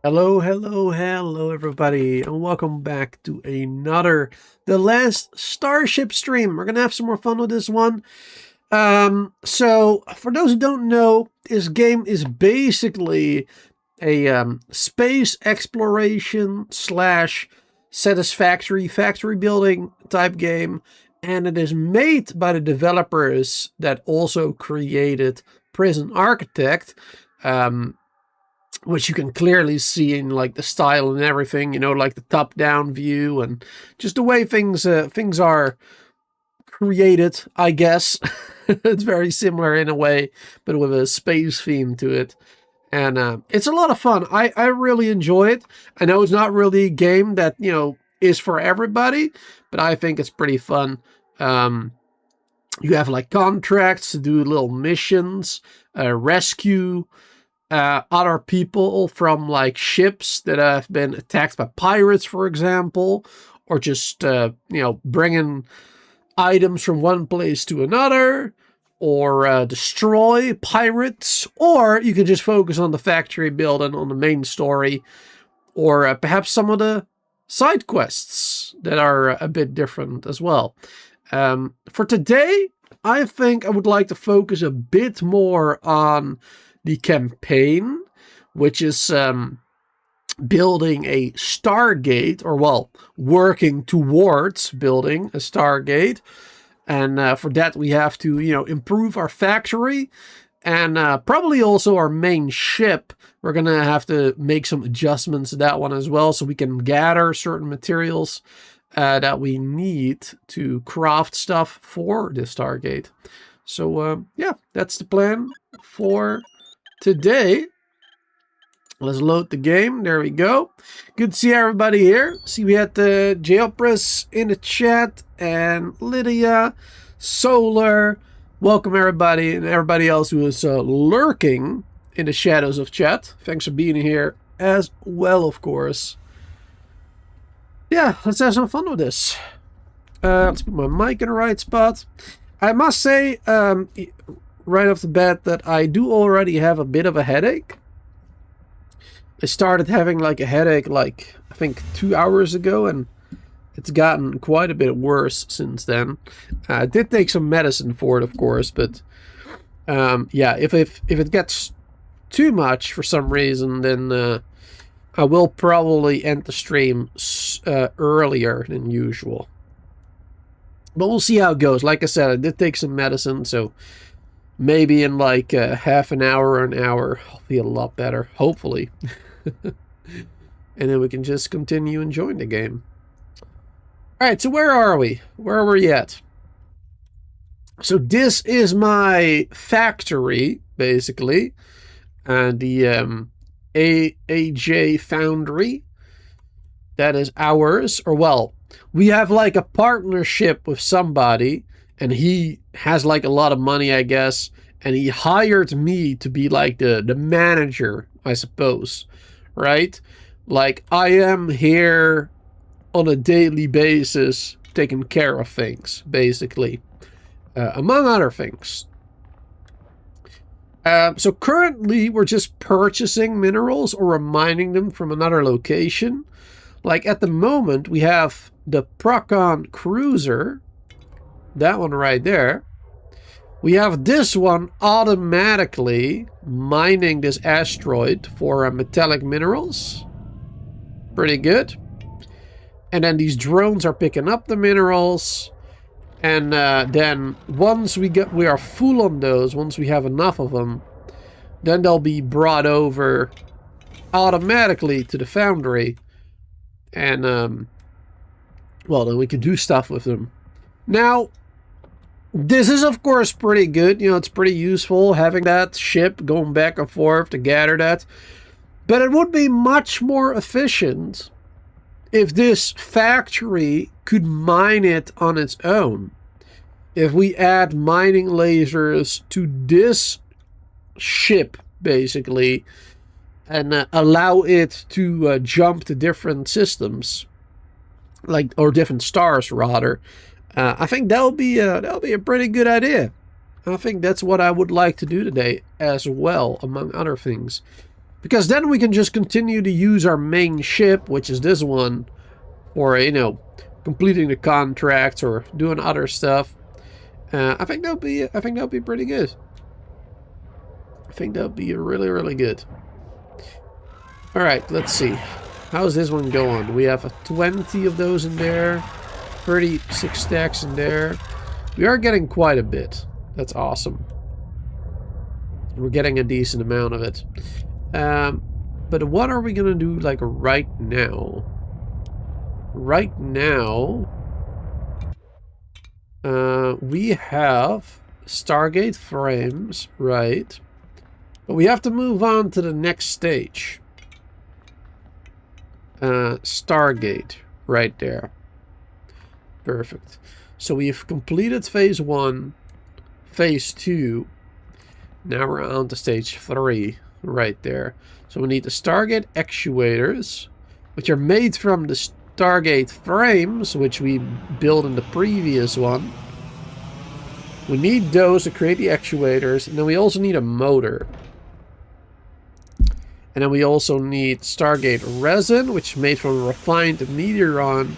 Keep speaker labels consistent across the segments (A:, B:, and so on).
A: Hello, hello, hello, everybody, and welcome back to the last Starship stream. We're gonna have some more fun with this one. So for those who don't know, this game is basically a space exploration slash satisfactory factory building type game, and it is made by the developers that also created Prison Architect. Which you can clearly see in like the style and everything, like the top-down view and just the way things are created, I guess. It's very similar in a way, but with a space theme to it. And it's a lot of fun. I really enjoy it. I know it's not really a game that, is for everybody, but I think it's pretty fun. You have like contracts to do little missions, rescue other people from like ships that have been attacked by pirates, for example, or just bringing items from one place to another, or destroy pirates, or you can just focus on the factory building, on the main story, or perhaps some of the side quests that are a bit different as well. For today, I think I would like to focus a bit more on the campaign, which is building a Stargate, or well, working towards building a Stargate. And for that, we have to, improve our factory and probably also our main ship. We're going to have to make some adjustments to that one as well, so we can gather certain materials that we need to craft stuff for the Stargate. So, yeah, that's the plan for today. Let's load the game. There we go. Good to see everybody here. See, we had the Jailpress in the chat, and Lydia, Solar. Welcome everybody, and everybody else who is lurking in the shadows of chat. Thanks for being here as well, of course. Yeah, let's have some fun with this. Let's put my mic in the right spot. I must say, right off the bat, that I do already have a bit of a headache. I started having like a headache like I think 2 hours ago, and it's gotten quite a bit worse since then. I did take some medicine for it, of course, but yeah, if it gets too much for some reason, then I will probably end the stream earlier than usual. But we'll see how it goes. Like I said, I did take some medicine, so maybe in like half an hour or an hour, I'll feel a lot better, hopefully. And then we can just continue enjoying the game. Alright, so where are we? Where are we at? So this is my factory, basically. And the AJ Foundry. That is ours. Or well, we have like a partnership with somebody, and he has like a lot of money, I guess, and he hired me to be like the manager, I suppose, right? Like, I am here on a daily basis taking care of things, basically, among other things. So currently we're just purchasing minerals or mining them from another location. Like at the moment we have the Procon Cruiser, that one right there. We have this one automatically mining this asteroid for we minerals. Pretty good. And then these drones are picking up the minerals. And then once we are full on those, once we have enough of them, then they'll be brought over automatically to the foundry. And, well, then we can do stuff with them. Now, this is, of course, pretty good. You know, it's pretty useful having that ship going back and forth to gather that. But it would be much more efficient if this factory could mine it on its own. If we add mining lasers to this ship, basically, and allow it to jump to different systems, like, or different stars rather, I think that'll be a pretty good idea. I think that's what I would like to do today as well, among other things. Because then we can just continue to use our main ship, which is this one, for, you know, completing the contracts or doing other stuff. I think that'll be pretty good. I think that'll be really, really good. All right, let's see. How's this one going? We have 20 of those in there, 36 stacks in there. We are getting quite a bit. That's awesome. We're getting a decent amount of it. But what are we gonna do, like, right now? Right now, we have Stargate frames, right? But we have to move on to the next stage. Stargate, right there. Perfect. So we've completed phase 1, phase 2. Now we're on to stage 3, right there. So we need the Stargate actuators, which are made from the Stargate frames, which we built in the previous one. We need those to create the actuators, and then we also need a motor. And then we also need Stargate resin, which is made from refined meteoron.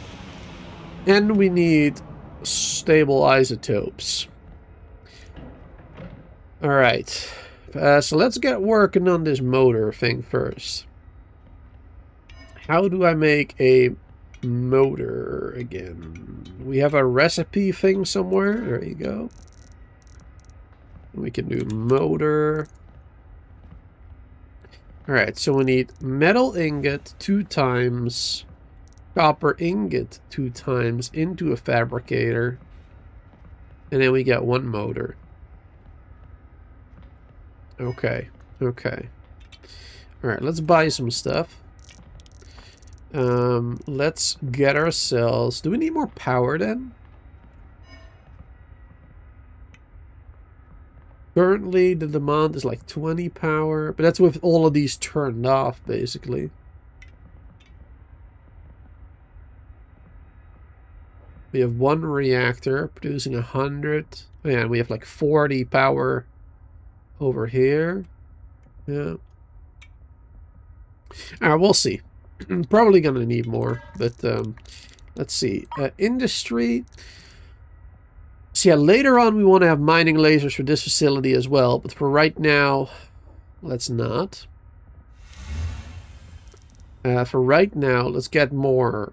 A: And we need stable isotopes. Alright. So let's get working on this motor thing first. How do I make a motor again? We have a recipe thing somewhere. There you go. We can do motor. Alright, so we need metal ingot 2 times, copper ingot 2 times into a fabricator, and then we get 1 motor. Okay, okay. Alright, let's buy some stuff. Let's get ourselves... Do we need more power then? Currently, the demand is like 20 power, but that's with all of these turned off, basically. We have 1 reactor producing 100. Oh, yeah, and we have like 40 power over here. Yeah. Alright, we'll see. Probably gonna need more, but let's see. Industry. So yeah, later on we want to have mining lasers for this facility as well, but for right now, let's not. For right now, let's get more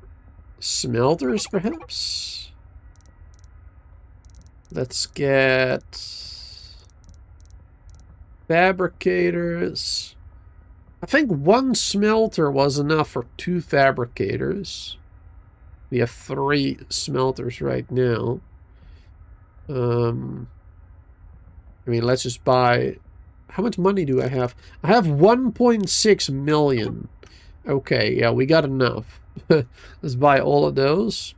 A: smelters, perhaps. Let's get fabricators. I think 1 smelter was enough for 2 fabricators. We have 3 smelters right now. I mean, let's just buy... How much money do I have? I have 1.6 million. Okay, yeah, we got enough. Let's buy all of those.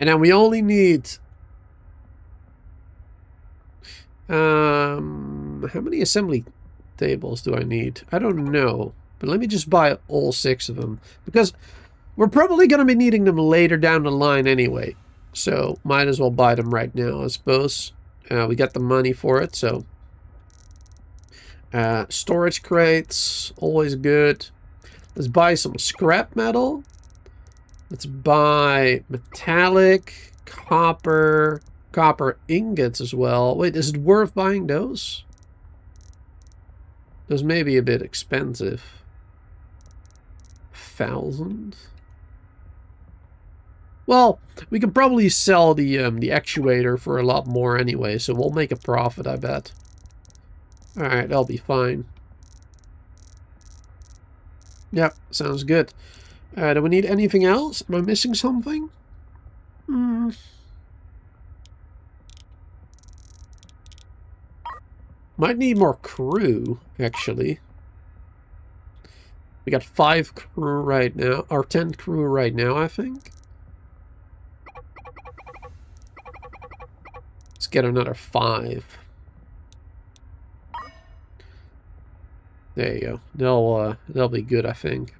A: And then we only need... how many assembly tables do I need? I don't know. But let me just buy all 6 of them. Because we're probably going to be needing them later down the line anyway. So, might as well buy them right now, I suppose. We got the money for it, so... storage crates, always good. Let's buy some scrap metal. Let's buy metallic, copper ingots as well. Wait, is it worth buying those? Those may be a bit expensive. 1,000? Well, we can probably sell the actuator for a lot more anyway, so we'll make a profit, I bet. Alright, that'll be fine. Yep, sounds good. Do we need anything else? Am I missing something? Might need more crew, actually. We got 5 crew right now, or 10 crew right now, I think. Let's get another 5. There you go. They'll be good, I think.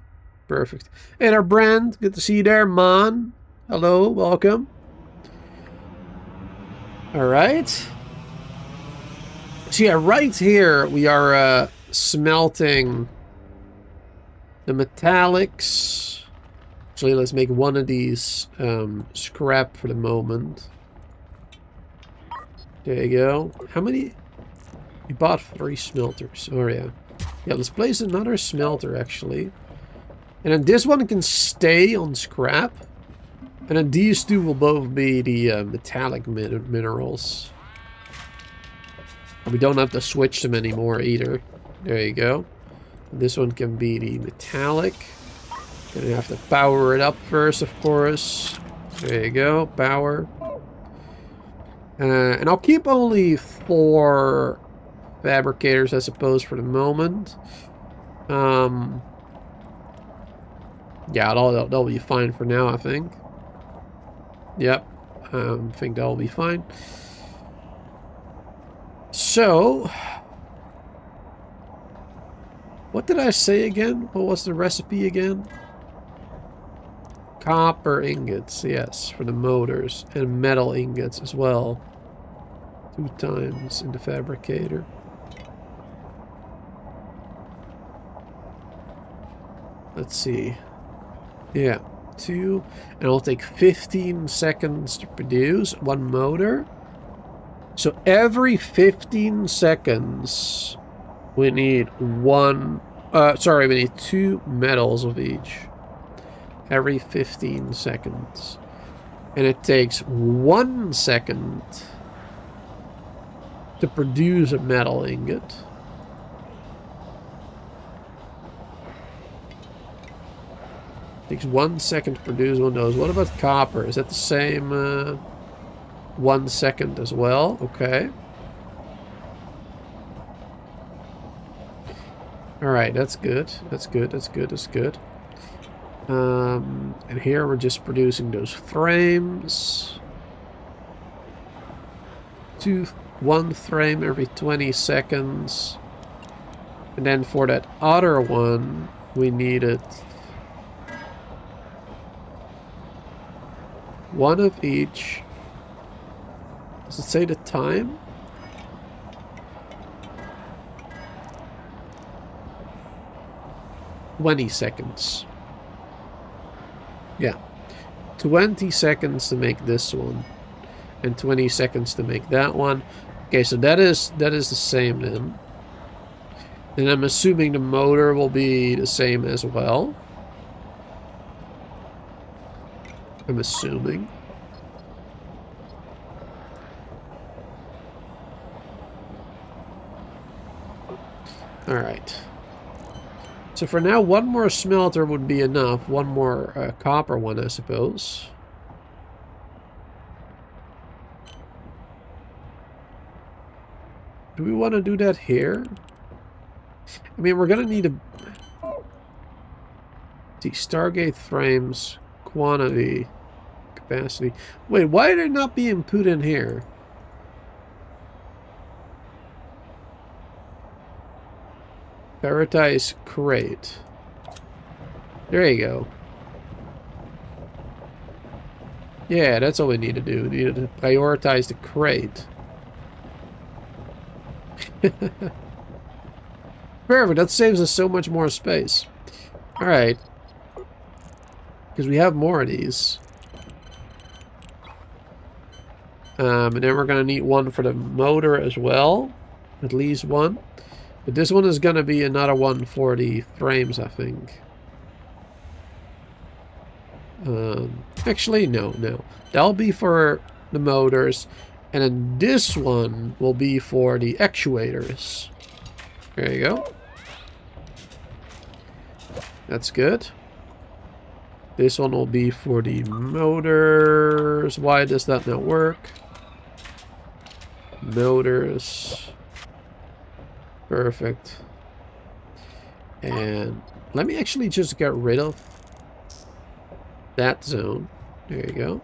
A: Perfect. Hey there, Brand. Good to see you there, Mon. Hello, welcome. All right. So yeah, right here we are smelting the metallics. Actually, let's make one of these scrap for the moment. There you go. How many? We bought 3 smelters. Oh, yeah. Yeah, let's place another smelter, actually. And then this one can stay on scrap. And then these two will both be the metallic minerals. We don't have to switch them anymore either. There you go. This one can be the metallic. Gonna have to power it up first, of course. There you go, power. And I'll keep only 4 fabricators, I suppose, for the moment. Yeah, that'll be fine for now, I think. Yep, I think that'll be fine. So, what did I say again? What was the recipe again? Copper ingots, yes, for the motors, and metal ingots as well. 2 times in the fabricator. Let's see. Yeah, 2, and it'll take 15 seconds to produce 1 motor. So every 15 seconds, we need we need 2 metals of each. Every 15 seconds. And it takes 1 second to produce a metal ingot. It takes 1 second to produce one of those. What about copper? Is that the same 1 second as well? Okay. Alright, that's good. That's good, that's good, that's good. And here we're just producing those frames. 1 frame every 20 seconds. And then for that other one, we needed 1 of each. Does it say the time? "20 seconds. Yeah. 20 seconds to make this one. And 20 seconds to make that one. Okay, so that is the same then. And I'm assuming the motor will be the same as well. I'm assuming. Alright. So for now, 1 more smelter would be enough. 1 more copper one, I suppose. Do we want to do that here? I mean, we're going to need a... See, Stargate frames, quantity, capacity. Wait, why are they not being put in here? Prioritize crate. There you go. Yeah, that's all we need to do. We need to prioritize the crate. Perfect, that saves us so much more space. Alright. Because we have more of these. And then we're going to need 1 for the motor as well. At least 1. But this one is going to be another one for the frames, I think. Actually, no. That'll be for the motors. And then this one will be for the actuators. There you go. That's good. This one will be for the motors. Why does that not work? Motors. Perfect. And let me actually just get rid of that zone. There you go.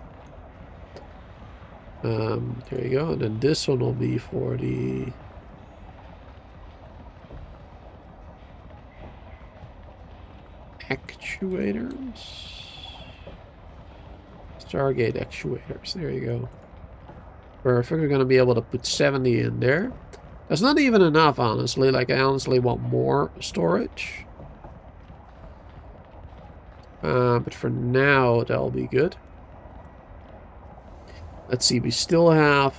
A: There you go. And then this one will be for the actuators. Stargate actuators. There you go. Perfect. We're going to be able to put 70 in there. That's not even enough, honestly. Like, I honestly want more storage. But for now, that'll be good. Let's see, we still have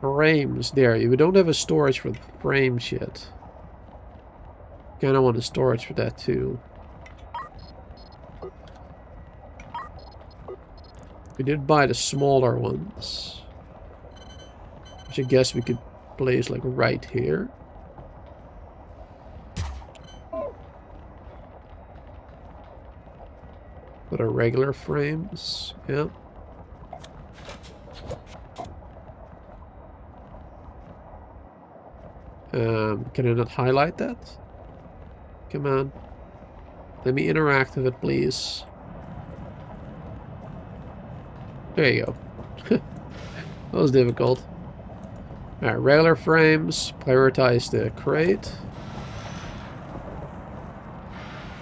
A: frames there. We don't have a storage for the frames yet. Kind of want a storage for that too. We did buy the smaller ones, which I guess we could place like right here. But our regular frames, yeah. Can I not highlight that? Come on. Let me interact with it, please. There you go. That was difficult. Alright, regular frames. Prioritize the crate.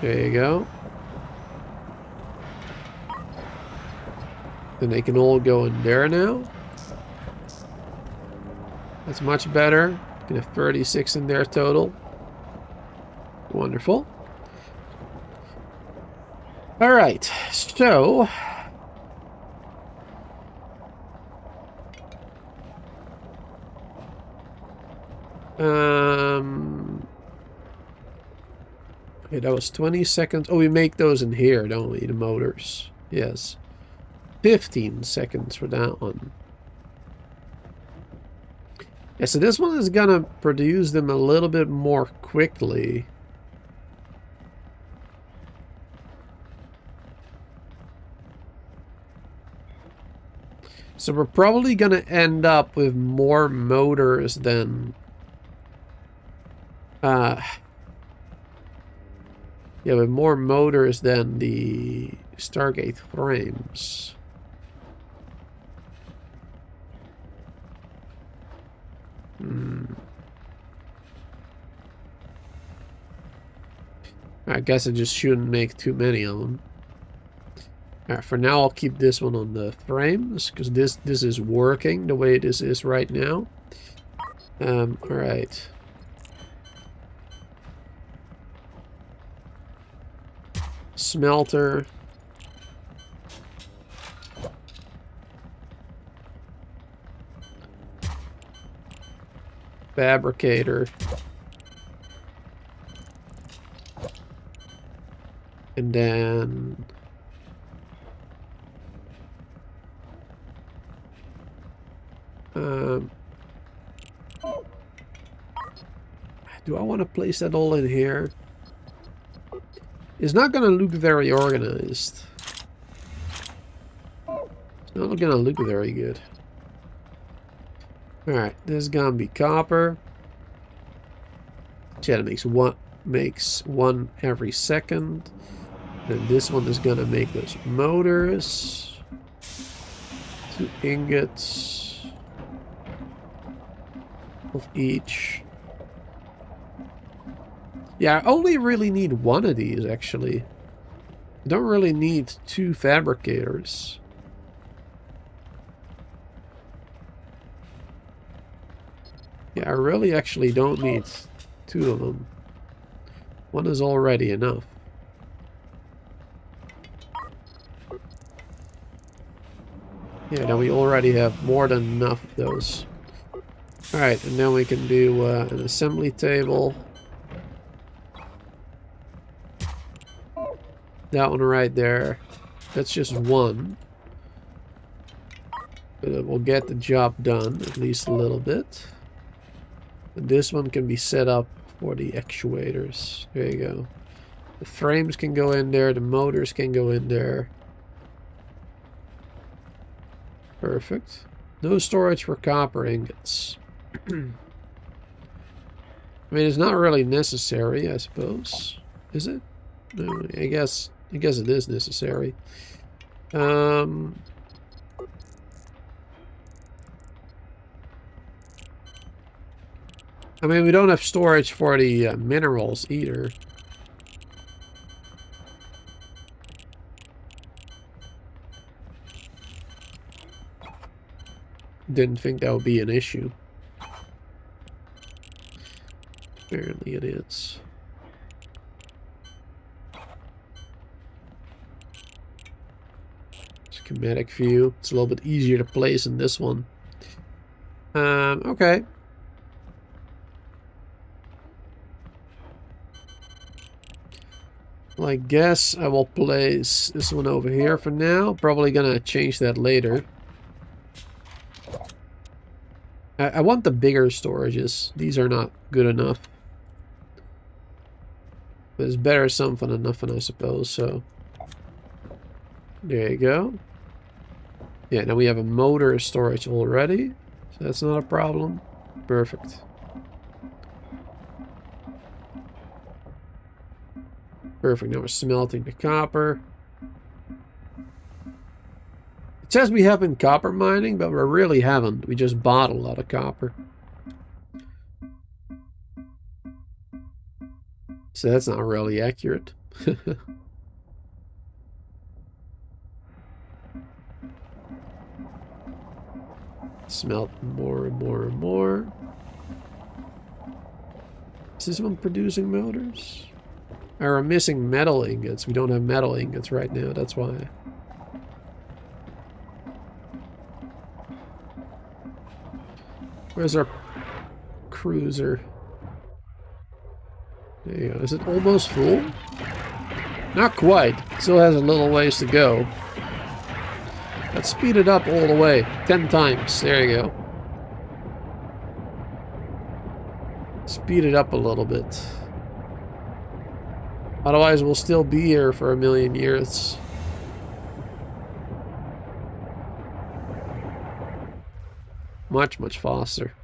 A: There you go. Then they can all go in there now. That's much better. You can have 36 in there total. Wonderful. Alright, so... Okay, that was 20 seconds. Oh, we make those in here, don't we? The motors. Yes. 15 seconds for that one. Yeah, so this one is gonna produce them a little bit more quickly. So we're probably gonna end up with more motors than... yeah, with more motors than the Stargate frames. I guess I just shouldn't make too many of them. Alright, for now I'll keep this one on the frames, because this is working the way this is right now. Alright. Smelter. Fabricator. And then... do I want to place that all in here? It's not going to look very organized. It's not going to look very good. Alright, this is going to be copper. Yeah, it makes one every second. And this one is going to make those motors. 2 ingots of each. Yeah, I only really need one of these, actually. I don't really need 2 fabricators. Yeah, I really actually don't need 2 of them. 1 is already enough. Yeah, now we already have more than enough of those. Alright, and then we can do an assembly table. That one right there. That's just 1. But it will get the job done, at least a little bit. And this one can be set up for the actuators. There you go. The frames can go in there, the motors can go in there. Perfect. No storage for copper ingots. I mean, it's not really necessary, I suppose. Is it? No, I guess it is necessary. I mean, we don't have storage for the minerals either. Didn't think that would be an issue. Apparently it is. Schematic view. It's a little bit easier to place in this one. Okay. Well, I guess I will place this one over here for now. Probably gonna change that later. I want the bigger storages. These are not good enough. But it's better something than nothing, I suppose, so... There you go. Yeah, now we have a motor storage already. So that's not a problem. Perfect. Perfect, now we're smelting the copper. It says we have been copper mining, but we really haven't. We just bought a lot of copper. So that's not really accurate. Smelt more and more and more. Is this one producing motors? Or we're missing metal ingots. We don't have metal ingots right now, that's why. Where's our cruiser? There you go. Is it almost full? Not quite. It still has a little ways to go. Let's speed it up all the way. 10 times. There you go. Speed it up a little bit. Otherwise, we'll still be here for a million years. Much, much faster.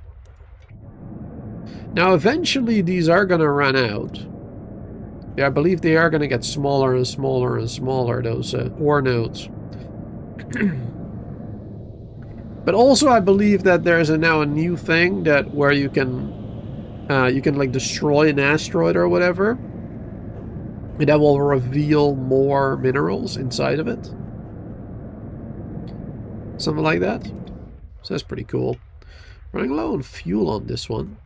A: Now, eventually, these are going to run out. Yeah, I believe they are going to get smaller and smaller and smaller, those ore nodes. But also, I believe that there's now a new thing that where you can like destroy an asteroid or whatever, and that will reveal more minerals inside of it. Something like that. So that's pretty cool. Running low on fuel on this one.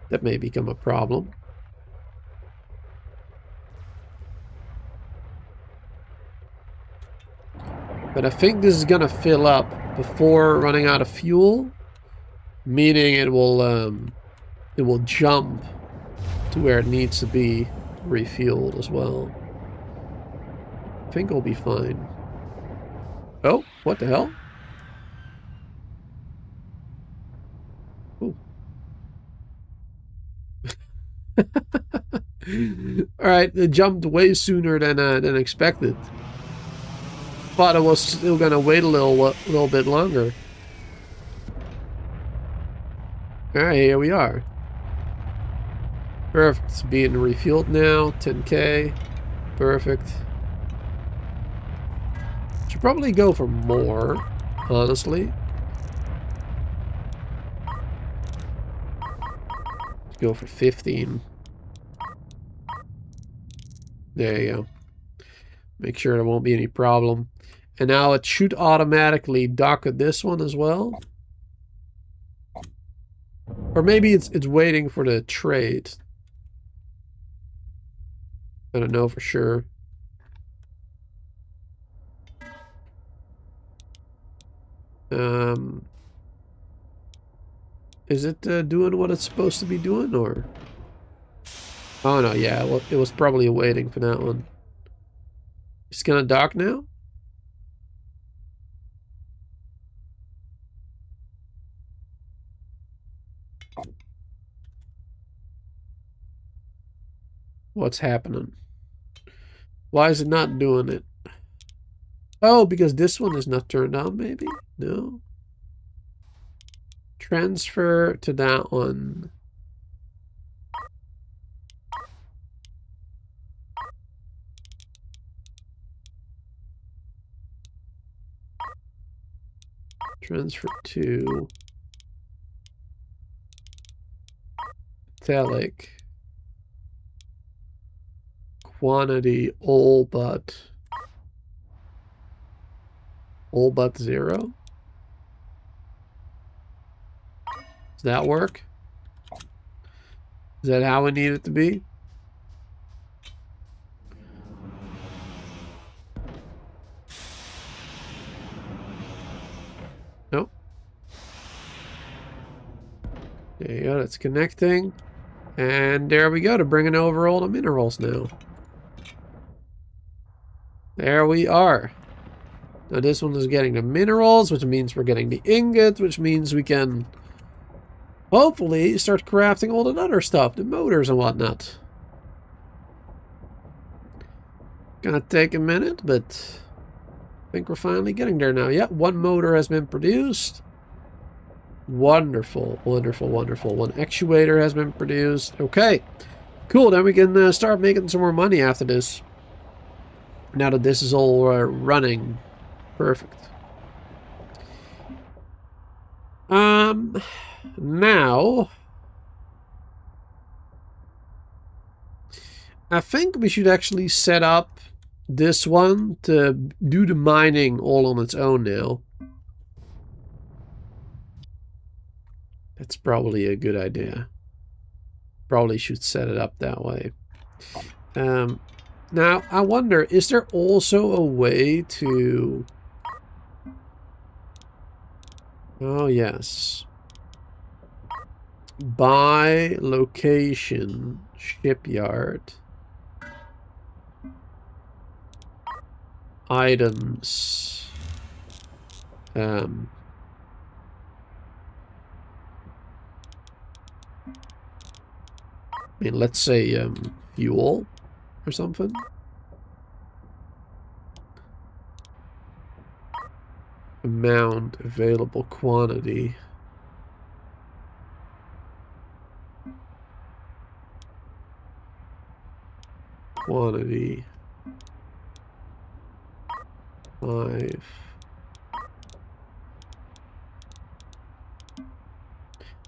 A: That may become a problem. But I think this is gonna fill up before running out of fuel, meaning it will jump to where it needs to be refueled as well. I think we'll be fine. Oh, what the hell? Ooh. Alright, it jumped way sooner than expected. Thought it was still gonna wait a little bit longer. Alright, here we are. Perfect. It's being refueled now. 10k. Perfect. Should probably go for more, honestly. Let's go for 15. There you go. Make sure there won't be any problem. And now it should automatically dock at this one as well. Or maybe it's waiting for the trade. I don't know for sure. Is it doing what it's supposed to be doing, or? Oh no, yeah, well, it was probably waiting for that one. It's gonna dock now? What's happening? Why is it not doing it? Oh, because this one is not turned on, maybe? No? Transfer to that one. Transfer to metallic. Quantity all but 0. Does that work? Is that how we need it to be? Nope. There you go, that's connecting. And there we go, to bringing over all the minerals now. There we are. Now this one is getting the minerals, which means we're getting the ingot, which means we can hopefully start crafting all that other stuff, the motors and whatnot. Gonna take a minute, but I think we're finally getting there now. Yeah, one motor has been produced. Wonderful, wonderful, wonderful. One actuator has been produced. Okay, cool. Then we can start making some more money after this. Now that this is all running. Perfect. Now, I think we should actually set up this one to do the mining all on its own now. That's probably a good idea. Probably should set it up that way. Now, I wonder, is there also a way to... Oh, yes. Buy location, shipyard. Items. I mean, let's say fuel or something. Amount, available quantity. Quantity. 5.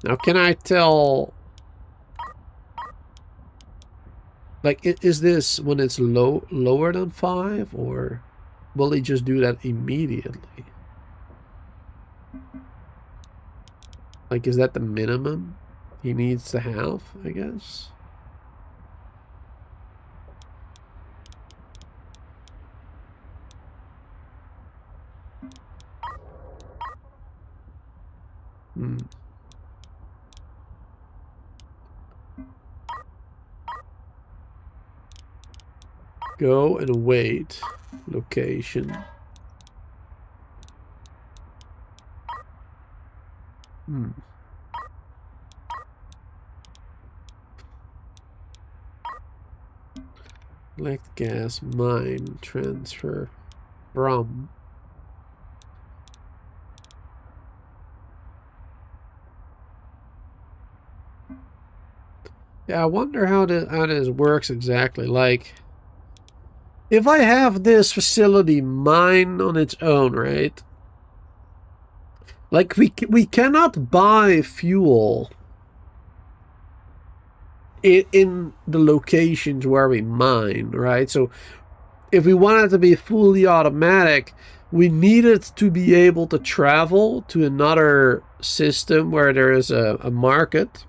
A: Now, can I tell... Like, is this when it's lower than 5, or will he just do that immediately? Like, is that the minimum he needs to have, I guess? Go and wait. Location. Collect gas, mine, transfer from. Yeah, I wonder how this works exactly. Like, if I have this facility mine on its own, right? Like, we cannot buy fuel in the locations where we mine, right? So if we want it to be fully automatic, we need it to be able to travel to another system where there is a market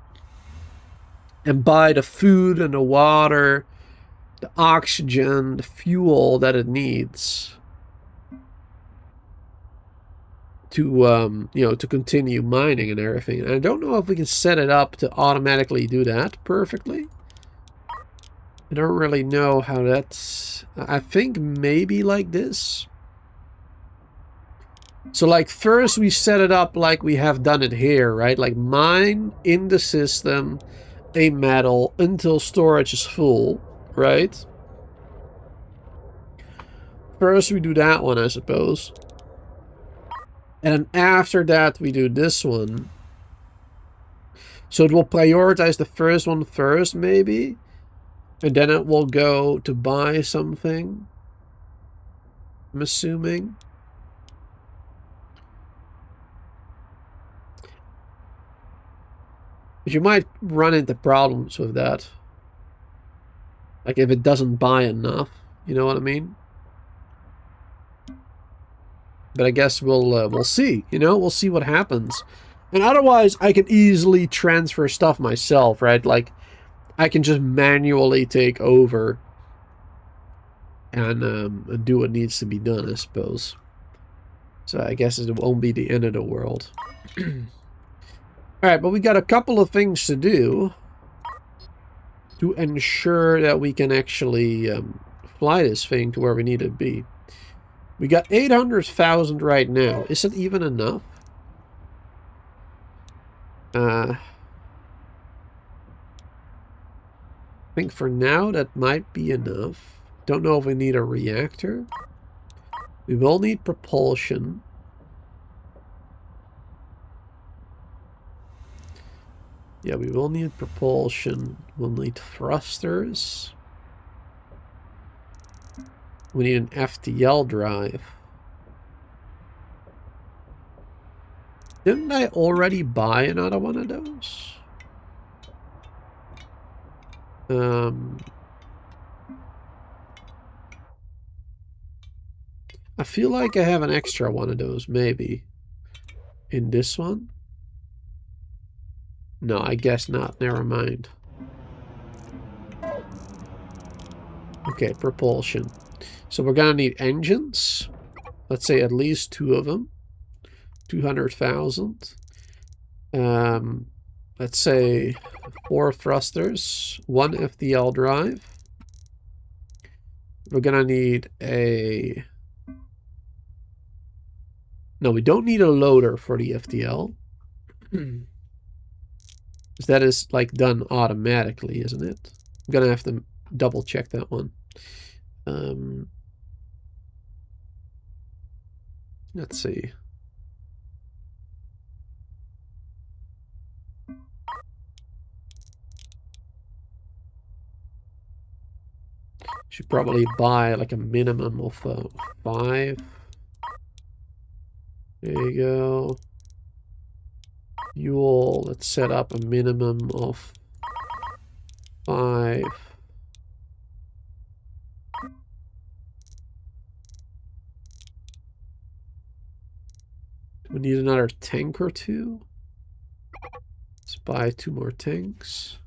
A: and buy the food and the water, the oxygen, the fuel that it needs to you know, to continue mining and everything. And I don't know if we can set it up to automatically do that perfectly. I don't really know how that's... I think maybe like this. So like first we set it up like we have done it here, right? Like mine in the system a metal until storage is full, right? First we do that one, I suppose. And then after that we do this one. So it will prioritize the first one first, maybe. And then it will go to buy something. I'm assuming. But you might run into problems with that. Like if it doesn't buy enough. You know what I mean? But I guess we'll see, you know? We'll see what happens. And otherwise, I can easily transfer stuff myself, right? Like, I can just manually take over and do what needs to be done, I suppose. So I guess it won't be the end of the world. Alright, but we got a couple of things to do to ensure that we can actually fly this thing to where we need it to be. We got 800,000 right now. Is it even enough? I think for now that might be enough. Don't know if we need a reactor. We will need propulsion. Yeah, we will need propulsion. We'll need thrusters. We need an FTL drive. Didn't I already buy another one of those? I feel like I have an extra one of those, maybe. In this one? No, I guess not. Never mind. Okay, propulsion. So we're gonna need engines. Let's say at least 2 of them. 200,000. Let's say 4 thrusters, 1 FTL drive. We're gonna need a... No, we don't need a loader for the FTL. Because that is like done automatically, isn't it? I'm gonna have to double check that one. Let's see. Should probably buy like a minimum of 5. There you go. Fuel, let's set up a minimum of 5. We need another tank or 2. Let's buy 2 more tanks.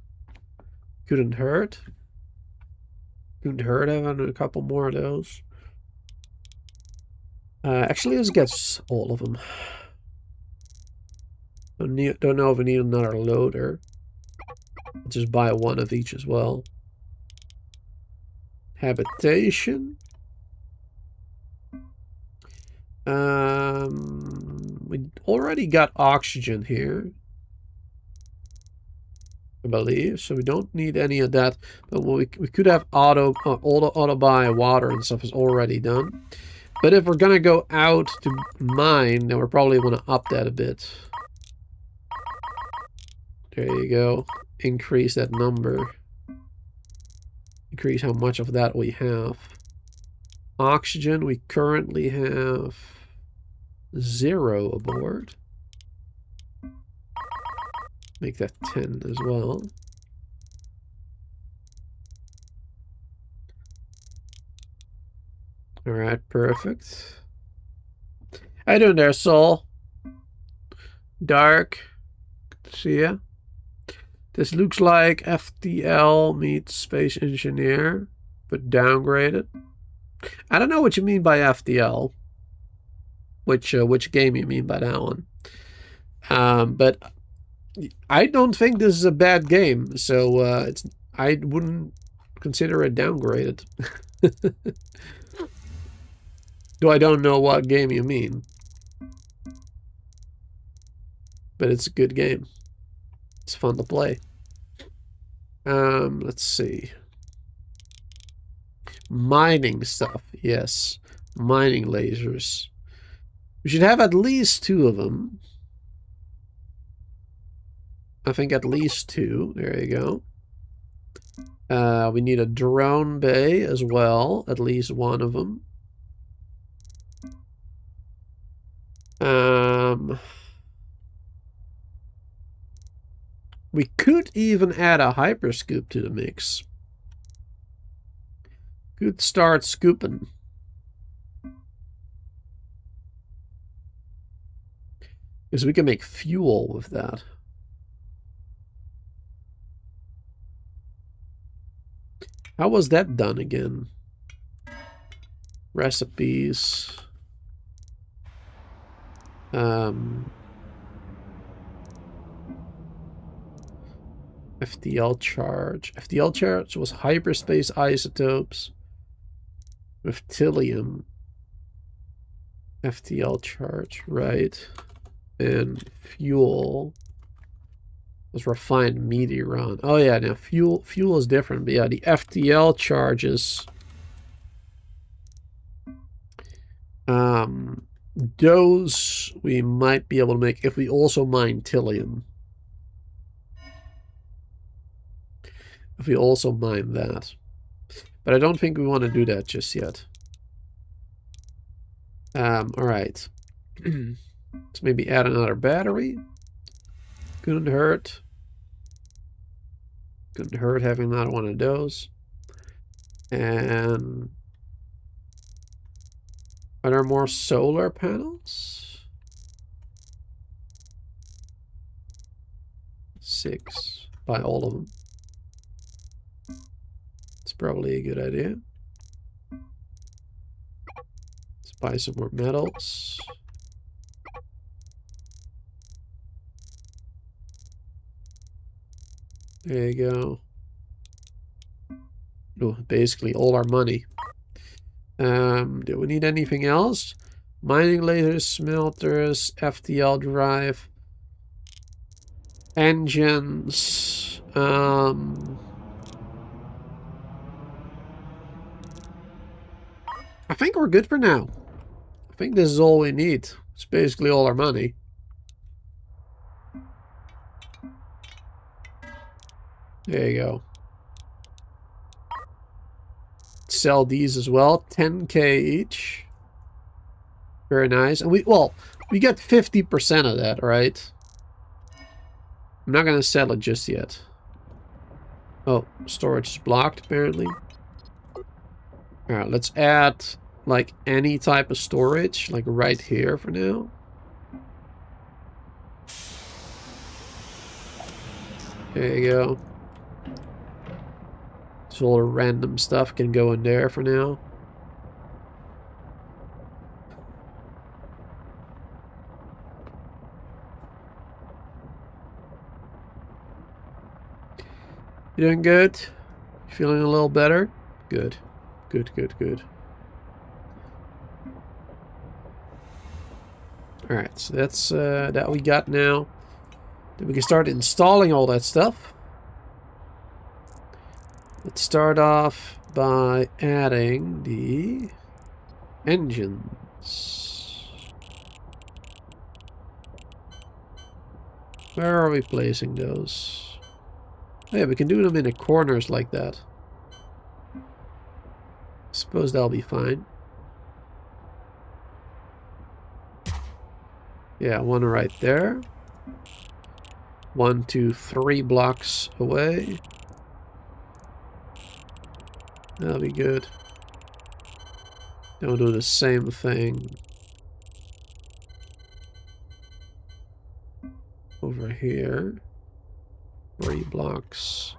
A: Couldn't hurt. Couldn't hurt having a couple more of those. Actually, let's get all of them. Don't know if we need another loader. I'll just buy 1 of each as well. Habitation. We already got oxygen here, I believe, so we don't need any of that. But we could have all the auto buy water and stuff is already done. But if we're gonna go out to mine, then we're probably gonna up that a bit. There you go. Increase that number. Increase how much of that we have. Oxygen, we currently have 0 aboard. Make that 10 as well. Alright, perfect. How you doing there, Soul? Dark. Good to see ya. This looks like FTL meets Space Engineer, but downgraded. I don't know what you mean by FTL. Which game you mean by that one? But I don't think this is a bad game, so I wouldn't consider it downgraded. Though I don't know what game you mean, but it's a good game. It's fun to play. Let's see. Mining stuff, yes. Mining lasers. We should have at least 2 of them. I think at least 2. There you go. We need a drone bay as well. At least 1 of them. We could even add a hyperscoop to the mix. Could start scooping. Because we can make fuel with that. How was that done again? Recipes. FTL charge. FTL charge was hyperspace isotopes with Tilium. FTL charge, right. And fuel was refined meteoron. Oh yeah, now fuel is different, but yeah, the FTL charges. Those we might be able to make if we also mine Tilium. If we also mine that. But I don't think we want to do that just yet. Alright. Let's maybe add another battery. Couldn't hurt. Couldn't hurt having another one of those. And are there more solar panels? 6. Buy all of them. It's probably a good idea. Let's buy some more metals. There you go. Oh, basically all our money. Do we need anything else? Mining lasers, smelters, FTL drive, engines. I think we're good for now. I think this is all we need. It's basically all our money. There you go. Sell these as well. 10k each. Very nice. And we get 50% of that, right? I'm not going to sell it just yet. Oh, storage is blocked, apparently. Alright, let's add, like, any type of storage, like, right here for now. There you go. So all the random stuff can go in there for now. You doing good? You feeling a little better? Good. Good, good, good. Alright, so that's that we got now. Then we can start installing all that stuff. Let's start off by adding the engines. Where are we placing those? Oh yeah, we can do them in the corners like that. Suppose that'll be fine. Yeah, one right there. 1, 2, 3 blocks away. That'll be good. Then we'll do the same thing over here. 3 blocks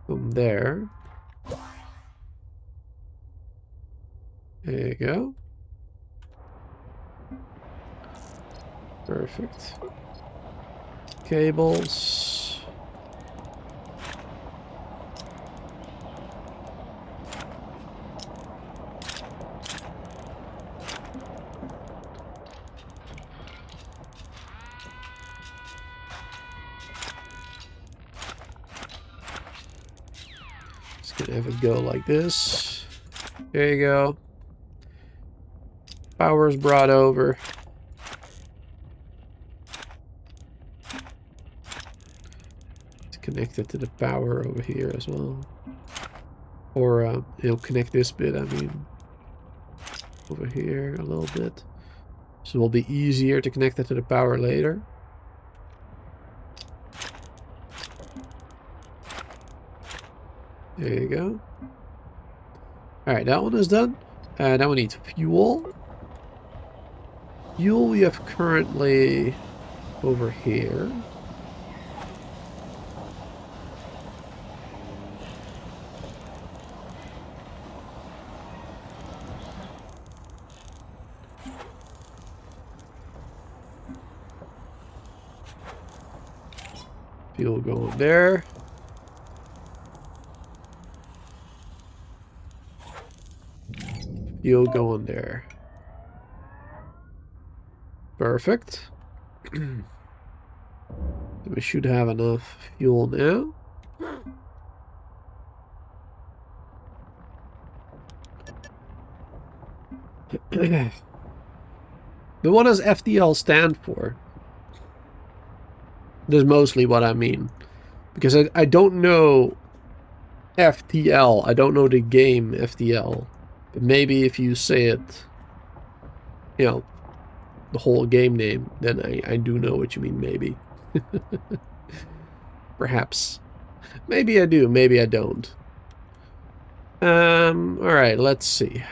A: from there. There you go. Perfect. Cables. Have it go like this. There you go. Power's brought over. It's connected to the power over here as well. Or it'll connect this bit, I mean, over here a little bit. So it'll be easier to connect it to the power later. There you go. Alright, that one is done. Now we need fuel. Fuel we have currently over here. Fuel going there. Fuel going there. Perfect. We should have enough fuel now. But what does FTL stand for? That's mostly what I mean. Because I don't know FTL. I don't know the game FTL. But maybe if you say it, you know, the whole game name, then I do know what you mean, maybe. Perhaps. Maybe I do, maybe I don't. Alright, let's see.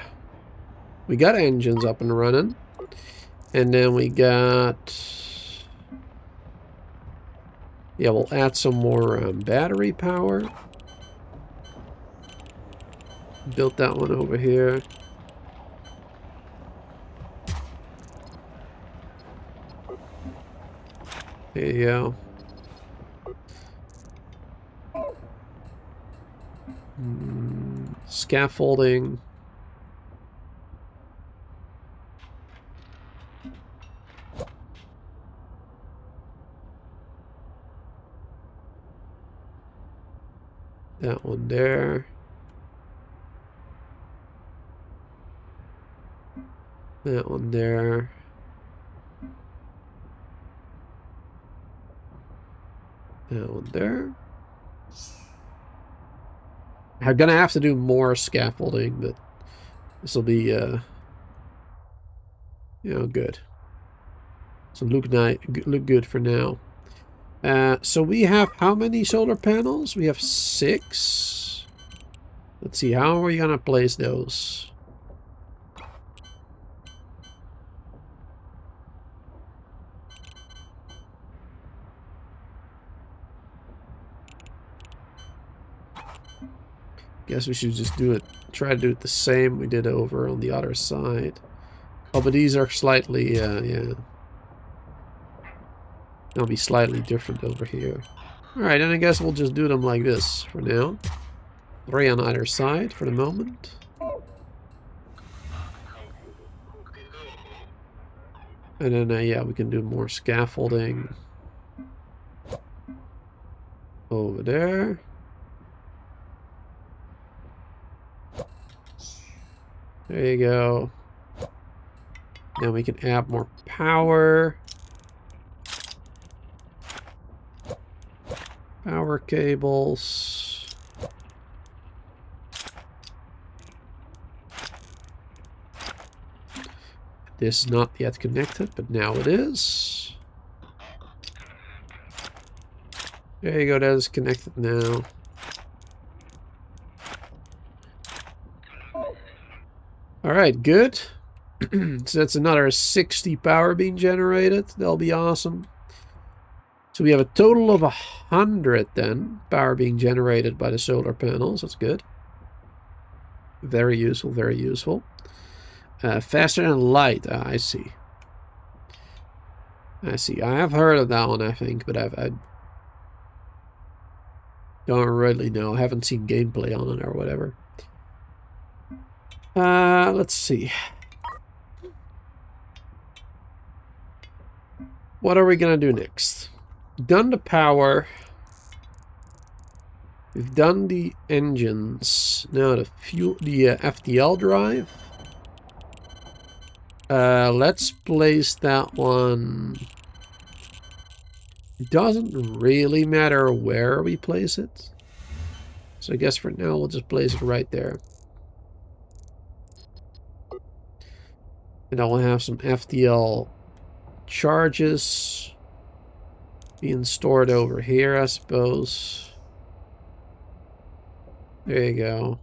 A: We got engines up and running. And then we got... Yeah, we'll add some more battery power. Built that one over here. There you go. Scaffolding. That one there. That one there. That one there. I'm gonna have to do more scaffolding, but this will be, you know, good. So look good for now. So we have how many solar panels? We have 6. Let's see, how are we gonna place those? Guess we should just do it. Try to do it the same we did over on the other side. Oh, but these are slightly, yeah. They'll be slightly different over here. Alright, then I guess we'll just do them like this for now. 3 on either side for the moment. And then, yeah, we can do more scaffolding. Over there. There you go. Now we can add more power. Power cables. This is not yet connected, but now it is. There you go, that is connected now. Alright, good. So that's another 60 power being generated. That'll be awesome. So we have a total of 100 then, power being generated by the solar panels. That's good. Very useful, very useful. Faster than light. I see. I see. I have heard of that one, I think, but I don't really know. I haven't seen gameplay on it or whatever. Let's see. What are we gonna do next? Done the power. We've done the engines. Now the FTL drive. Let's place that one. It doesn't really matter where we place it. So I guess for now we'll just place it right there. And I will have some FTL charges being stored over here, I suppose. There you go.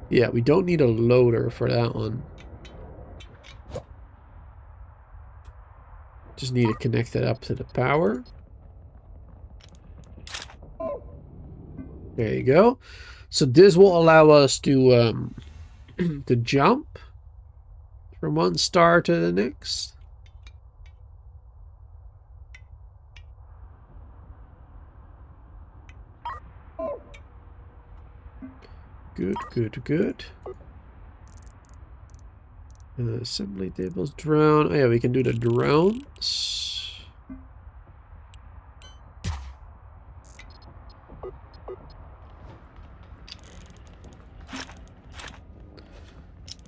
A: Yeah, we don't need a loader for that one. Just need to connect it up to the power. There you go. So this will allow us to to jump from one star to the next. Good, good, good. Assembly tables, drone. Oh yeah, we can do the drones.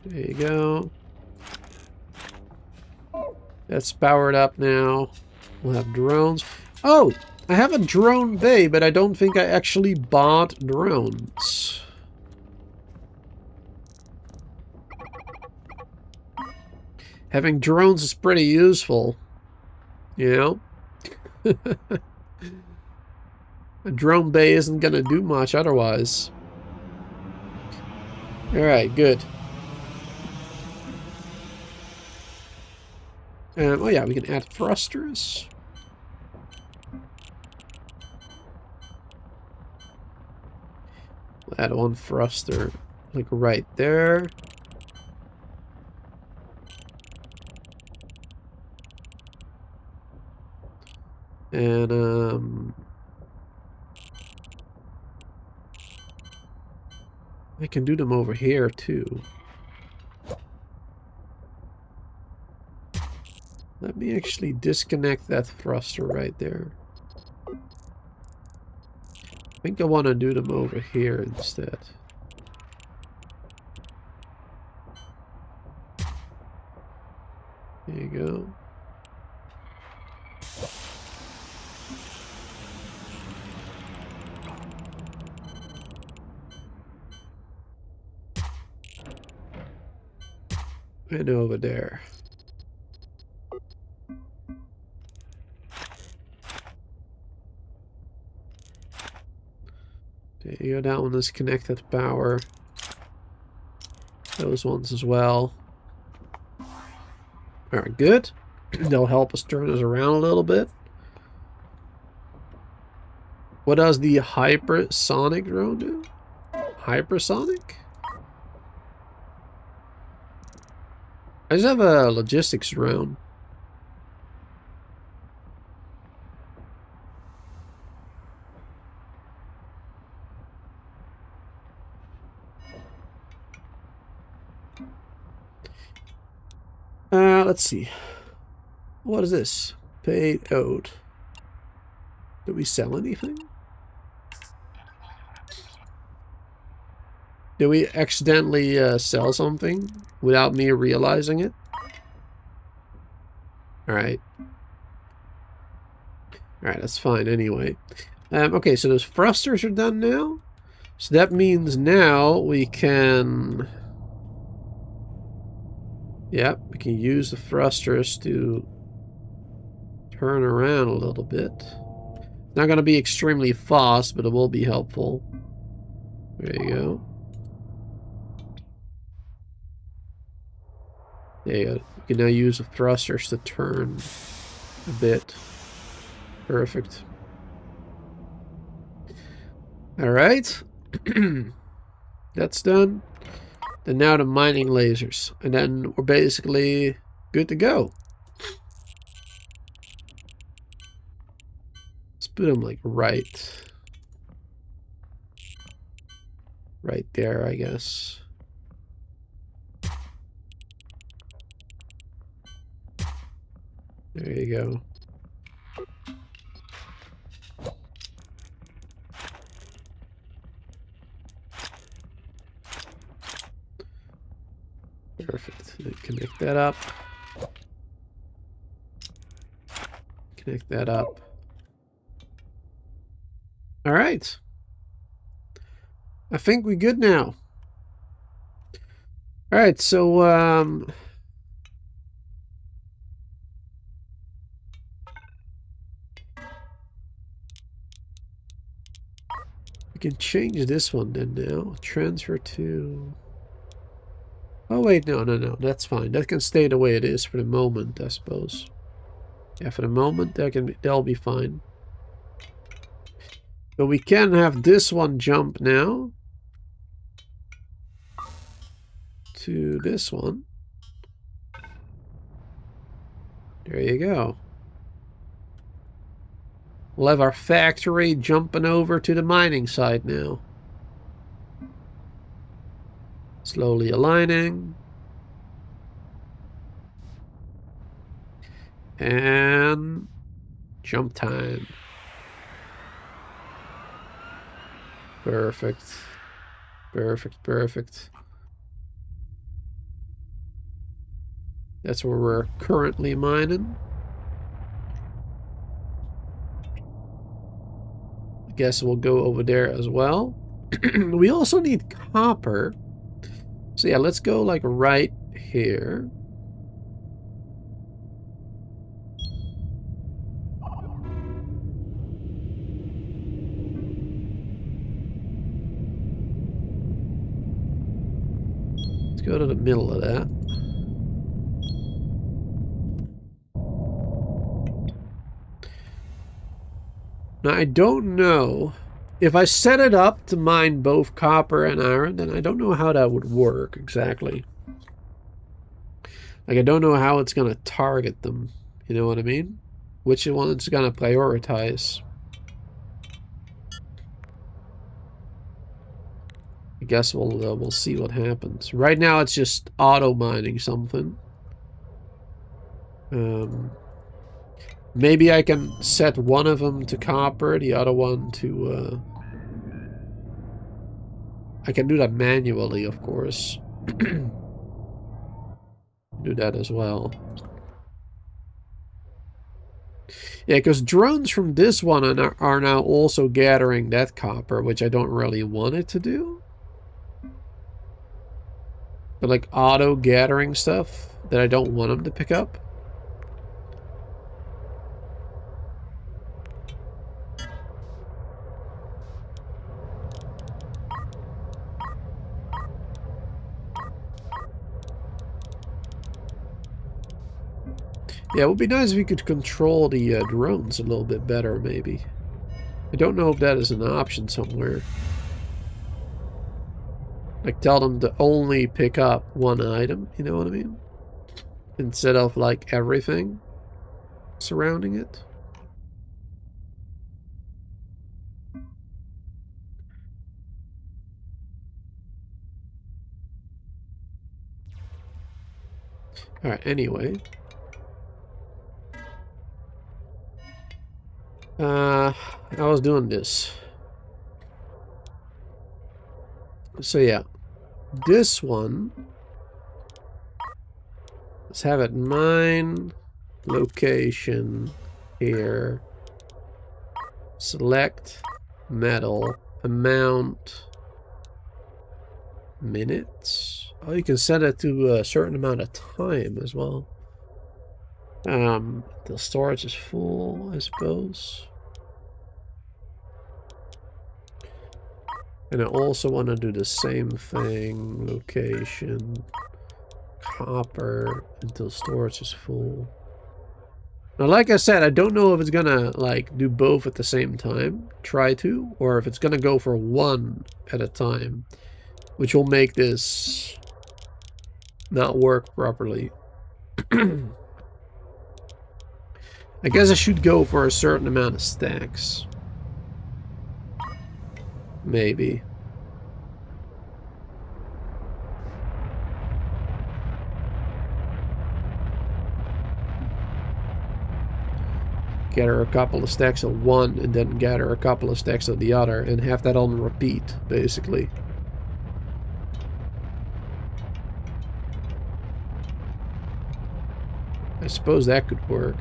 A: There you go. That's powered up now. We'll have drones. Oh! I have a drone bay, but I don't think I actually bought drones. Having drones is pretty useful. You know? A drone bay isn't gonna do much otherwise. Alright, good. Oh yeah, we can add thrusters. We'll add one thruster, like right there. And I can do them over here too. Let me actually disconnect that thruster right there. I think I want to do them over here instead. There you go. And over there. There you go, that one is connected to power. Those ones as well. Alright, good. They'll help us turn us around a little bit. What does the hypersonic drone do? Hypersonic? I just have a logistics drone. Let's see. What is this? Paid owed. Did we sell anything? Did we accidentally sell something without me realizing it? Alright. Alright, that's fine anyway. Okay, so those thrusters are done now. So that means now we can... Yep, we can use the thrusters to turn around a little bit. It's not going to be extremely fast, but it will be helpful. There you go. There you go. We can now use the thrusters to turn a bit. Perfect. Alright. That's done. Then now the mining lasers. And then we're basically good to go. Let's put them like right there, I guess. There you go. Perfect. Then connect that up. Connect that up. All right. I think we're good now. All right, so we can change this one then now. Transfer to... Oh wait, no, that's fine. That can stay the way it is for the moment, I suppose. Yeah, for the moment, that'll be fine. But we can have this one jump now to this one. There you go. We'll have our factory jumping over to the mining site now. Slowly aligning. And jump time. Perfect. Perfect, perfect. That's where we're currently mining. I guess we'll go over there as well. We also need copper. So yeah, let's go like right here. Let's go to the middle of that. Now, I don't know. If I set it up to mine both copper and iron, then I don't know how that would work exactly. Like, I don't know how it's going to target them. You know what I mean? Which one it's going to prioritize. I guess we'll see what happens. Right now, it's just auto mining something. Maybe I can set one of them to copper, the other one to... I can do that manually, of course. Do that as well. Yeah, because drones from this one are now also gathering that copper, which I don't really want it to do. But like auto gathering stuff that I don't want them to pick up. Yeah, it would be nice if we could control the drones a little bit better, maybe. I don't know if that is an option somewhere. Like, tell them to only pick up one item, you know what I mean? Instead of, like, everything surrounding it. Alright, anyway. I was doing this. So yeah, this one, let's have it mine, location, here, select, metal, amount, minutes. Oh, you can set it to a certain amount of time as well. The storage is full, I suppose. And I also want to do the same thing. Location. Copper. Until storage is full. Now, like I said, I don't know if it's gonna, like, do both at the same time. Try to. Or if it's gonna go for one at a time. Which will make this not work properly. I guess I should go for a certain amount of stacks. Maybe. Gather a couple of stacks of one and then gather a couple of stacks of the other and have that on repeat, basically. I suppose that could work.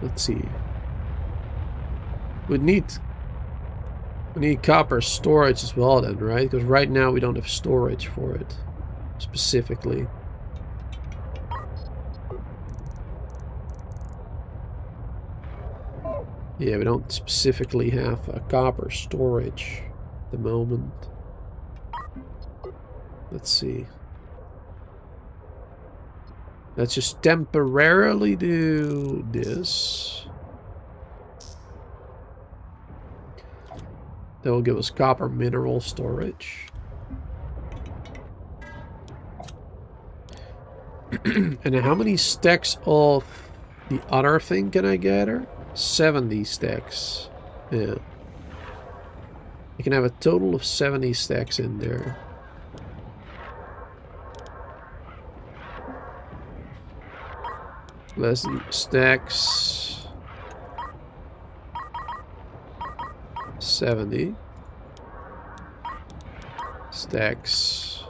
A: Let's see. We need copper storage as well then, right? Because right now we don't have storage for it, specifically. Yeah, we don't specifically have a copper storage at the moment. Let's see. Let's just temporarily do this. That will give us copper mineral storage. And how many stacks of the other thing can I gather? 70 stacks. Yeah. You can have a total of 70 stacks in there. Let's see, stacks 70 stacks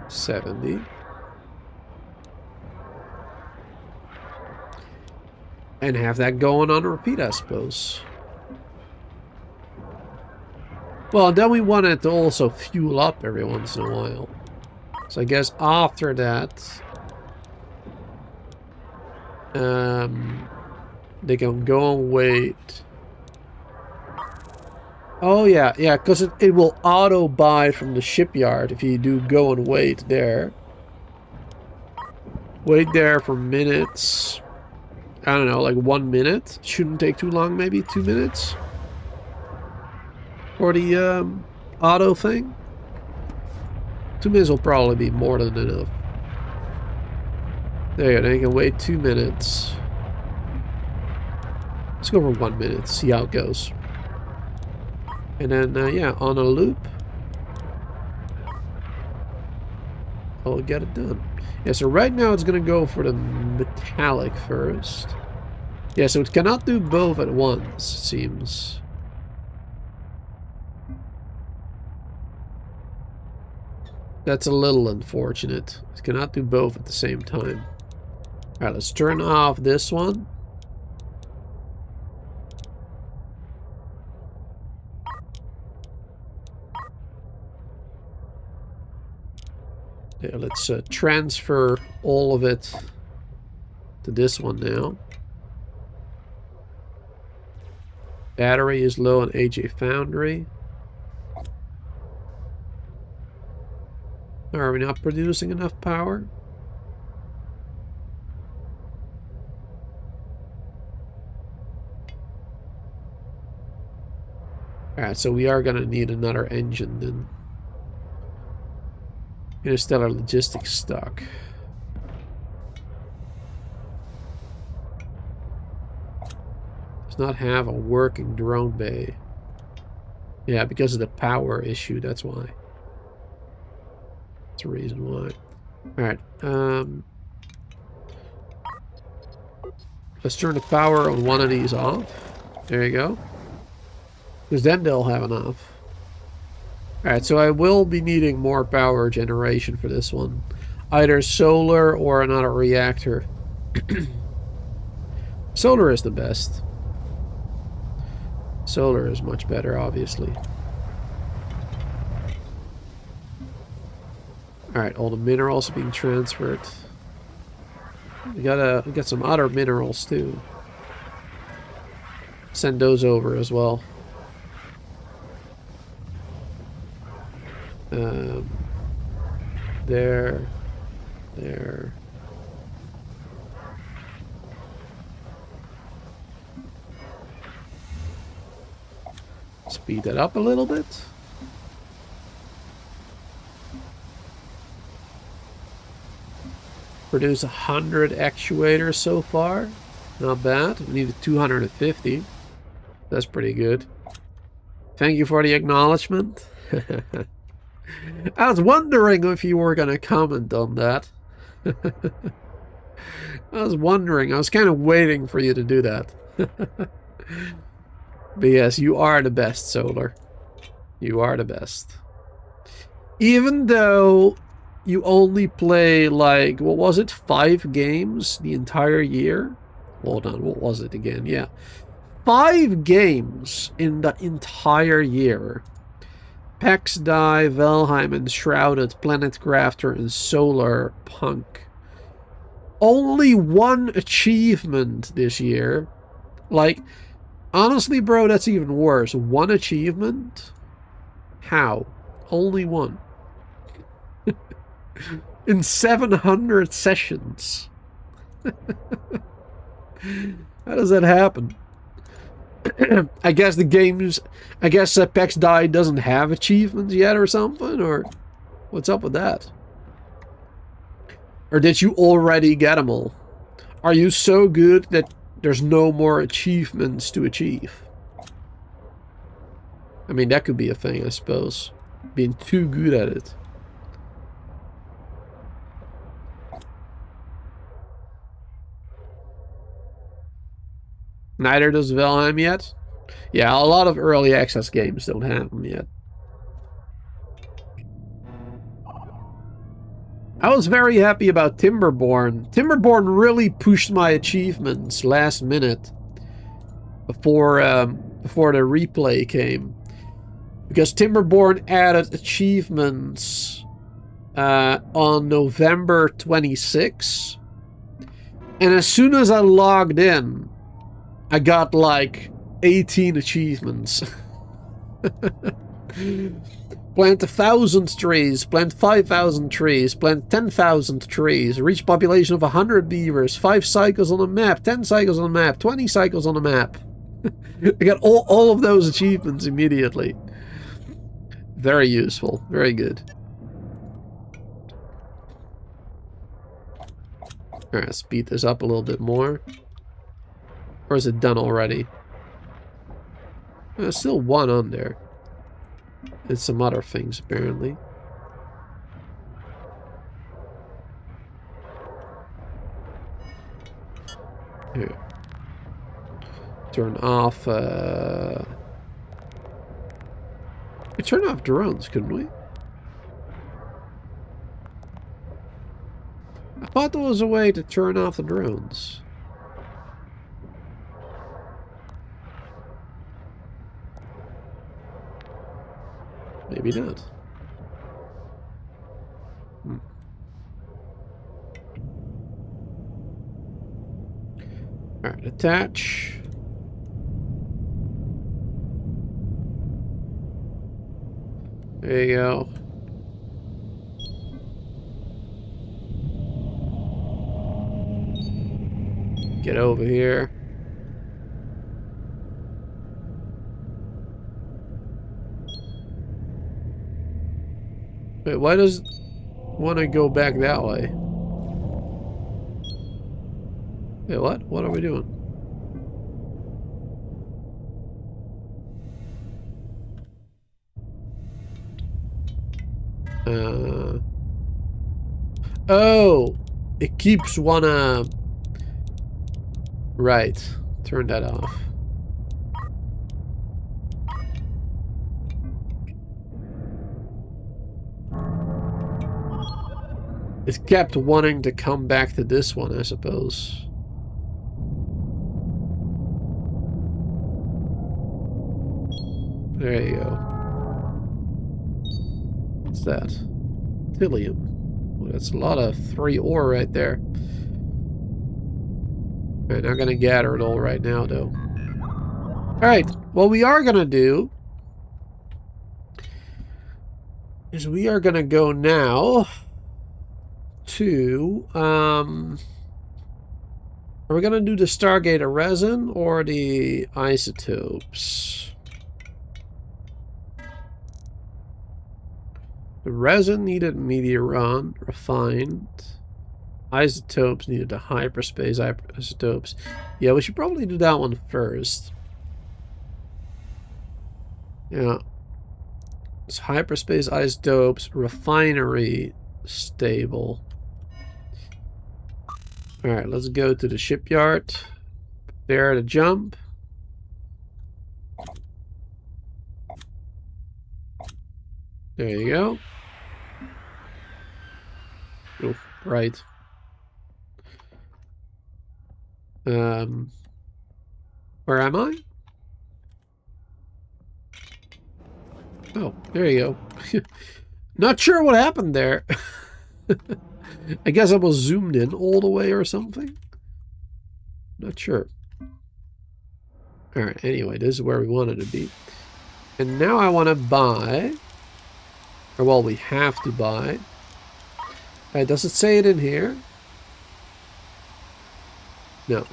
A: 70 and have that going on repeat, I suppose. Well, then we want it to also fuel up every once in a while. So I guess after that, they can go and wait. Oh yeah, yeah, because it will auto buy from the shipyard if you do go and wait there. Wait there for minutes. I don't know, like 1 minute. Shouldn't take too long, maybe 2 minutes. For the auto thing. 2 minutes will probably be more than enough. There you go, then you can wait 2 minutes. Let's go for 1 minute, see how it goes. And then, yeah, on a loop. I'll get it done. Yeah, so right now it's going to go for the metallic first. Yeah, so it cannot do both at once, it seems. That's a little unfortunate. It cannot do both at the same time. Alright, let's turn off this one. Yeah, let's transfer all of it to this one now. Battery is low on AJ Foundry. Are we not producing enough power? Alright, so we are going to need another engine then. Interstellar logistics stock. Does not have a working drone bay. Yeah, because of the power issue, that's why. That's the reason why. Alright, let's turn the power on one of these off. There you go. Because then they'll have enough. Alright, so I will be needing more power generation for this one. Either solar or another reactor. Solar is the best. Solar is much better, obviously. Alright, all the minerals are being transferred. We got some other minerals too. Send those over as well. There. Speed that up a little bit. Produce 100 actuators so far. Not bad. We needed 250. That's pretty good. Thank you for the acknowledgement. I was wondering if you were going to comment on that. I was wondering. I was kind of waiting for you to do that. But yes, you are the best, Solar. You are the best. Even though you only play, like, what was it? 5 games the entire year? Hold on, what was it again? Yeah. 5 games in the entire year. Pax Die, Valheim, Enshrouded, Planet Crafter, and Solar Punk. Only 1 achievement this year. Like, honestly, bro, that's even worse. 1 achievement? How? Only 1. In 700 sessions. How does that happen? I guess the games... I guess Pax Die doesn't have achievements yet or something? Or what's up with that? Or did you already get them all? Are you so good that there's no more achievements to achieve? I mean, that could be a thing, I suppose. Being too good at it. Neither does Valheim yet. Yeah, a lot of early access games don't have them yet. I was very happy about Timberborn. Timberborn really pushed my achievements last minute before the replay came, because Timberborn added achievements on November 26th, and as soon as I logged in, I got like 18 achievements. Plant 1,000 trees, plant 5,000 trees, plant 10,000 trees, reach population of 100 beavers, 5 cycles on the map, 10 cycles on the map, 20 cycles on the map. I got all of those achievements immediately. Very useful, very good. Alright, speed this up a little bit more. Or is it done already? There's still one on there. And some other things, apparently. Here. Turn off, we turn off drones, couldn't we? I thought there was a way to turn off the drones. Maybe not. Alright, attach. There you go. Get over here. Wait, why does it want to go back that way? Wait, what? What are we doing? Oh! It keeps wanna... Right. Turn that off. It kept wanting to come back to this one, I suppose. There you go. What's that? Tilium. Oh, that's a lot of 3 ore right there. Alright, not gonna gather it all right now, though. Alright, what we are gonna do is we are gonna go now to, are we gonna do the Stargazer resin or the isotopes? The resin needed meteoron, refined. Isotopes needed the hyperspace isotopes. Yeah, we should probably do that one first. Yeah. It's hyperspace isotopes, refinery, stable. Alright, let's go to the shipyard. Prepare to jump. There you go. Oh, right. Where am I? Oh, there you go. Not sure what happened there. I guess I was zoomed in all the way or something. Not sure. Alright, anyway, this is where we wanted to be. And now I want to buy... Or, well, we have to buy... does it say it in here? No.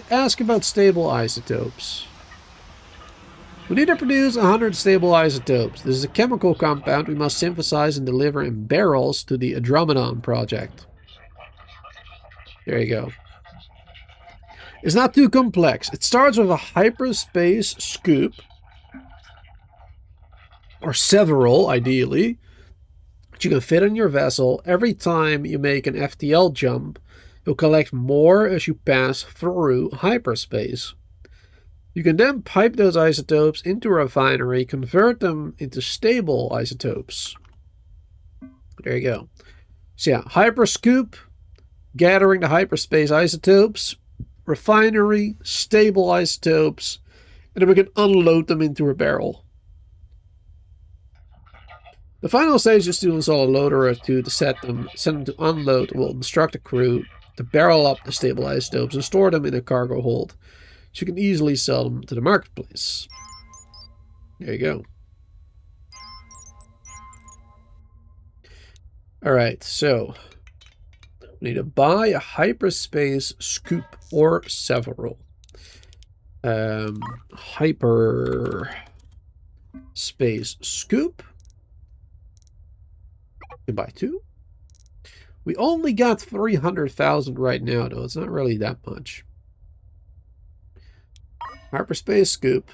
A: Ask about stable isotopes. We need to produce 100 stable isotopes. This is a chemical compound we must synthesize and deliver in barrels to the Andromedon project. There you go. It's not too complex. It starts with a hyperspace scoop. or several, ideally, that you can fit on your vessel. Every time you make an FTL jump, you'll collect more as you pass through hyperspace. You can then pipe those isotopes into a refinery, convert them into stable isotopes. There you go. So yeah, hyperscoop, gathering the hyperspace isotopes, refinery, stable isotopes, and then we can unload them into a barrel. The final stage is to install a loader or two to send them to unload. We'll instruct the crew to barrel up the stable isotopes and store them in a cargo hold, so you can easily sell them to the marketplace. There you go. Alright, so we need to buy a hyperspace scoop or several. Hyperspace scoop. You can buy 2. We only got 300,000 right now, though. It's not really that much. Hyperspace scoop.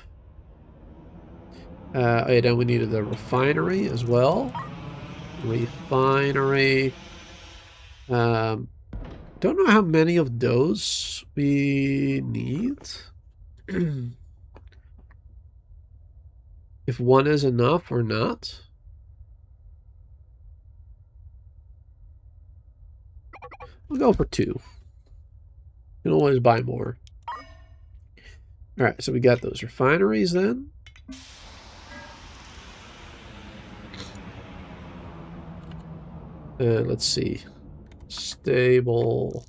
A: Yeah, then we needed a refinery as well. Refinery. Don't know how many of those we need. If one is enough or not. We'll go for 2. You can always buy more. Alright, so we got those refineries then. Let's see. Stable.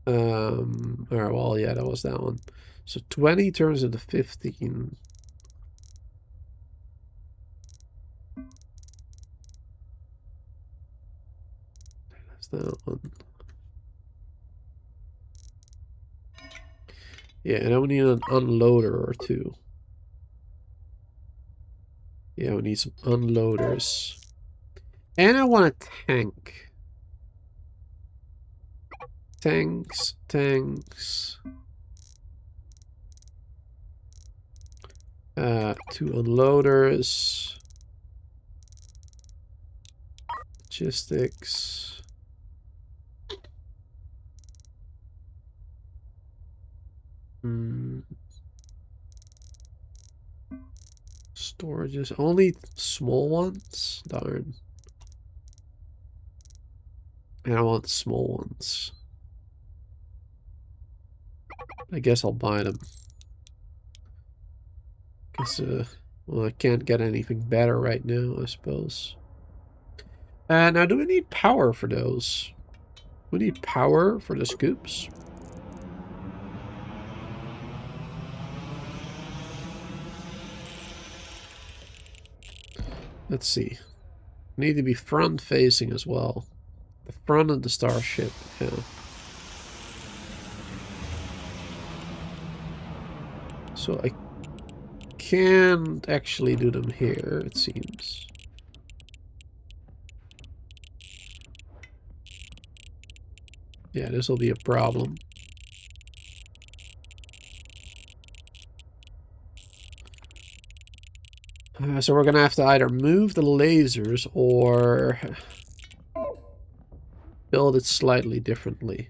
A: Alright, well, yeah, that was that one. So 20 turns into 15. That's that one. Yeah, and then we need an unloader or 2. Yeah, we need some unloaders. And I want a tank. Tanks. 2 unloaders. Logistics. Storages. Only small ones? Darn. And I want small ones. I guess I'll buy them. Guess, well, I can't get anything better right now, I suppose. Now, do we need power for those? We need power for the scoops? Let's see. Need to be front-facing as well. The front of the Starship, yeah. So I can't actually do them here, it seems. Yeah, this will be a problem. So we're going to have to either move the lasers or build it slightly differently.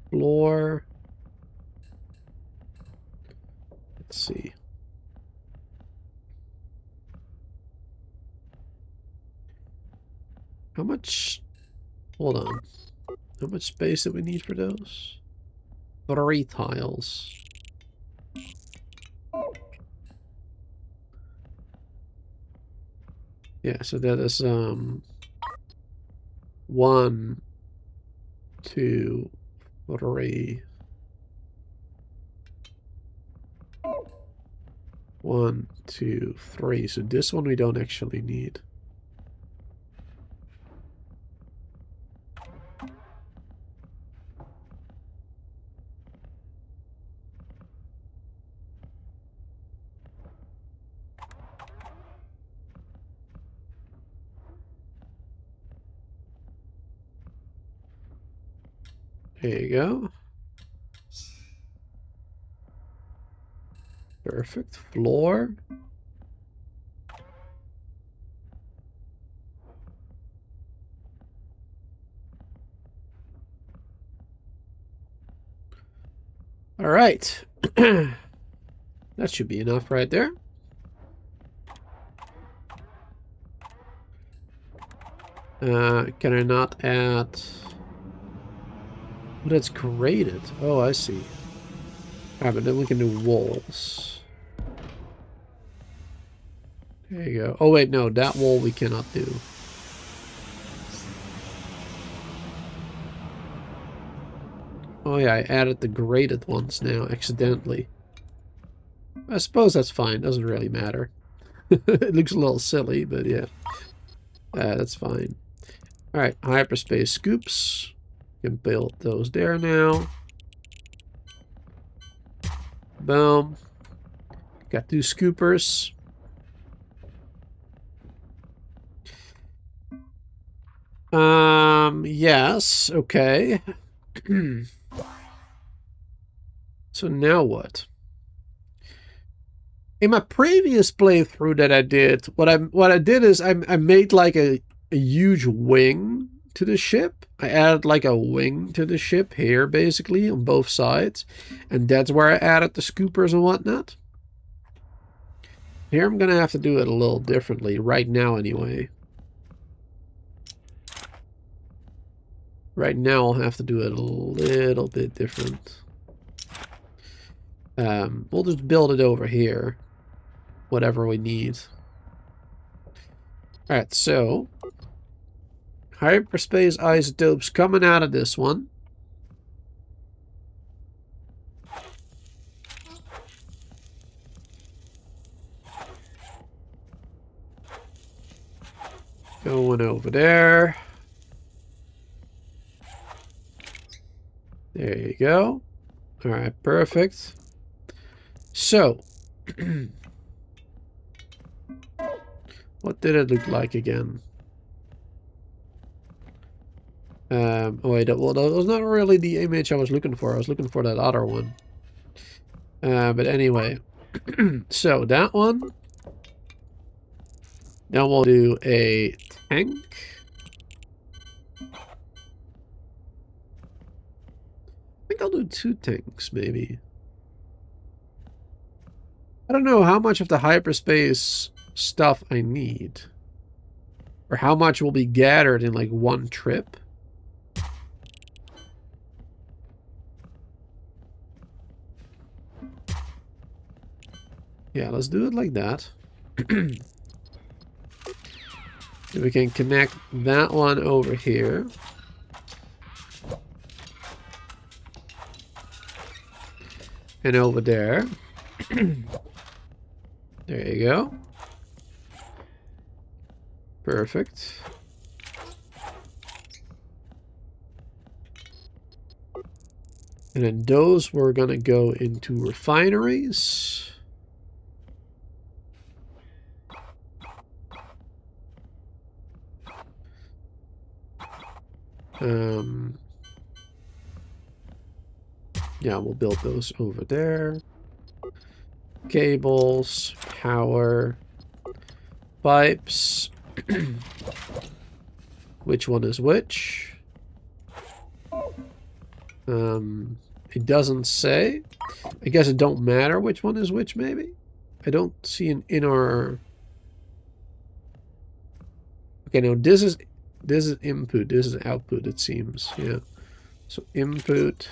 A: Floor. Let's see. How much... Hold on. How much space do we need for those? 3 tiles. Yeah, so that is 1, 2, 3. 1, 2, 3. So this one we don't actually need. There you go. Perfect. Floor. All right. That should be enough right there. Can I not add... Oh, that's graded. Oh, I see. Alright, but then we can do walls. There you go. Oh, wait, no. That wall we cannot do. Oh, yeah, I added the graded ones now, accidentally. I suppose that's fine. Doesn't really matter. It looks a little silly, but yeah. That's fine. Alright, hyperspace scoops. Can build those there now. Boom. Got 2 scoopers. Yes, okay. So now what? In my previous playthrough that I did, what I did is I made like a huge wing to the ship. I added like a wing to the ship here, basically, on both sides. And that's where I added the scoopers and whatnot. Here I'm going to have to do it a little differently, right now anyway. Right now I'll have to do it a little bit different. We'll just build it over here. Whatever we need. Alright, so... hyperspace isotopes coming out of this one. Going over there. There you go. Alright, perfect. So... what did it look like again? Oh wait, well, that was not really the image I was looking for. I was looking for that other one. But anyway. So, that one. Then we'll do a tank. I think I'll do 2 tanks, maybe. I don't know how much of the hyperspace stuff I need. Or how much will be gathered in like one trip. Yeah, let's do it like that. We can connect that one over here. And over there. There you go. Perfect. And then those we're going to go into refineries. Yeah, we'll build those over there. Cables, power, pipes. Which one is which? It doesn't say. I guess it don't matter which one is which, maybe? I don't see an inner... Okay, no, this is input, this is output, it seems. Yeah. So input.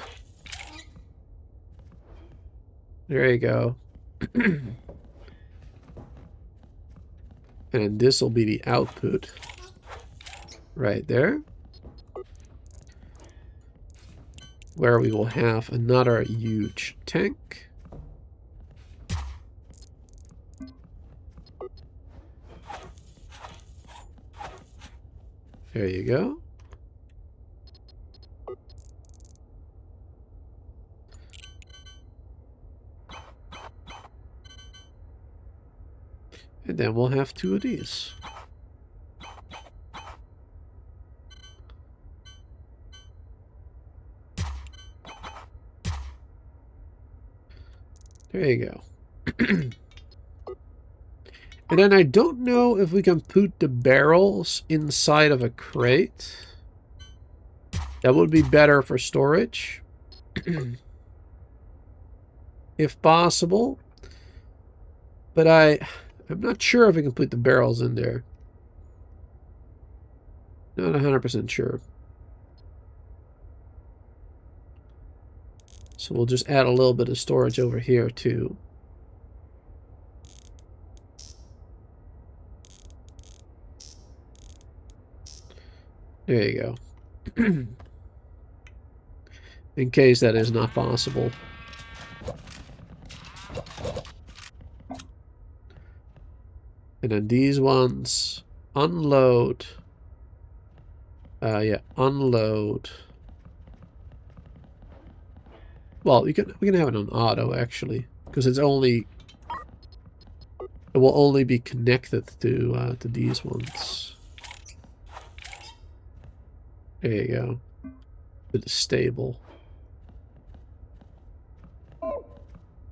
A: There you go. And then this will be the output. Right there. Where we will have another huge tank. There you go. And then we'll have 2 of these. There you go. And then I don't know if we can put the barrels inside of a crate. That would be better for storage. If possible. But I'm not sure if we can put the barrels in there. Not 100% sure. So we'll just add a little bit of storage over here too. There you go. In case that is not possible. And then these ones, unload. Yeah, unload. Well, we can have it on auto actually, because it will only be connected to these ones. There you go. To the stable.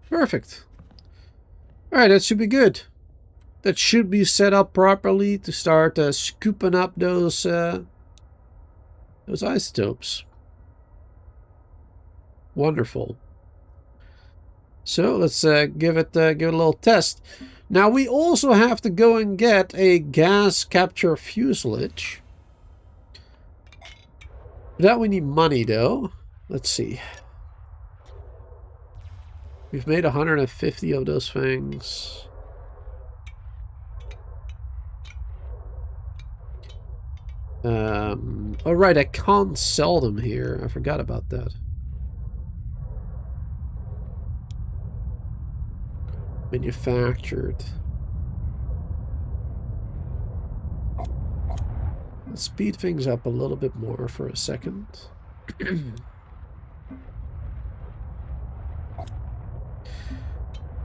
A: Perfect. All right, that should be good. That should be set up properly to start scooping up those isotopes. Wonderful. So let's give it a little test. Now we also have to go and get a gas capture fuselage. For that we need money though. Let's see. We've made 150 of those things. Oh right, I can't sell them here. I forgot about that. Manufactured. Let's speed things up a little bit more for a second.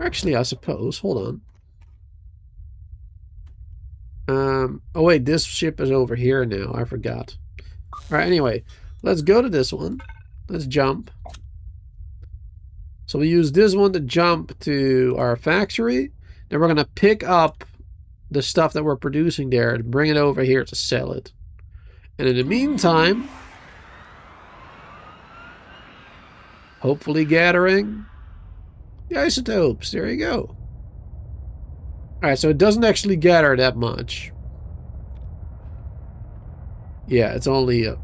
A: Actually, I suppose. Hold on. Oh wait, this ship is over here now. I forgot. Alright, anyway. Let's go to this one. Let's jump. So we use this one to jump to our factory. Then we're going to pick up the stuff that we're producing there and bring it over here to sell it. And in the meantime, hopefully gathering the isotopes. There you go. Alright, so it doesn't actually gather that much. Yeah, it's only a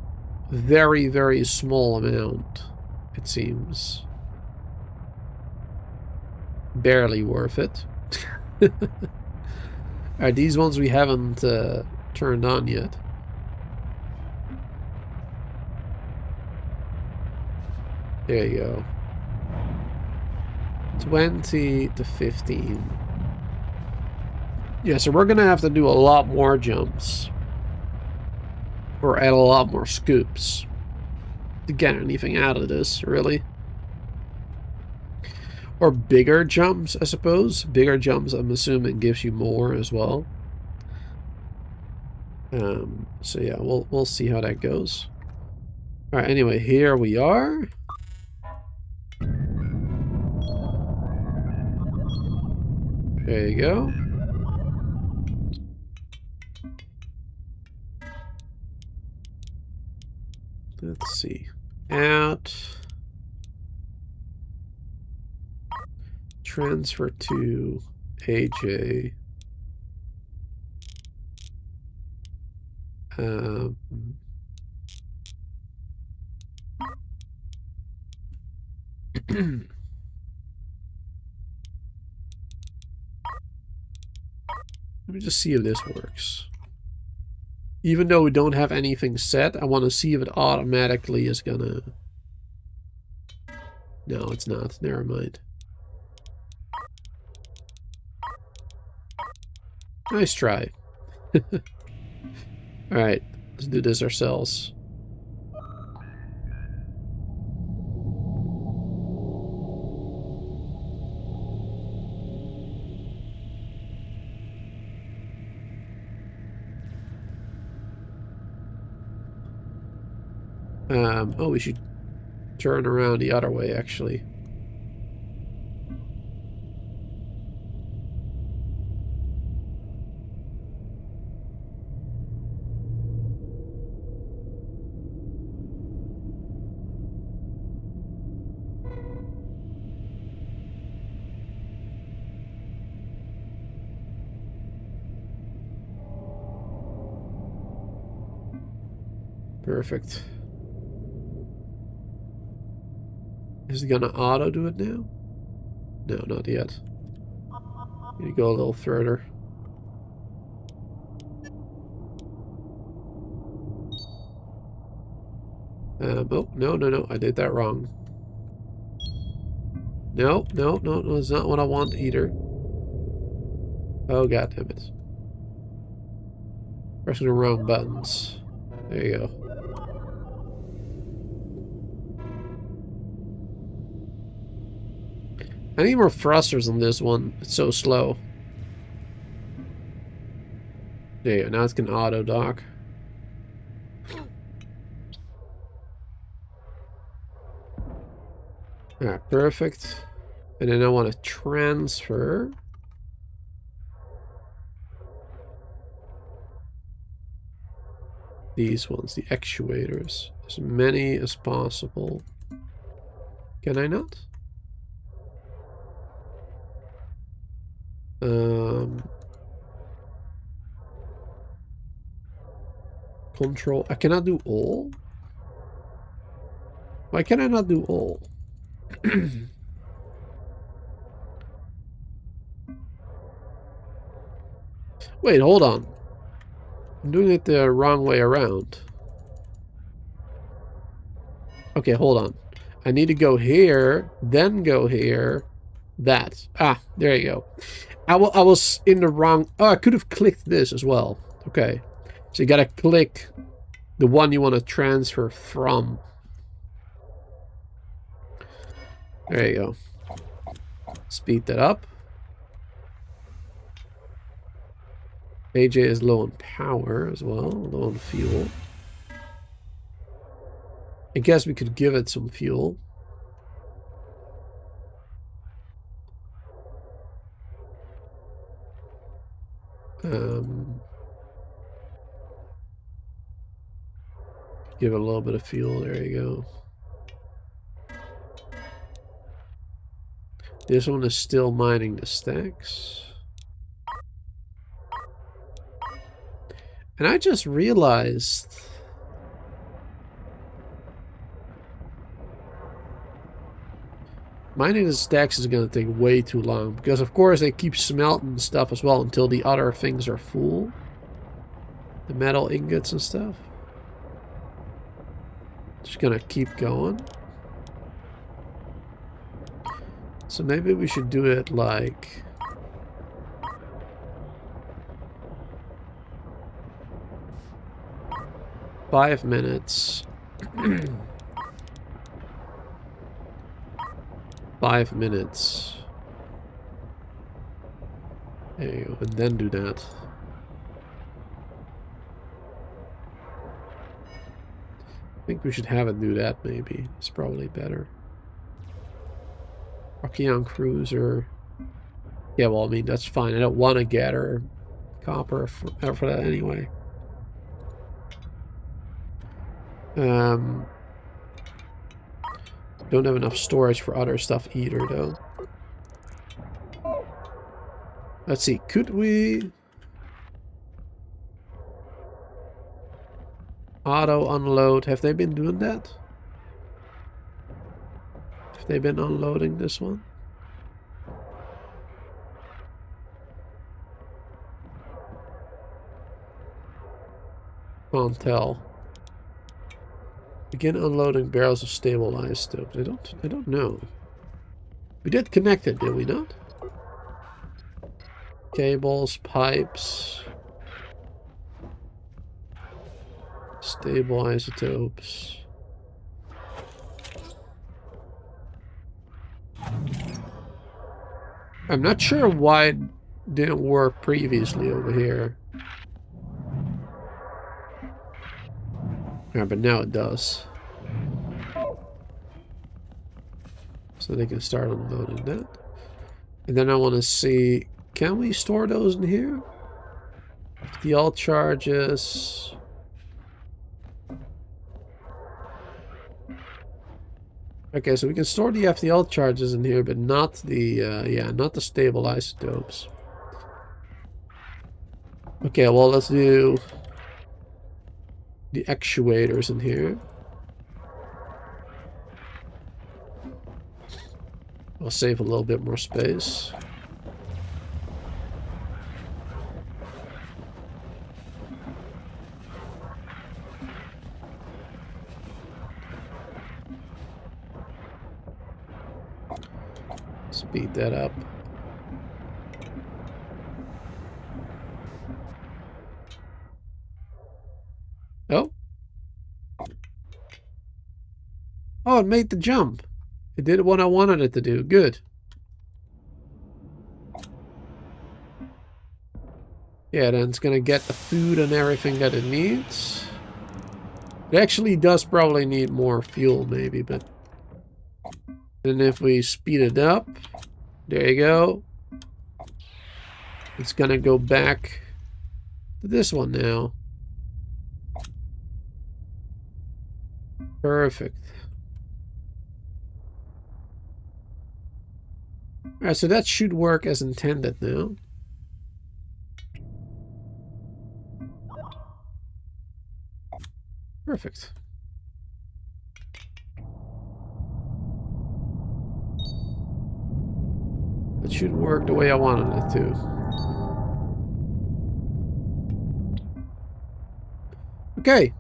A: very, very small amount, it seems. Barely worth it. Alright, these ones we haven't turned on yet. There you go. 20 to 15. Yeah, so we're gonna have to do a lot more jumps. Or add a lot more scoops to get anything out of this, really. Or bigger jumps, I suppose. Bigger jumps, I'm assuming, gives you more as well. So yeah, we'll see how that goes. All right. Anyway, here we are. There you go. Let's see. Out. Transfer to AJ. Let me just see if this works. Even though we don't have anything set, I want to see if it automatically is gonna... No, it's not. Never mind. Nice try. Alright, let's do this ourselves. Oh, we should turn around the other way, actually. Perfect. Is it gonna auto do it now? No, not yet. Need to go a little further. Oh, no, I did that wrong. No, it's not what I want either. Oh, god damn it. Pressing the wrong buttons. There you go. I need more thrusters on this one. It's so slow. There you go. Now it's gonna auto dock. Alright, perfect. And then I want to transfer. These ones, the actuators. As many as possible. Can I not? Control. I cannot do all? Why can I not do all? Wait, hold on. I'm doing it the wrong way around. Okay, hold on. I need to go here, then go here. That. Ah, there you go. I was in the wrong... Oh, I could have clicked this as well. Okay. So you gotta click the one you want to transfer from. There you go. Speed that up. AJ is low on power as well, low on fuel. I guess we could give it some fuel. Give it a little bit of fuel. There you go. This one is still mining the stacks. And I just realized mining the stacks is going to take way too long because, of course, they keep smelting stuff as well until the other things are full. The metal ingots and stuff. Just going to keep going. So maybe we should do it like... ...5 minutes. 5 minutes. There you go, and then do that. I think we should have it do that, maybe. It's probably better. Ockeon Cruiser. Yeah, well, I mean, that's fine. I don't want to gather copper for that anyway. Don't have enough storage for other stuff either, though. Let's see, could we... auto unload? Have they been doing that? Have they been unloading this one? Can't tell. Begin unloading barrels of stabilized stokes. I don't know. We did connect it, did we not? Cables, pipes. Stable isotopes. I'm not sure why it didn't work previously over here. Yeah, but now it does. So they can start unloading that. And then I want to see, can we store those in here? The alt charges. Okay, so we can store the FTL charges in here, but not the, yeah, not the stable isotopes. Okay, well, let's do the actuators in here. I'll save a little bit more space. Speed that up. Oh. Oh, it made the jump. It did what I wanted it to do. Good. Yeah, then it's gonna get the food and everything that it needs. It actually does probably need more fuel, maybe, but... And if we speed it up... There you go. It's gonna go back to this one now. Perfect. Alright, so that should work as intended now. Perfect. It should work the way I wanted it to. Okay.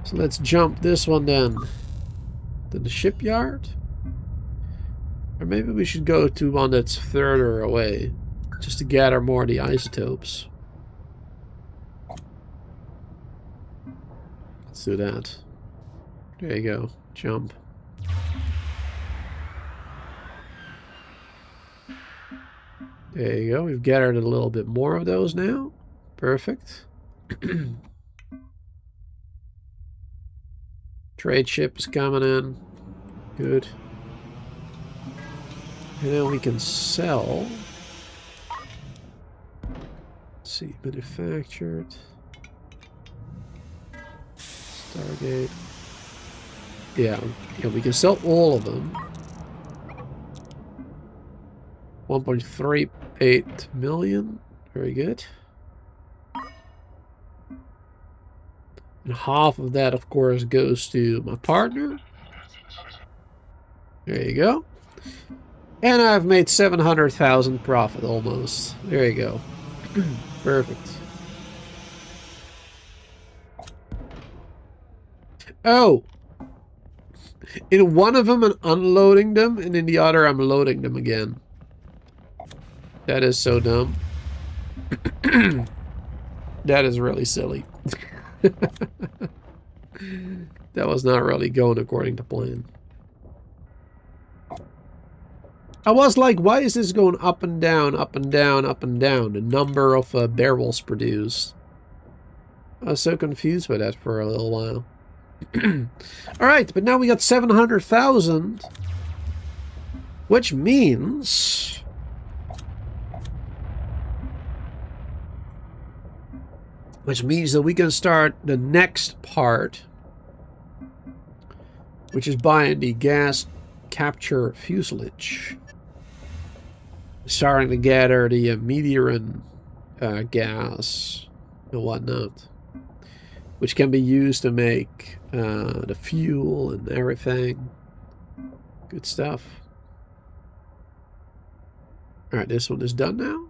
A: So let's jump this one then to the shipyard. Or maybe we should go to one that's further away, just to gather more of the isotopes. Let's do that. There you go. Jump. There you go. We've gathered a little bit more of those now. Perfect. Trade ship is coming in. Good. And then we can sell. Let's see, manufactured. Stargate. Yeah, we can sell all of them. 1.38 million. Very good. And half of that, of course, goes to my partner. There you go. And I've made 700,000 profit almost. There you go. Perfect. Oh! In one of them I'm unloading them, and in the other I'm loading them again. That is so dumb. That is really silly. That was not really going according to plan. I was like, why is this going up and down, up and down, up and down? The number of barrels produced. I was so confused by that for a little while. Alright, but now we got 700,000. Which means... that we can start the next part, which is buying the gas capture fuselage. Starting to gather the meteorin gas and whatnot, which can be used to make the fuel and everything. Good stuff. Alright, this one is done now.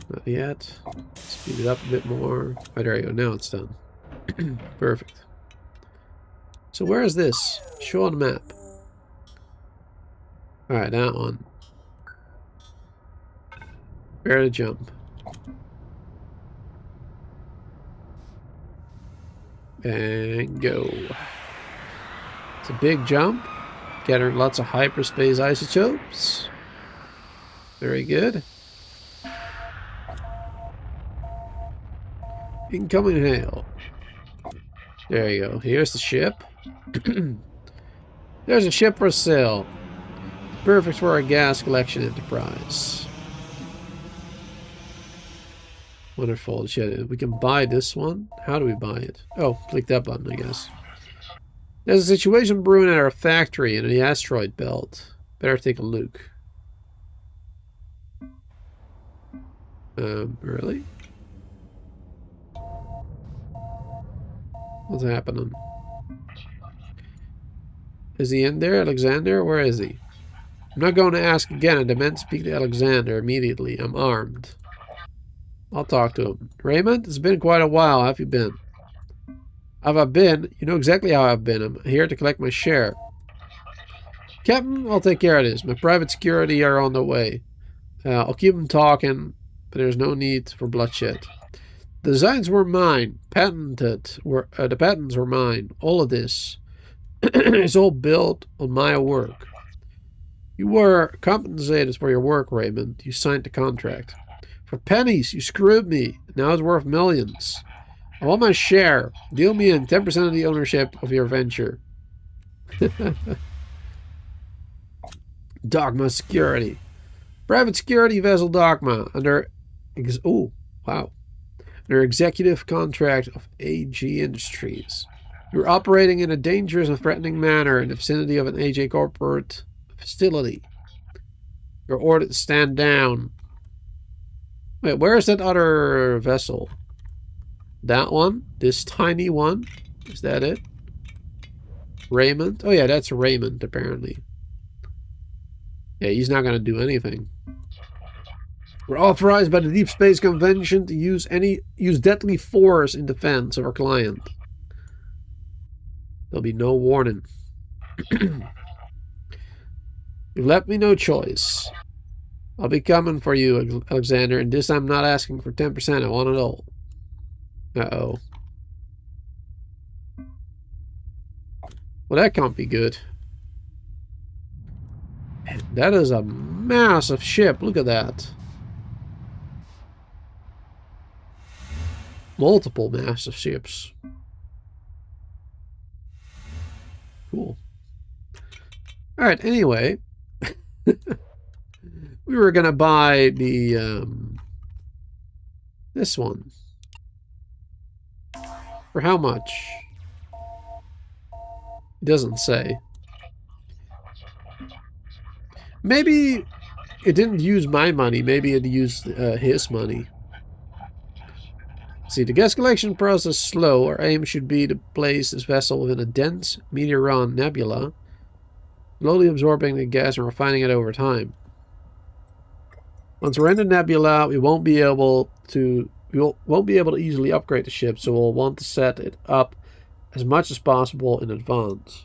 A: Not yet. Speed it up a bit more. Oh, there you go. Now it's done. Perfect. So where is this? Show on the map. Alright, that one. Where to jump? And go. It's a big jump. Gathering lots of hyperspace isotopes. Very good. Incoming hail. There you go. Here's the ship. There's a ship for sale. Perfect for a gas collection enterprise. Wonderful. We can buy this one. How do we buy it? Oh, click that button, I guess. There's a situation brewing at our factory in the asteroid belt. Better take a look. Really? What's happening? Is he in there, Alexander? Where is he? I'm not going to ask again. I demand to speak to Alexander immediately. I'm armed. I'll talk to him. Raymond, it's been quite a while. How have you been? How have I been? You know exactly how I've been. I'm here to collect my share. Captain, I'll take care of this. My private security are on the way. I'll keep them talking, but there's no need for bloodshed. The designs were mine. The patents were mine. All of this is all built on my work. You were compensated for your work, Raymond. You signed the contract. For pennies, you screwed me. Now it's worth millions. I want my share. Deal me in 10% of the ownership of your venture. Dogma Security. Private security vessel Dogma under... Oh, wow. Under executive contract of AG Industries. You're operating in a dangerous and threatening manner in the vicinity of an AJ corporate facility. You're ordered to stand down. Wait, where is that other vessel? That one? This tiny one? Is that it? Raymond? Oh yeah, that's Raymond, apparently. Yeah, he's not going to do anything. We're authorized by the Deep Space Convention to use deadly force in defense of our client. There'll be no warning. You've left me no choice. I'll be coming for you, Alexander, and this I'm not asking for 10%. I want it all. Uh-oh. Well, that can't be good. Man, that is a massive ship. Look at that. Multiple massive ships. Cool. Alright, anyway. We were gonna buy the, this one. For how much? It doesn't say. Maybe it didn't use my money. Maybe it used his money. See, the gas collection process is slow. Our aim should be to place this vessel within a dense meteoron nebula, slowly absorbing the gas and refining it over time. Once we're in the nebula, we won't be able to easily upgrade the ship, so we'll want to set it up as much as possible in advance.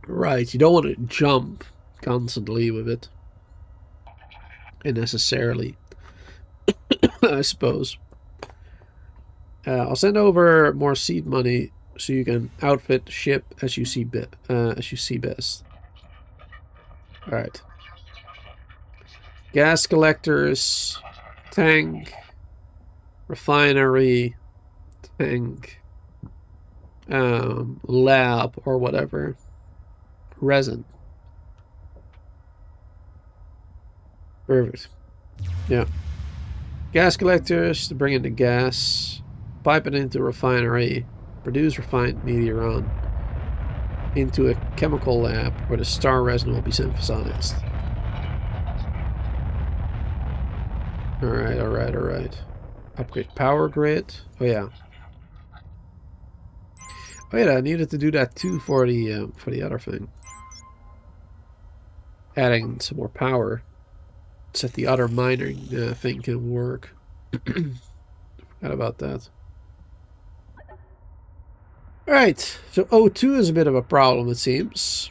A: Right, you don't want to jump constantly with it. Unnecessarily. I suppose. I'll send over more seed money so you can outfit the ship as you see best. All right. Gas collectors, tank, refinery, tank, lab or whatever, resin. Perfect. Yeah. Gas collectors to bring in the gas, pipe it into refinery, produce refined meteoron into a chemical lab where the star resin will be synthesized. Alright. Upgrade power grid. Oh yeah. Oh yeah, I needed to do that too for the other thing. Adding some more power. So that the other mining thing can work. Forgot about that. Alright, so O2 is a bit of a problem, it seems.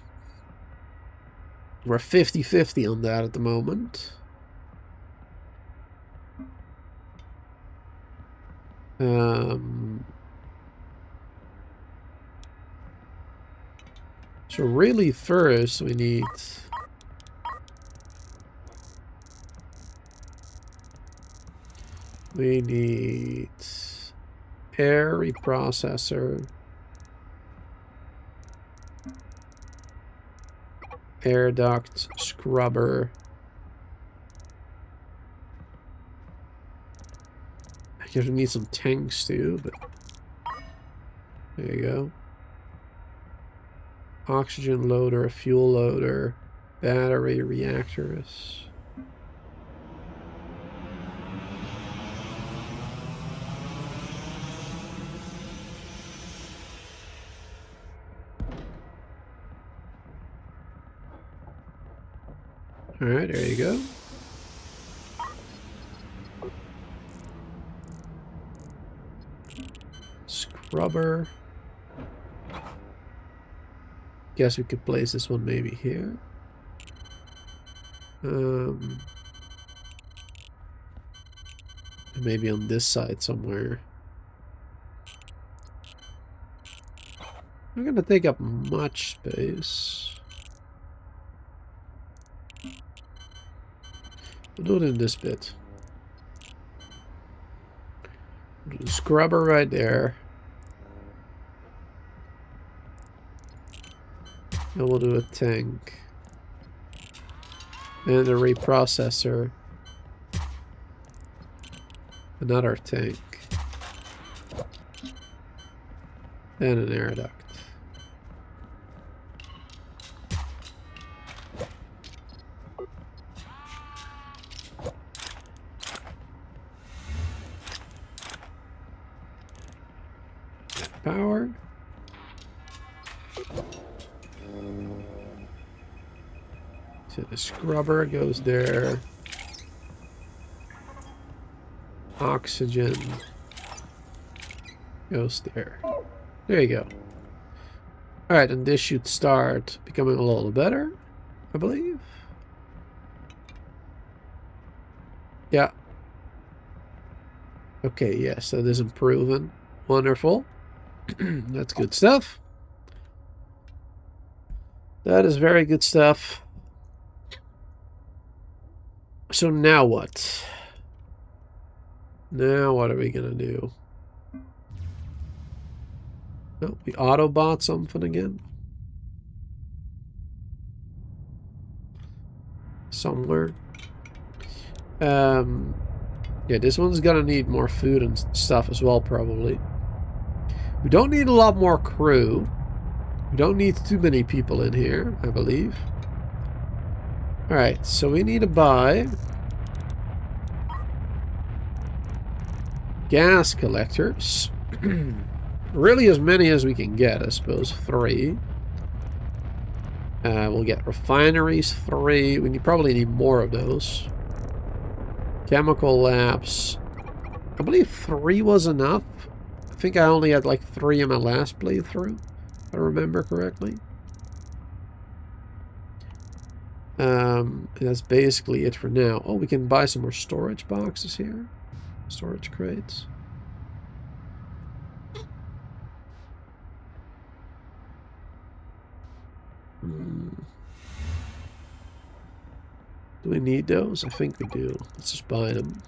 A: We're 50-50 on that at the moment. So really first we need... air reprocessor, air duct scrubber. I guess we need some tanks too, but there you go. Oxygen loader, fuel loader, battery reactors. Alright, there you go. Scrubber. Guess we could place this one maybe here. Maybe on this side somewhere. Not gonna take up much space. We'll do it in this bit. Do a scrubber right there. And we'll do a tank. And a reprocessor. Another tank. And an air duct. Power. So the scrubber goes there. Oxygen goes there. There you go. Alright, and this should start becoming a little better, I believe. Yeah. Okay, yes, that is improving. Wonderful. That's good stuff. That is very good stuff. So now what? Now what are we gonna do? Oh, we Autobot something again? Somewhere. Yeah, this one's gonna need more food and stuff as well, probably. We don't need a lot more crew. We don't need too many people in here, I believe. Alright, so we need to buy gas collectors. Really as many as we can get, I suppose. 3. We'll get refineries, 3. We probably need more of those. Chemical labs. I believe 3 was enough. I think I only had like 3 in my last playthrough, if I remember correctly. That's basically it for now. Oh, we can buy some more storage boxes here. Storage crates. Do we need those? I think we do. Let's just buy them.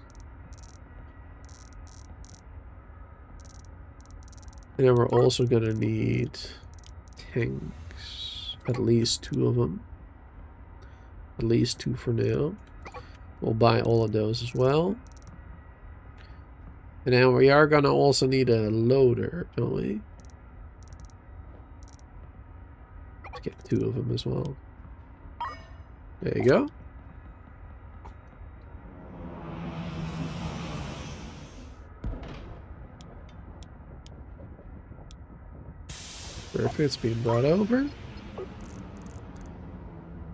A: And then we're also going to need tanks. At least 2 of them. At least 2 for now. We'll buy all of those as well. And then we are going to also need a loader, don't we? Let's get 2 of them as well. There you go. Perfect, it's being brought over.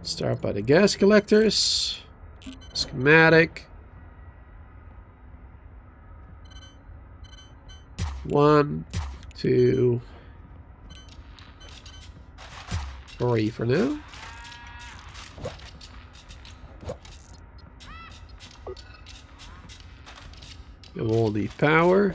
A: Start by the gas collectors. Schematic. 1, 2, 3 for now. And we'll need power.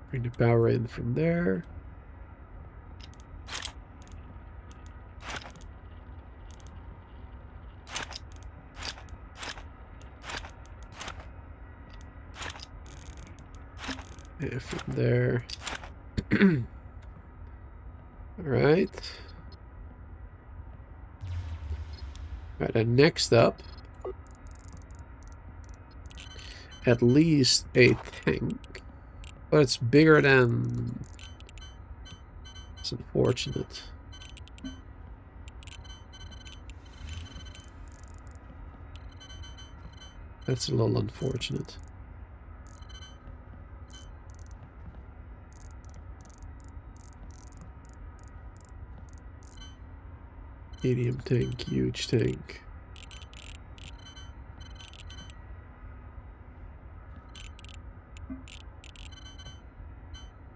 A: Bring the power in from there. And from there. Alright. Alright, and next up, at least a tank. But it's bigger than... It's unfortunate. That's a little unfortunate. Medium tank, huge tank.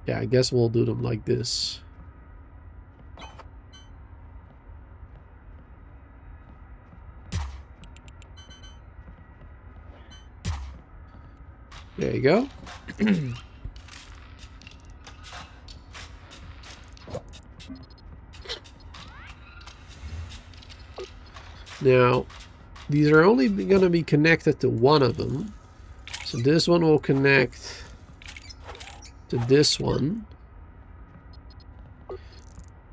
A: Yeah, I guess we'll do them like this. There you go. Now, these are only going to be connected to one of them. So this one will connect to this one.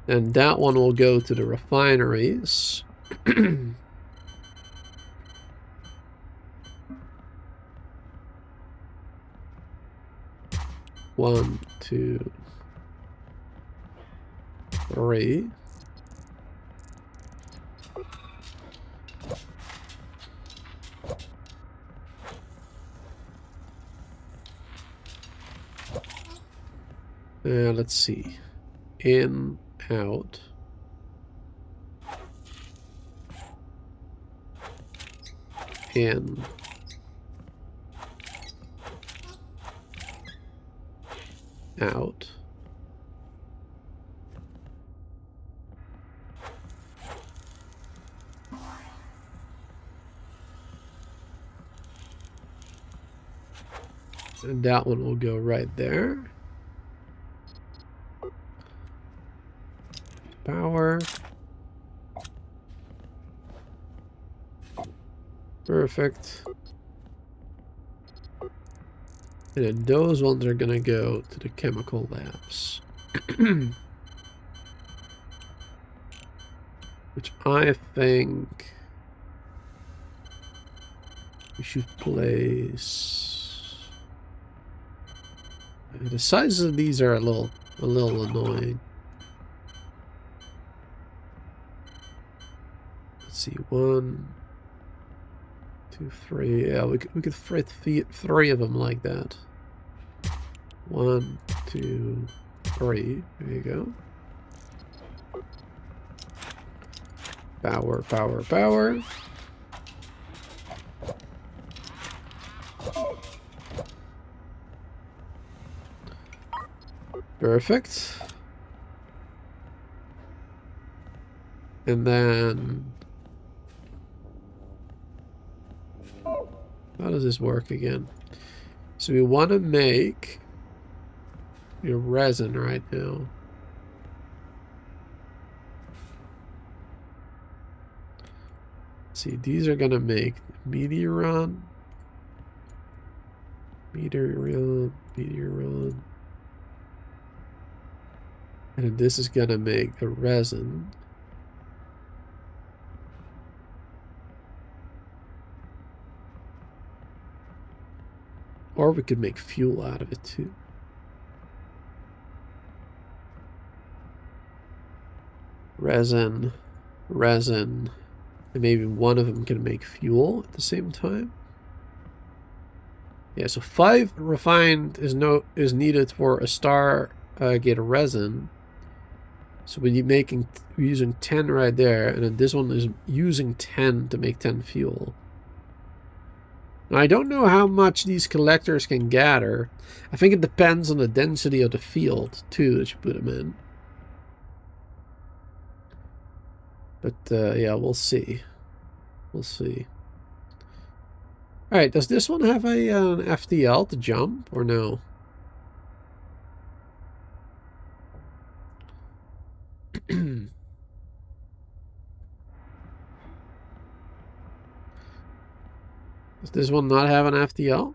A: And that one will go to the refineries. One, two, three. Let's see. In, out. In. Out. And that one will go right there. Power. Perfect. And then those ones are gonna go to the chemical labs. Which I think we should place. The sizes of these are a little annoying. Let's see, 1, 2, 3. Yeah, we could fit three of them like that. 1, 2, 3. There you go. Power, power, power. Perfect. And then how does this work again? So we want to make your resin right now. Let's see, these are gonna make meteoron. And then this is gonna make the resin. Or we could make fuel out of it too. Resin, and maybe one of them can make fuel at the same time. Yeah, so 5 refined is needed for a Stargate resin. So we're using 10 right there, and then this one is using 10 to make 10 fuel. Now, I don't know how much these collectors can gather. I think it depends on the density of the field, too, that you put them in. But, yeah, we'll see. We'll see. Alright, does this one have an FTL to jump, or no? Does this one not have an FTL?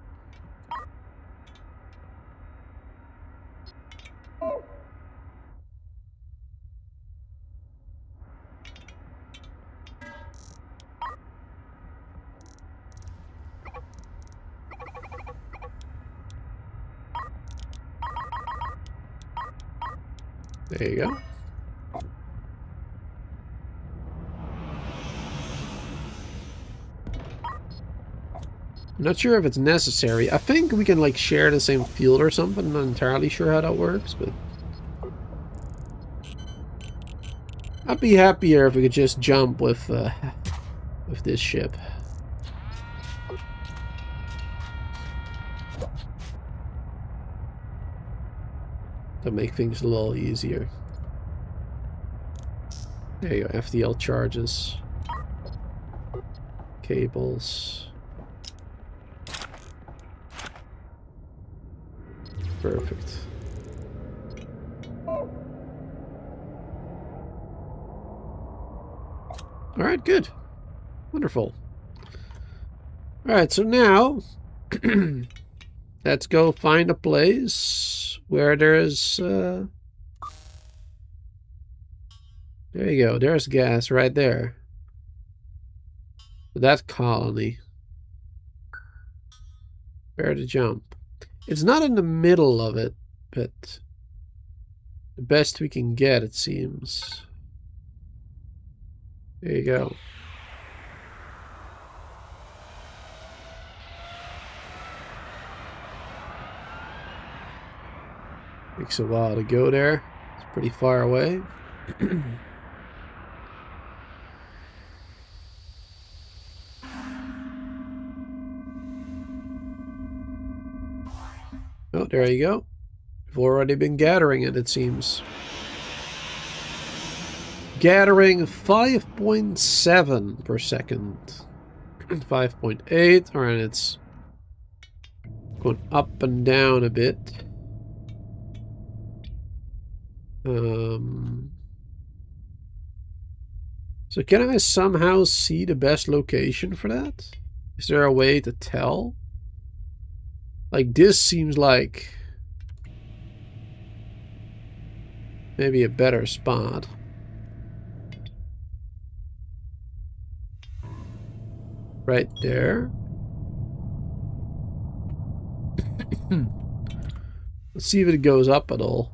A: There you go. I'm not sure if it's necessary. I think we can like share the same field or something. I'm not entirely sure how that works, but I'd be happier if we could just jump with this ship. To make things a little easier. There you go, FDL charges. Cables. Perfect. Alright, good. Wonderful. Alright, so now let's go find a place where there's there you go, there's gas right there. That colony. Where to jump? It's not in the middle of it, but the best we can get, it seems. There you go. Takes a while to go there. It's pretty far away. Oh, there you go. We've already been gathering it, it seems. Gathering 5.7 per second. 5.8. Alright, it's going up and down a bit. So can I somehow see the best location for that? Is there a way to tell? Like, this seems like maybe a better spot. Right there. Let's see if it goes up at all.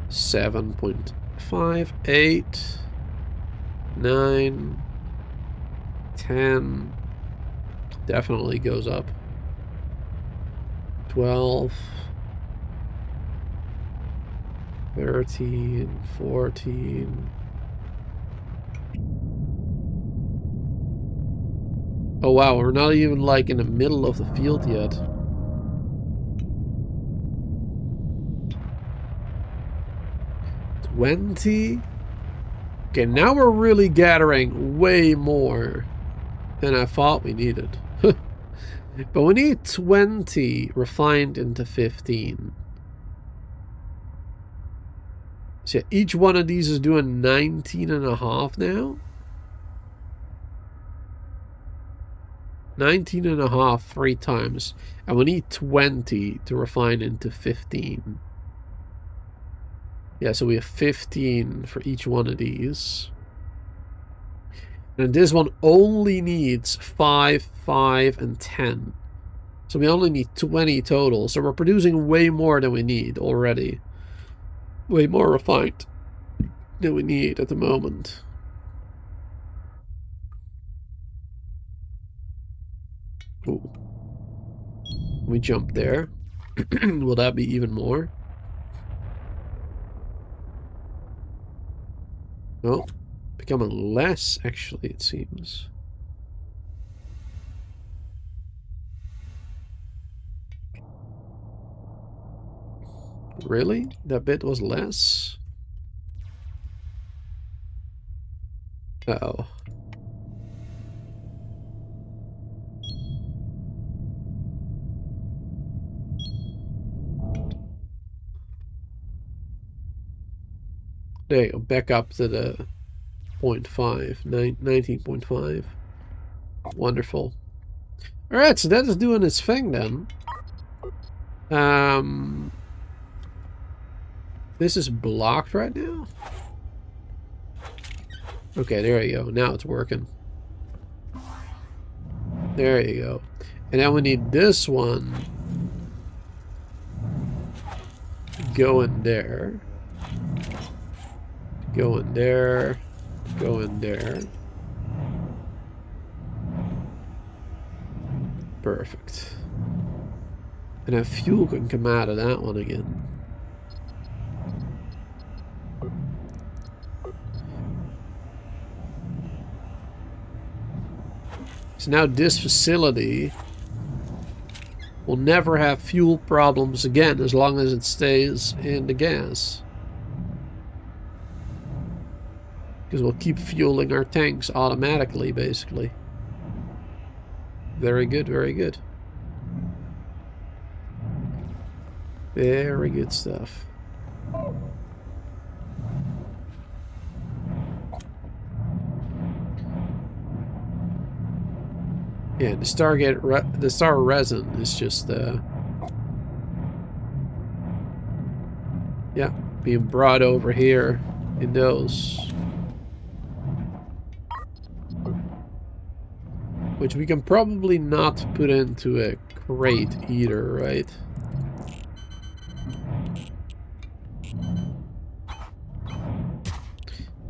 A: 7.5, 8, 9, 10. Definitely goes up. 12, 13, 14. Oh wow, we're not even like in the middle of the field yet. $20. Okay, now we're really gathering way more than I thought we needed. But we need 20 refined into 15. So each one of these is doing 19.5 now. 19.5 3 times. And we need 20 to refine into 15. Yeah, so we have 15 for each one of these. And this one only needs 5, 5, and 10. So we only need 20 total. So we're producing way more than we need already. Way more refined than we need at the moment. Ooh. We jump there. Will that be even more? Oh, becoming less, actually, it seems. Really? That bit was less? Uh-oh. There you go, back up to the 0.5, 19.5. Wonderful. Alright, so that is doing its thing then. This is blocked right now? Okay, there you go. Now it's working. There you go. And now we need this one go in there. Go in there. Go in there. Perfect. And then fuel can come out of that one again. So now this facility will never have fuel problems again as long as it stays in the gas. Because we'll keep fueling our tanks automatically, basically. Very good, very good. Very good stuff. Yeah, the the star resin is just yeah, being brought over here in those, which we can probably not put into a crate either, right?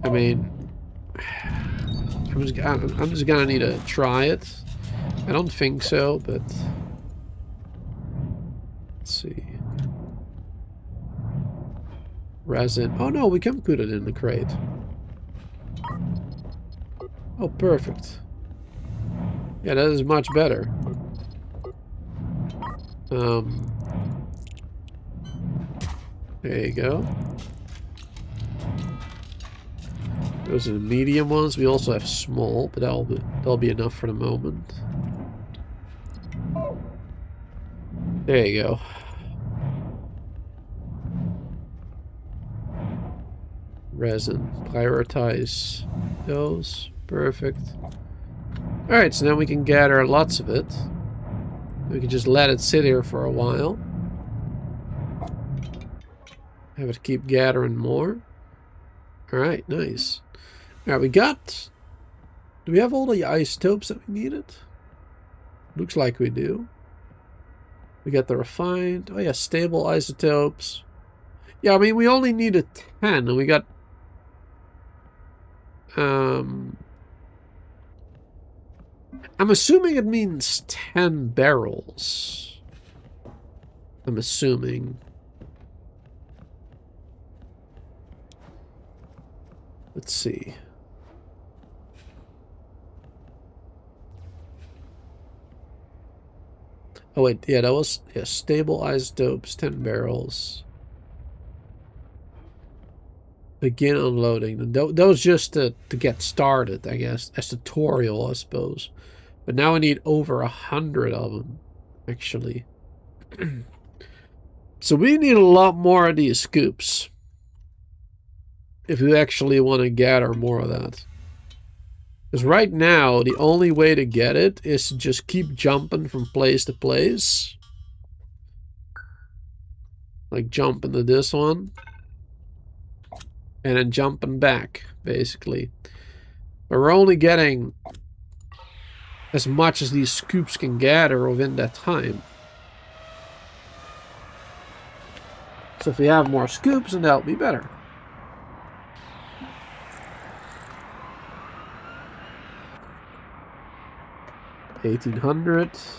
A: I mean, I'm just gonna need to try it. I don't think so, but let's see. Resin. Oh no, we can put it in the crate. Oh, perfect. Yeah, that is much better. There you go. Those are the medium ones. We also have small, but that'll be enough for the moment. There you go. Resin. Prioritize those. Perfect. Alright, so now we can gather lots of it. We can just let it sit here for a while. Have it keep gathering more. Alright, nice. Alright, we got... Do we have all the isotopes that we needed? Looks like we do. We got the refined... Oh yeah, stable isotopes. Yeah, I mean, we only needed 10, and we got... I'm assuming it means 10 barrels. I'm assuming. Let's see. Oh wait, yeah, that was stable isotopes, 10 barrels. Begin unloading. That was just to get started, I guess. As tutorial, I suppose. But now I need over 100 of them, actually. So we need a lot more of these scoops. If you actually want to gather more of that. Because right now, the only way to get it is to just keep jumping from place to place. Like jump into this one. And then jumping back, basically. But we're only getting as much as these scoops can gather within that time. So if we have more scoops, then that'll be better. $1,800,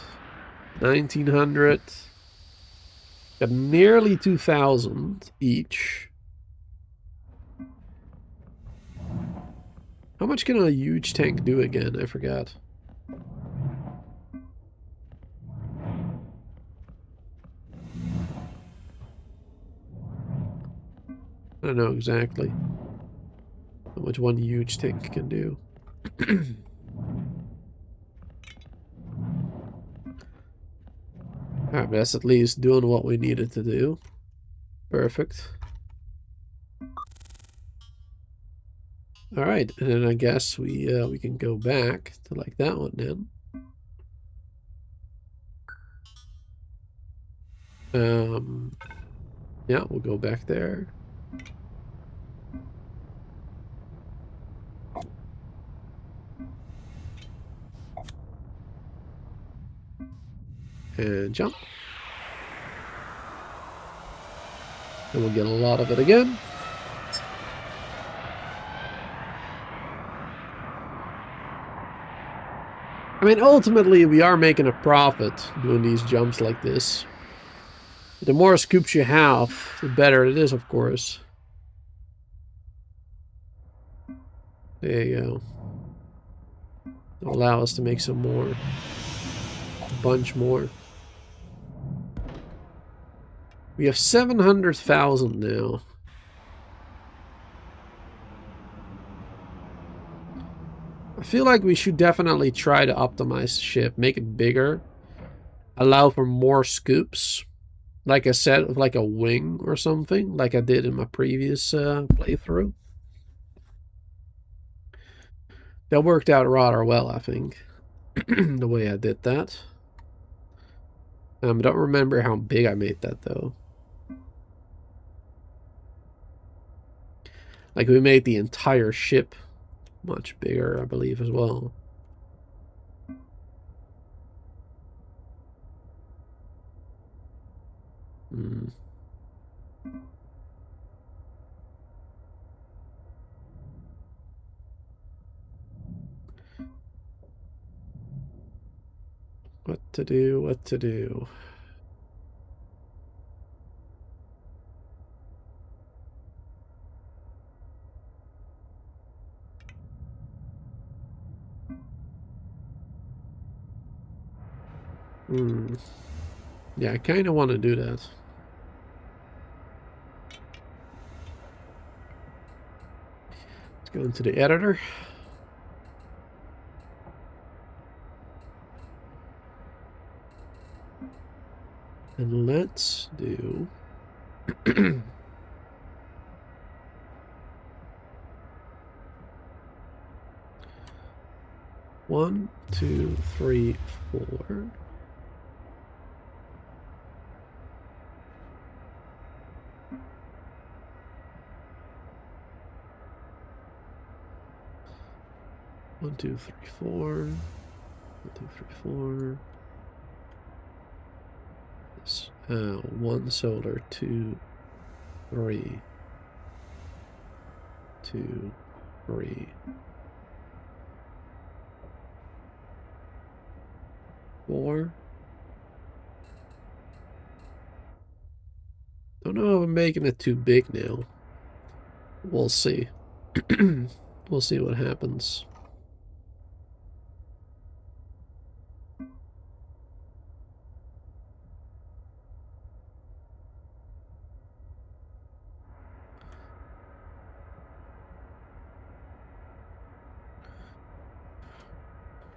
A: $1,900, got nearly 2,000 each. How much can a huge tank do again? I forgot. I don't know exactly how much one huge tank can do. Alright, but that's at least doing what we needed to do. Perfect. Alright, and then I guess we can go back to like that one then. Yeah, we'll go back there. And jump. And we'll get a lot of it again. I mean, ultimately, we are making a profit doing these jumps like this. The more scoops you have, the better it is, of course. There you go. It'll allow us to make some more. A bunch more. We have 700,000 now. I feel like we should definitely try to optimize the ship, make it bigger, allow for more scoops. Like I said, with like a wing or something, like I did in my previous playthrough. That worked out rather well, I think, the way I did that. I don't remember how big I made that, though. Like, we made the entire ship much bigger, I believe, as well. Hmm. What to do, what to do. Hmm. Yeah, I kind of want to do that. Let's go into the editor. And let's do... One, two, three, four. One, two, three, four. 1, 2, 3, 4. One solar, 2, 3, 2, 3, 4. Don't know if I'm making it too big now. We'll see. We'll see what happens.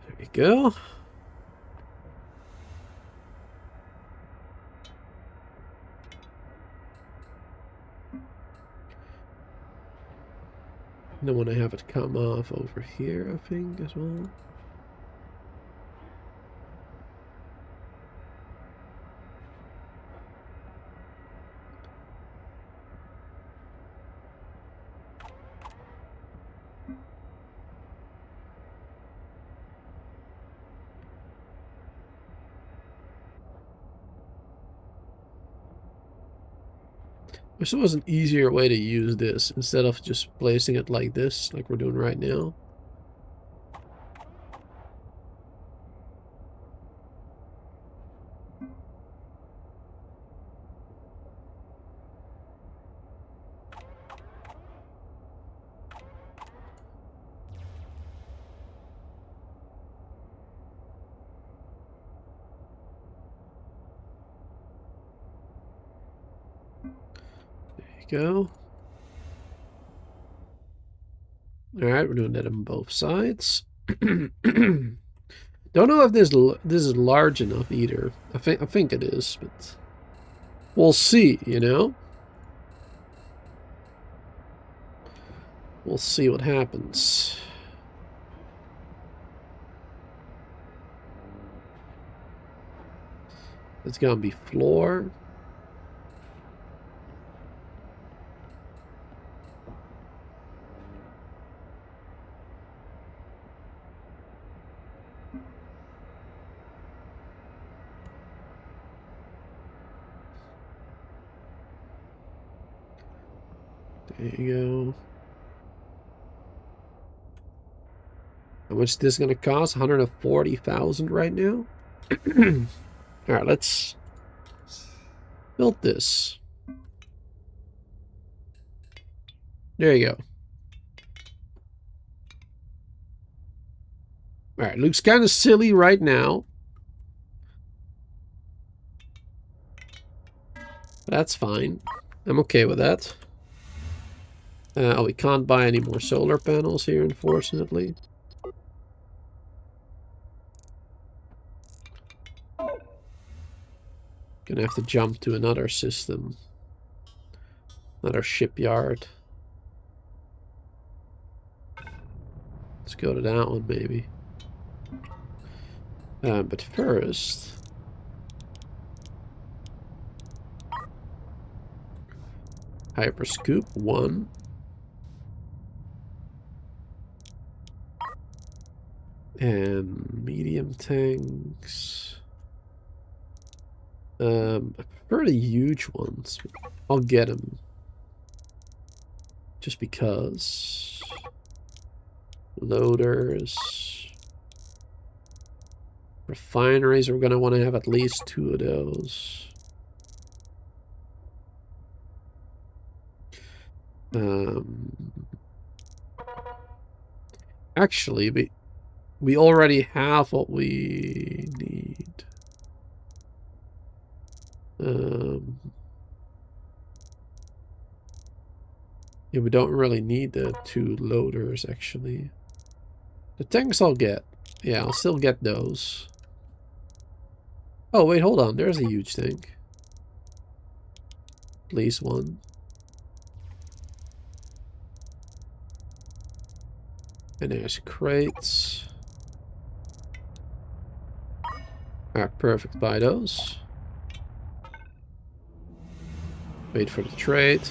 A: There we go. Then when I have it come off over here, I think, as well. Wish there was an easier way to use this instead of just placing it like this, like we're doing right now. Go. All right, we're doing that on both sides. Don't know if this is large enough either. I think it is, but we'll see. You know, we'll see what happens. It's gonna be floor. There you go. How much is this going to cost? 140,000 right now? Alright, let's build this. There you go. Alright, looks kind of silly right now. That's fine. I'm okay with that. Oh, we can't buy any more solar panels here, unfortunately. Gonna have to jump to another system. Another shipyard. Let's go to that one, maybe. But first... Hyperscoop 1. And medium tanks. I prefer the huge ones. I'll get them. Just because. Loaders. Refineries, we're going to want to have at least 2 of those. Actually, we already have what we need. Yeah, we don't really need the 2 loaders, actually. The tanks I'll get. Yeah, I'll still get those. Oh, wait, hold on. There's a huge tank. Please, one. And there's crates. Alright, perfect. Buy those. Wait for the trade.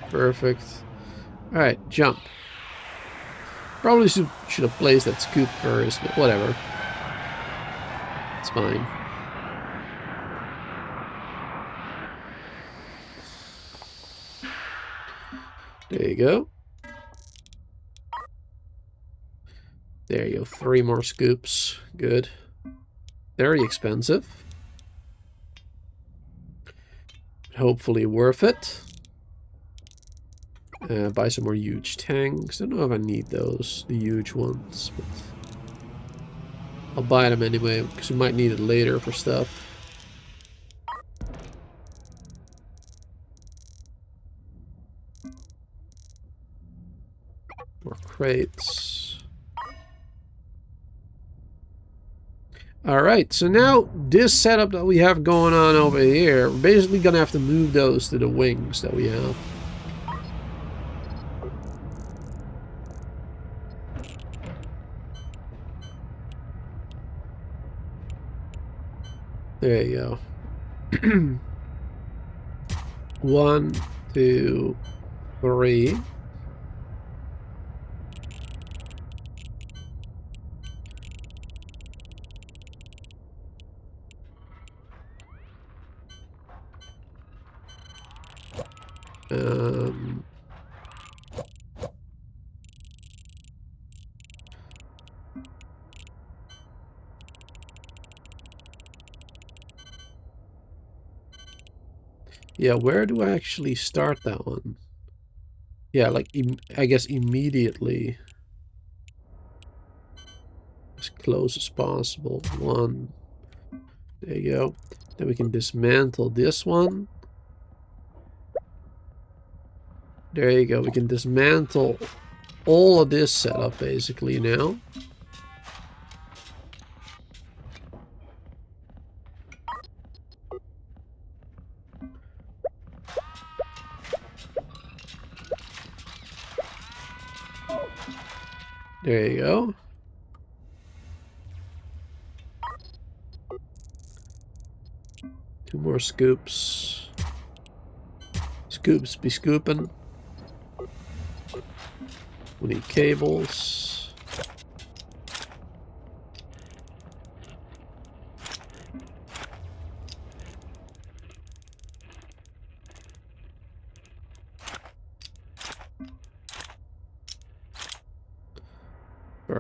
A: Perfect. Alright, jump. Probably should have placed that scoop first, but whatever. It's fine. There you go. There you go. 3 more scoops. Good. Very expensive. Hopefully worth it. Buy some more huge tanks. I don't know if I need those, the huge ones, but I'll buy them anyway, because we might need it later for stuff. More crates. Alright, so now this setup that we have going on over here, we're basically going to have to move those to the wings that we have. There you go. 1, 2, 3. Yeah, where do I actually start that one? Yeah, like, I guess immediately. As close as possible. 1. There you go. Then we can dismantle this one. There you go. We can dismantle all of this setup basically now. There you go. Two more scoops. Scoops be scooping. We need cables.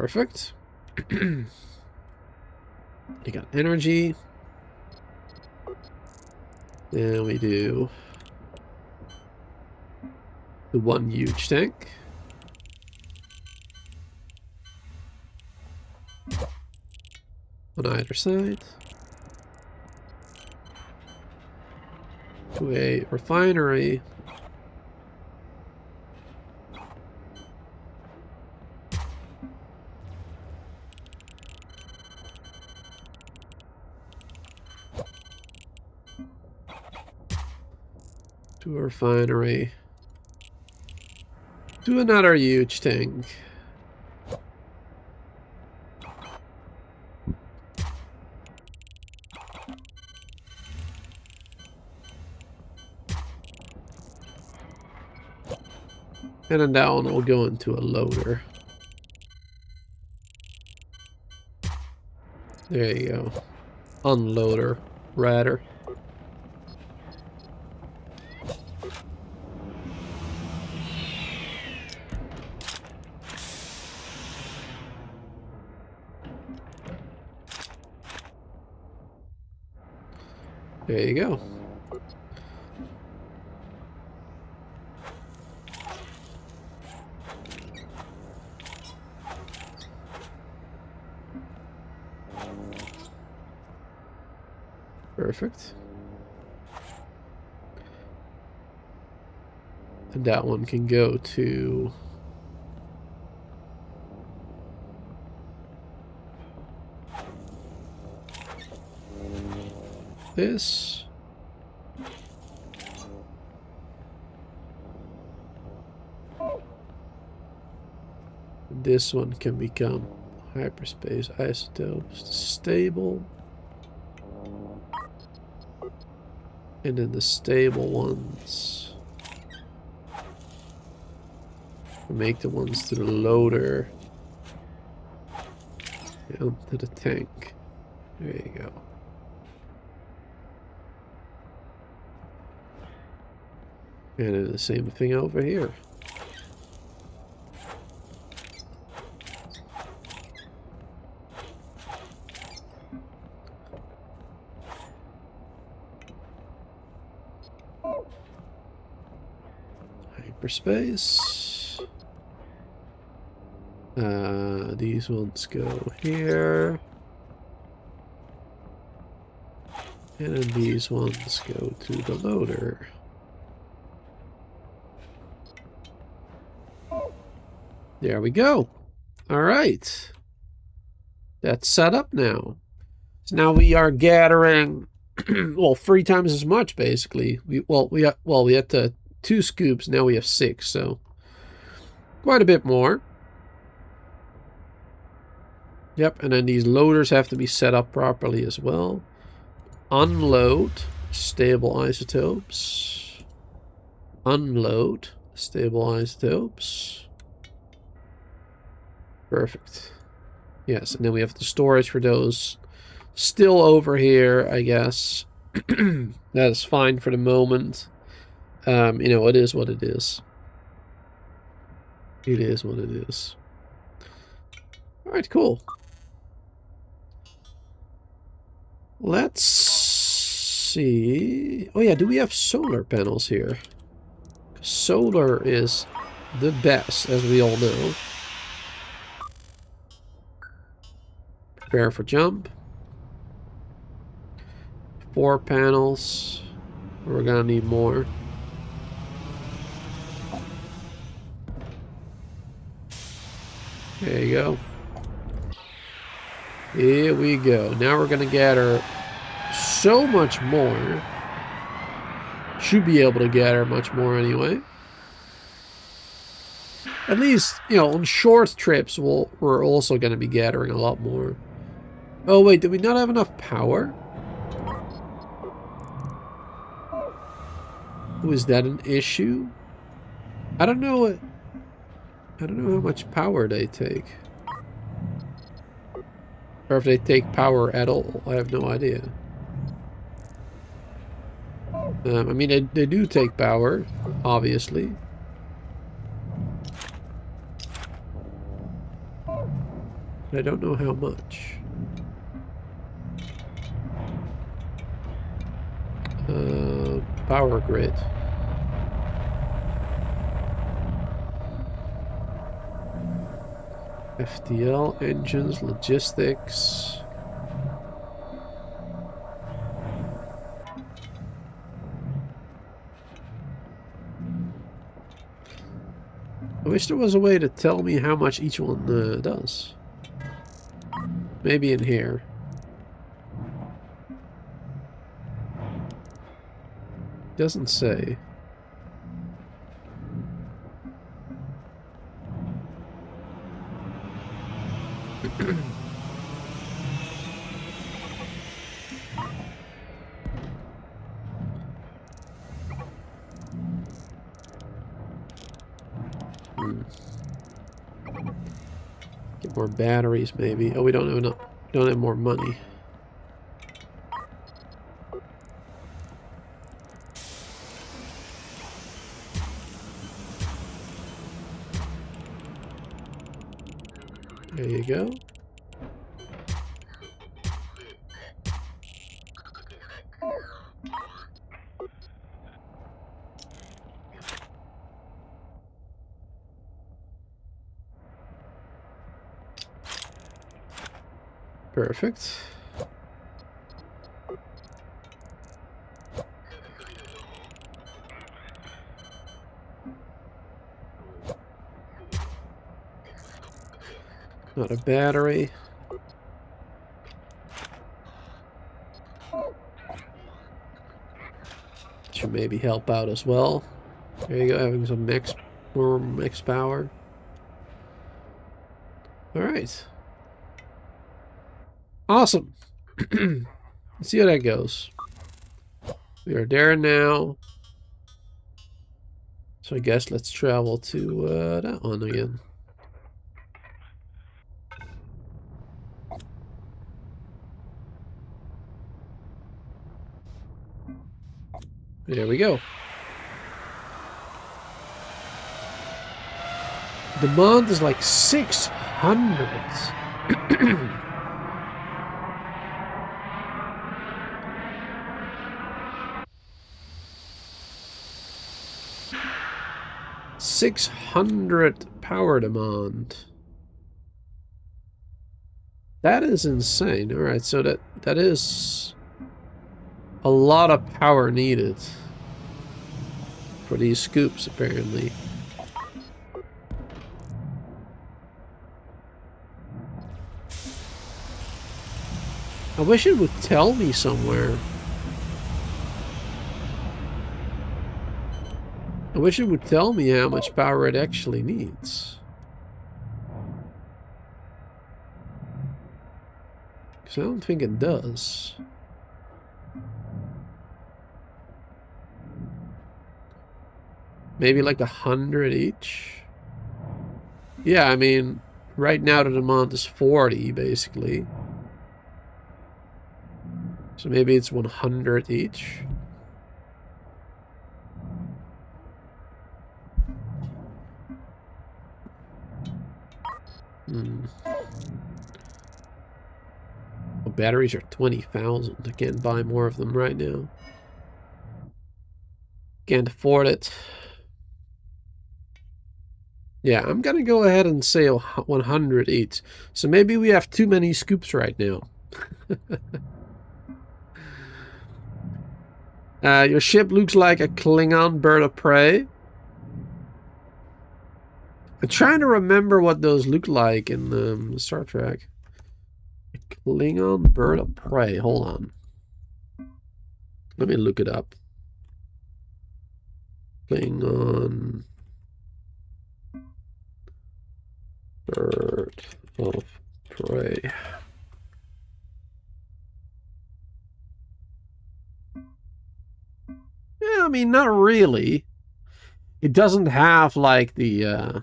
A: Perfect. You got energy. And we do the one huge tank. On either side. To a refinery. To a refinery. To another huge tank. And then that one will go into a loader. There you go. Unloader, rather. There you go. Perfect. And that one can go to this. This one can become hyperspace isotopes, stable. And then the stable ones make the ones to the loader and to the tank. There you go. And then the same thing over here. Hyperspace. These ones go here. And then these ones go to the loader. There we go. All right. That's set up now. So now we are gathering, well, 3 times as much basically. We had 2 scoops. Now we have 6. So quite a bit more. Yep. And then these loaders have to be set up properly as well. Unload stable isotopes. Unload stable isotopes. Perfect. Yes, and then we have the storage for those still over here, I guess. That is fine for the moment. You know, it is what it is. It is what it is. Alright, cool. Let's see. Oh yeah, do we have solar panels here? Solar is the best, as we all know. Prepare for jump. 4 panels. We're gonna need more. There you go. Here we go. Now we're gonna gather so much more. Should be able to gather much more anyway. At least, you know, on short trips, we're also gonna be gathering a lot more. Oh wait, did we not have enough power? Was that an issue? I don't know how much power they take. Or if they take power at all. I have no idea. I mean, they do take power, obviously. I don't know how much. Power grid. FTL, engines, logistics. I wish there was a way to tell me how much each one does. Maybe in here. Doesn't say. Get more batteries, maybe. Oh, we don't have enough. We don't have more money. There you go. Perfect. Not a battery. Should maybe help out as well. There you go, having some more max power. Alright. Awesome. Let's see how that goes. We are there now. So I guess let's travel to that one again. There we go. Demand is like 600. 600 power demand. That is insane. Alright, so that is a lot of power needed for these scoops, apparently. I wish it would tell me somewhere. I wish it would tell me how much power it actually needs. Because I don't think it does. Maybe like 100 each? Yeah, I mean, right now the demand is 40, basically. So maybe it's 100 each. Well, batteries are 20,000. I can't buy more of them right now. Can't afford it. Yeah, I'm gonna go ahead and say 100 each. So maybe we have too many scoops right now. Your ship looks like a Klingon bird of prey. I'm trying to remember what those look like in Star Trek. A Klingon bird of prey. Hold on. Let me look it up. Klingon bird of prey. Yeah, I mean, not really. It doesn't have like the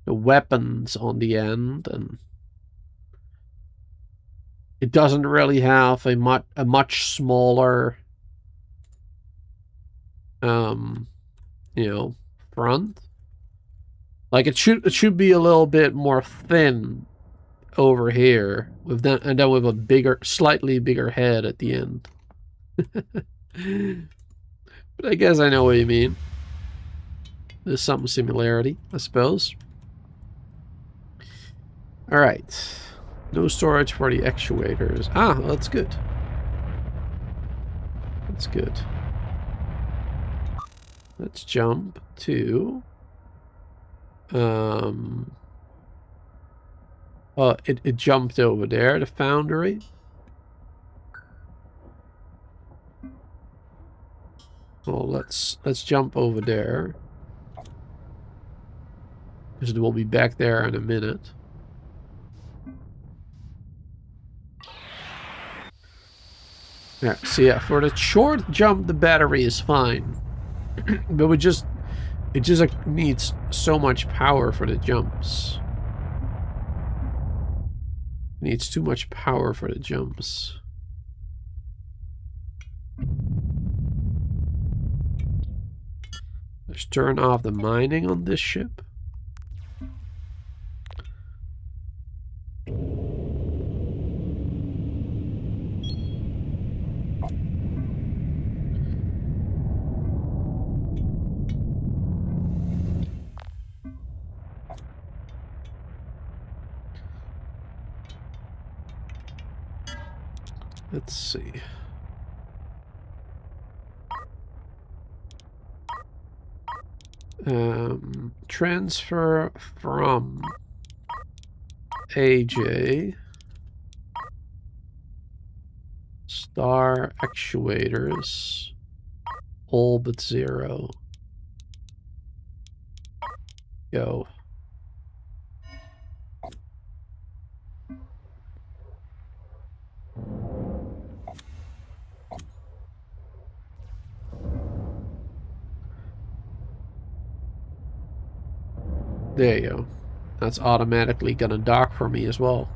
A: weapons on the end, and it doesn't really have a much smaller you know, front. Like it should be a little bit more thin over here with that, and then with a bigger, slightly bigger head at the end. But I guess I know what you mean. There's some similarity, I suppose. All right. No storage for the actuators. Ah, well, that's good. That's good. Let's jump to... Oh, it jumped over there, the foundry. Well, let's jump over there. Because we'll be back there in a minute. Yeah, so yeah, for the short jump, the battery is fine. But it just like, needs so much power for the jumps. It needs too much power for the jumps. Let's turn off the mining on this ship. Let's see. Transfer from AJ star actuators all but 0. Go. There you go. That's automatically gonna dock for me as well.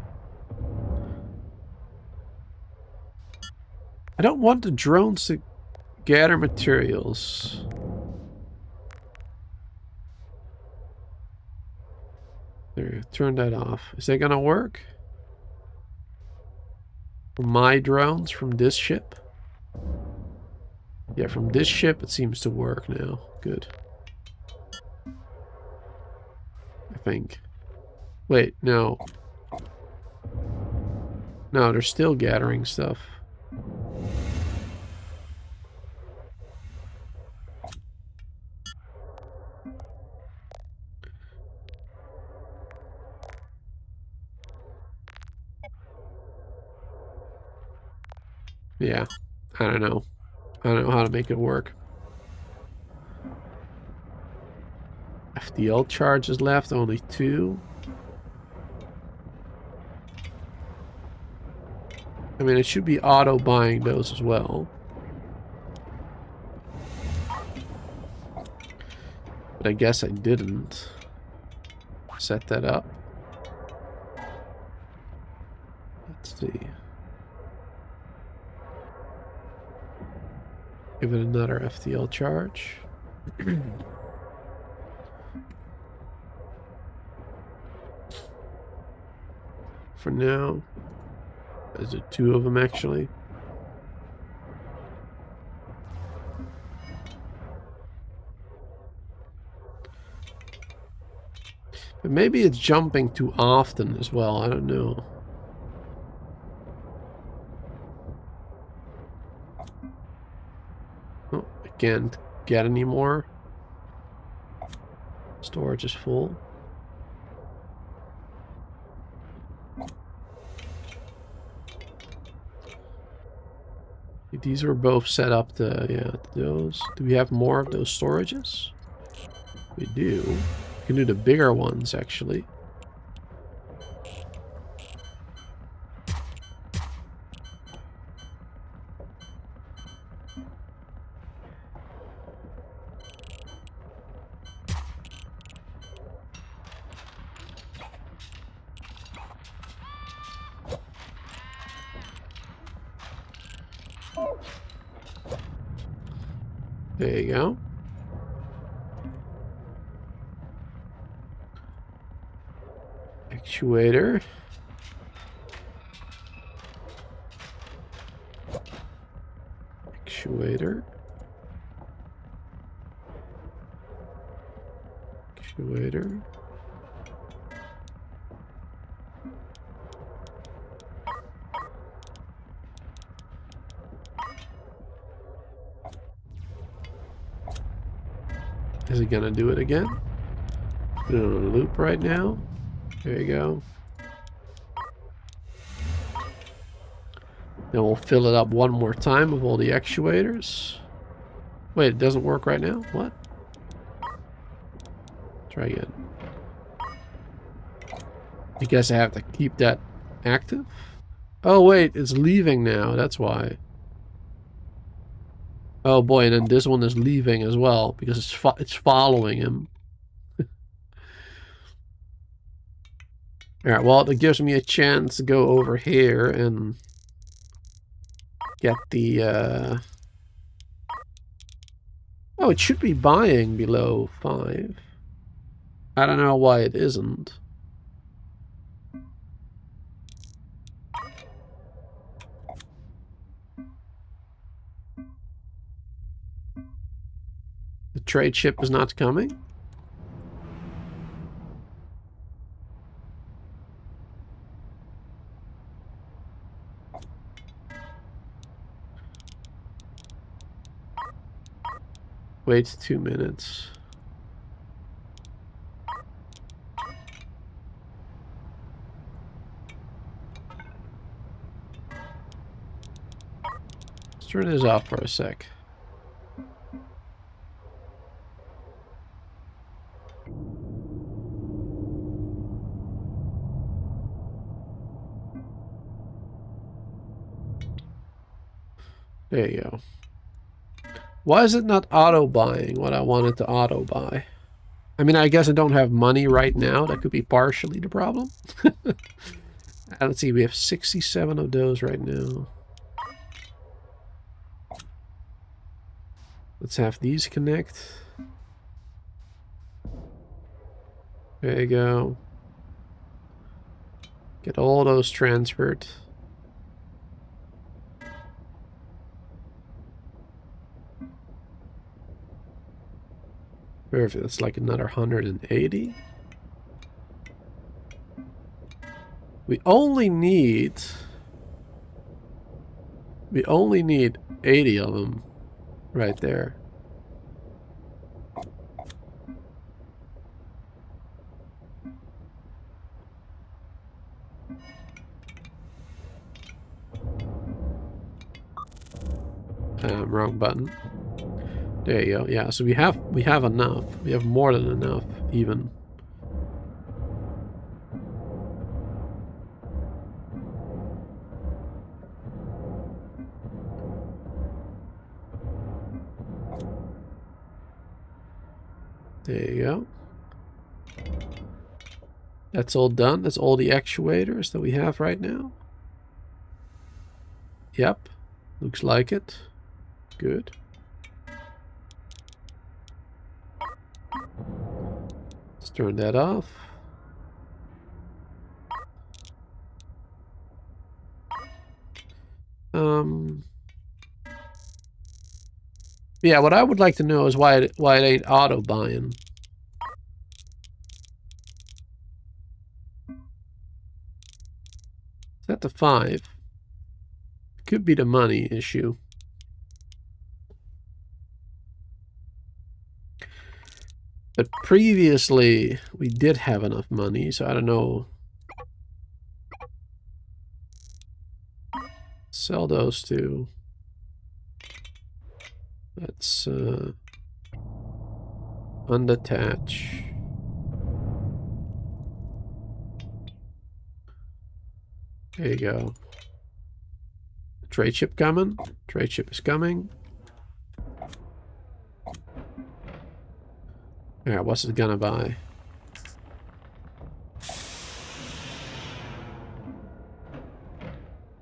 A: I don't want the drones to gather materials. There, turn that off. Is that gonna work? For my drones from this ship? Yeah, from this ship it seems to work now. Good. I think. Wait, no. No, they're still gathering stuff. Yeah, I don't know. I don't know how to make it work. FDL charges left, only 2. I mean, it should be auto buying those as well. But I guess I didn't set that up. Let's see. Give it another FTL charge. For now. Is it 2 of them actually? But maybe it's jumping too often as well. I don't know. Oh, I can't get any more. Storage is full. These were both set up to, yeah, those. Do we have more of those storages? We do. We can do the bigger ones, actually. There you go. Actuator. Actuator. Actuator. Is it gonna do it again? Put it on a loop right now. There you go. Then we'll fill it up one more time with all the actuators. Wait, it doesn't work right now? What? Try again. I guess I have to keep that active? Oh wait, it's leaving now, that's why. Oh boy, and then this one is leaving as well, because it's following him. Alright, well, it gives me a chance to go over here and get the, Oh, it should be buying below 5. I don't know why it isn't. The trade ship is not coming? Wait 2 minutes. Let's turn this off for a sec. There you go. Why is it not auto-buying what I wanted to auto-buy? I mean, I guess I don't have money right now. That could be partially the problem. Let's see, we have 67 of those right now. Let's have these connect. There you go. Get all those transferred. Perfect. That's like another 180. We only need 80 of them right there. Wrong button. There you go. Yeah, so we have enough. We have more than enough, even. There you go. That's all done. That's all the actuators that we have right now. Yep. Looks like it. Good. Let's turn that off. Yeah, what I would like to know is why it ain't auto buying. Is that the 5? Could be the money issue. But previously, we did have enough money, so I don't know. Sell those two. Let's undetach. There you go. Trade ship coming. Trade ship is coming. Alright, what's it gonna buy?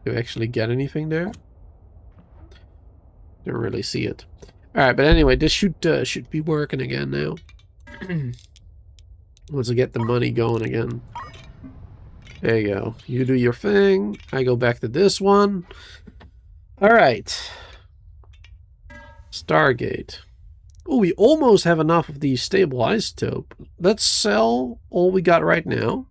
A: Do we actually get anything there? Don't really see it. Alright, but anyway, this should be working again now. Once I get the money going again. There you go. You do your thing. I go back to this one. Alright. Stargate. Oh, we almost have enough of the stable isotope. Let's sell all we got right now.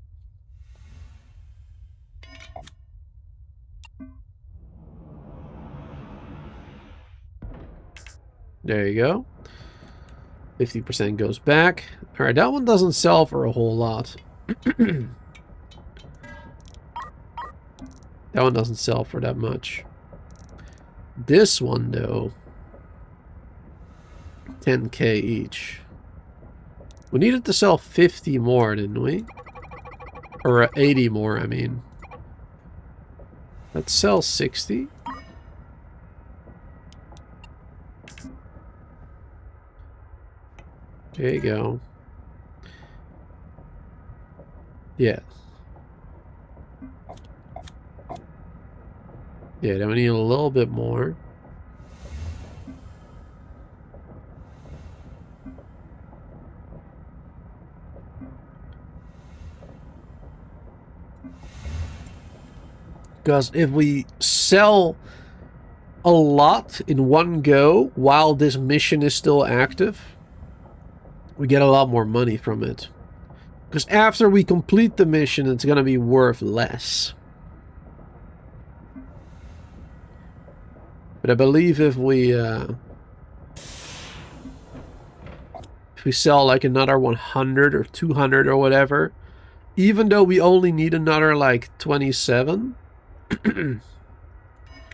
A: There you go. 50% goes back. Alright, that one doesn't sell for a whole lot. That one doesn't sell for that much. This one, though, 10k each. We needed to sell 50 more, didn't we? Or 80 more, I mean. Let's sell 60. There you go. Yeah. Yeah, then we need a little bit more. Because if we sell a lot in one go while this mission is still active, we get a lot more money from it. Because after we complete the mission, it's going to be worth less. But I believe if we sell like another 100 or 200 or whatever, even though we only need another like 27,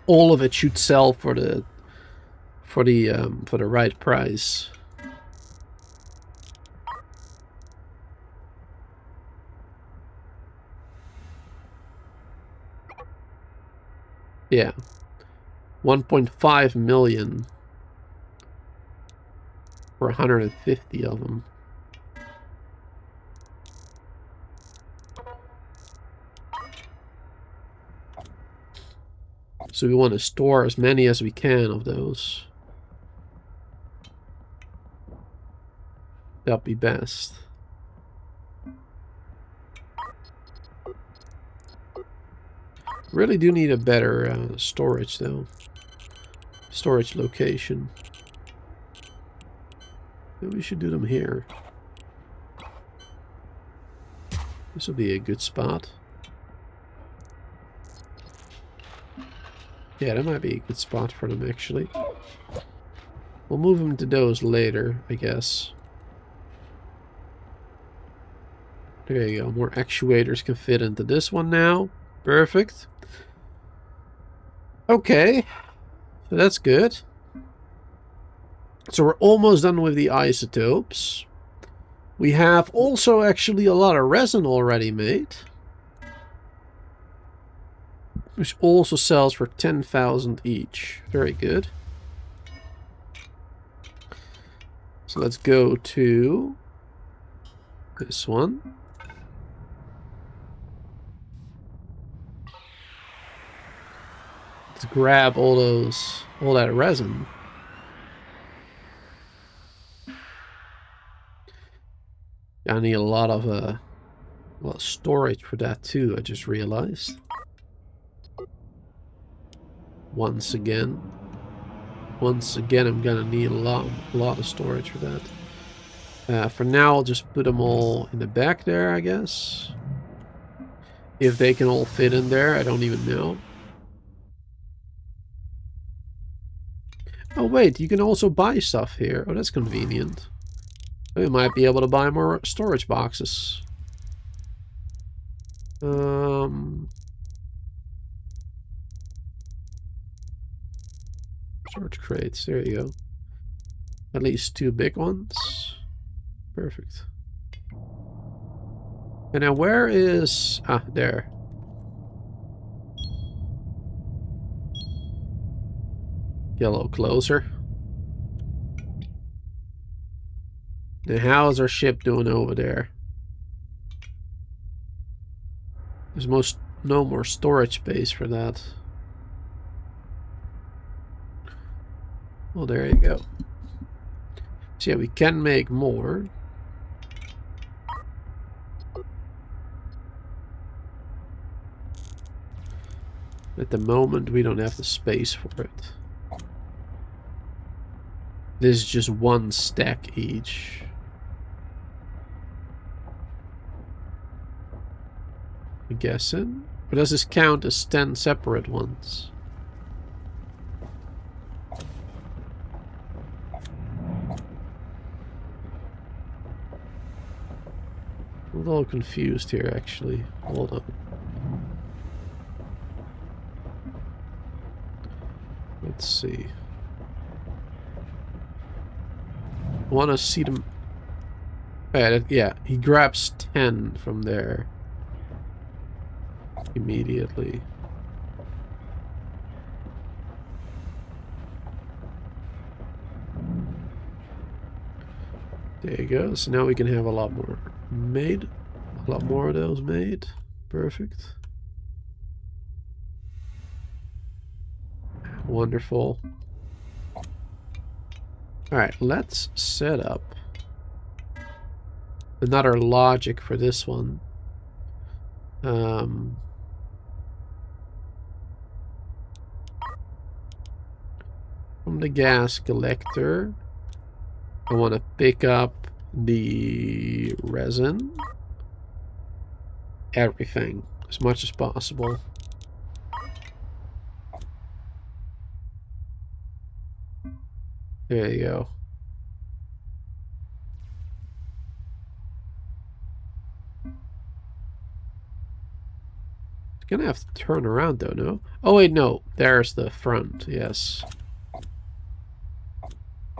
A: all of it should sell for the right price. Yeah. 1.5 million for 150 of them. So we want to store as many as we can of those. That'd be best. Really do need a better storage though. Storage location. Maybe we should do them here. This will be a good spot. Yeah, that might be a good spot for them actually. We'll move them to those later, I guess. There you go. More actuators can fit into this one now. Perfect. Okay. So that's good. So we're almost done with the isotopes. We have also actually a lot of resin already made, which also sells for 10,000 each. Very good. So let's go to this one. Let's grab all that resin. I need a lot of storage for that too, I just realized. Once again, I'm gonna need a lot of storage for that. For now, I'll just put them all in the back there, I guess. If they can all fit in there, I don't even know. Oh wait, you can also buy stuff here. Oh, that's convenient. We might be able to buy more storage boxes. Storage crates, there you go. At least 2 big ones. Perfect. And now where is... Ah, there. Get a little closer. Now how's our ship doing over there? There's no more storage space for that. Well, there you go. So yeah, we can make more. At the moment, we don't have the space for it. This is just one stack each. I'm guessing. Or does this count as 10 separate ones? I'm a little confused here, actually. Hold on. Let's see. I want to see them. Yeah, he grabs 10 from there. Immediately. There you go. So now we can have a lot more made. A lot more of those made. Perfect. Wonderful. Alright, let's set up another logic for this one. From the gas collector, I want to pick up the resin. Everything, as much as possible. There you go. It's gonna have to turn around though, no? Oh wait, no. There's the front, yes.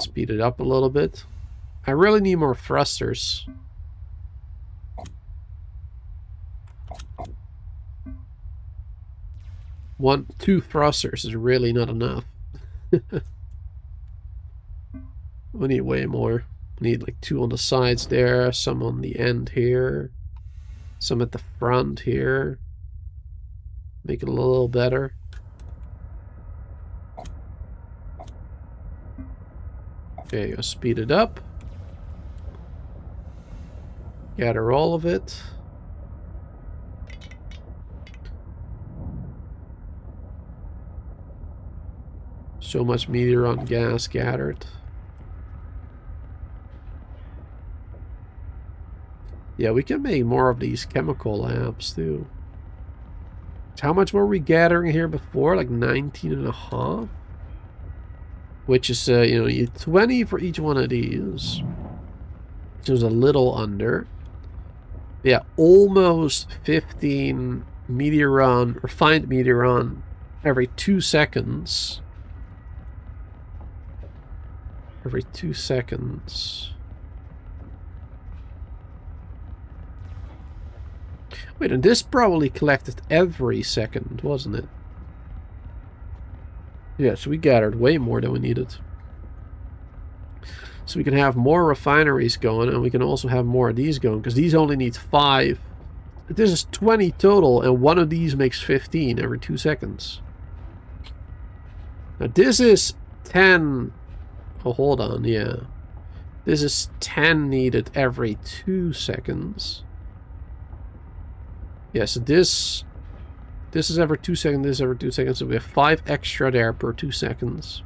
A: Speed it up a little bit. I really need more thrusters. Two thrusters is really not enough. We need way more. We need like 2 on the sides there, some on the end here, some at the front here. Make it a little better. Okay, you go. Speed it up. Gather all of it. So much meteor on gas gathered. Yeah, we can make more of these chemical labs too. How much were we gathering here before? Like 19 and a half? Which is, you know, you 20 for each one of these. Which was a little under. Yeah, almost 15 meteoron, refined meteoron every 2 seconds. Every 2 seconds. Wait, and this probably collected every second, wasn't it? Yeah, so we gathered way more than we needed. So we can have more refineries going, and we can also have more of these going, because these only need 5. This is 20 total, and one of these makes 15 every 2 seconds. Now this is 10. Oh, hold on, yeah. This is 10 needed every 2 seconds. Yeah, so this is every 2 seconds, this is every 2 seconds, so we have 5 extra there per 2 seconds.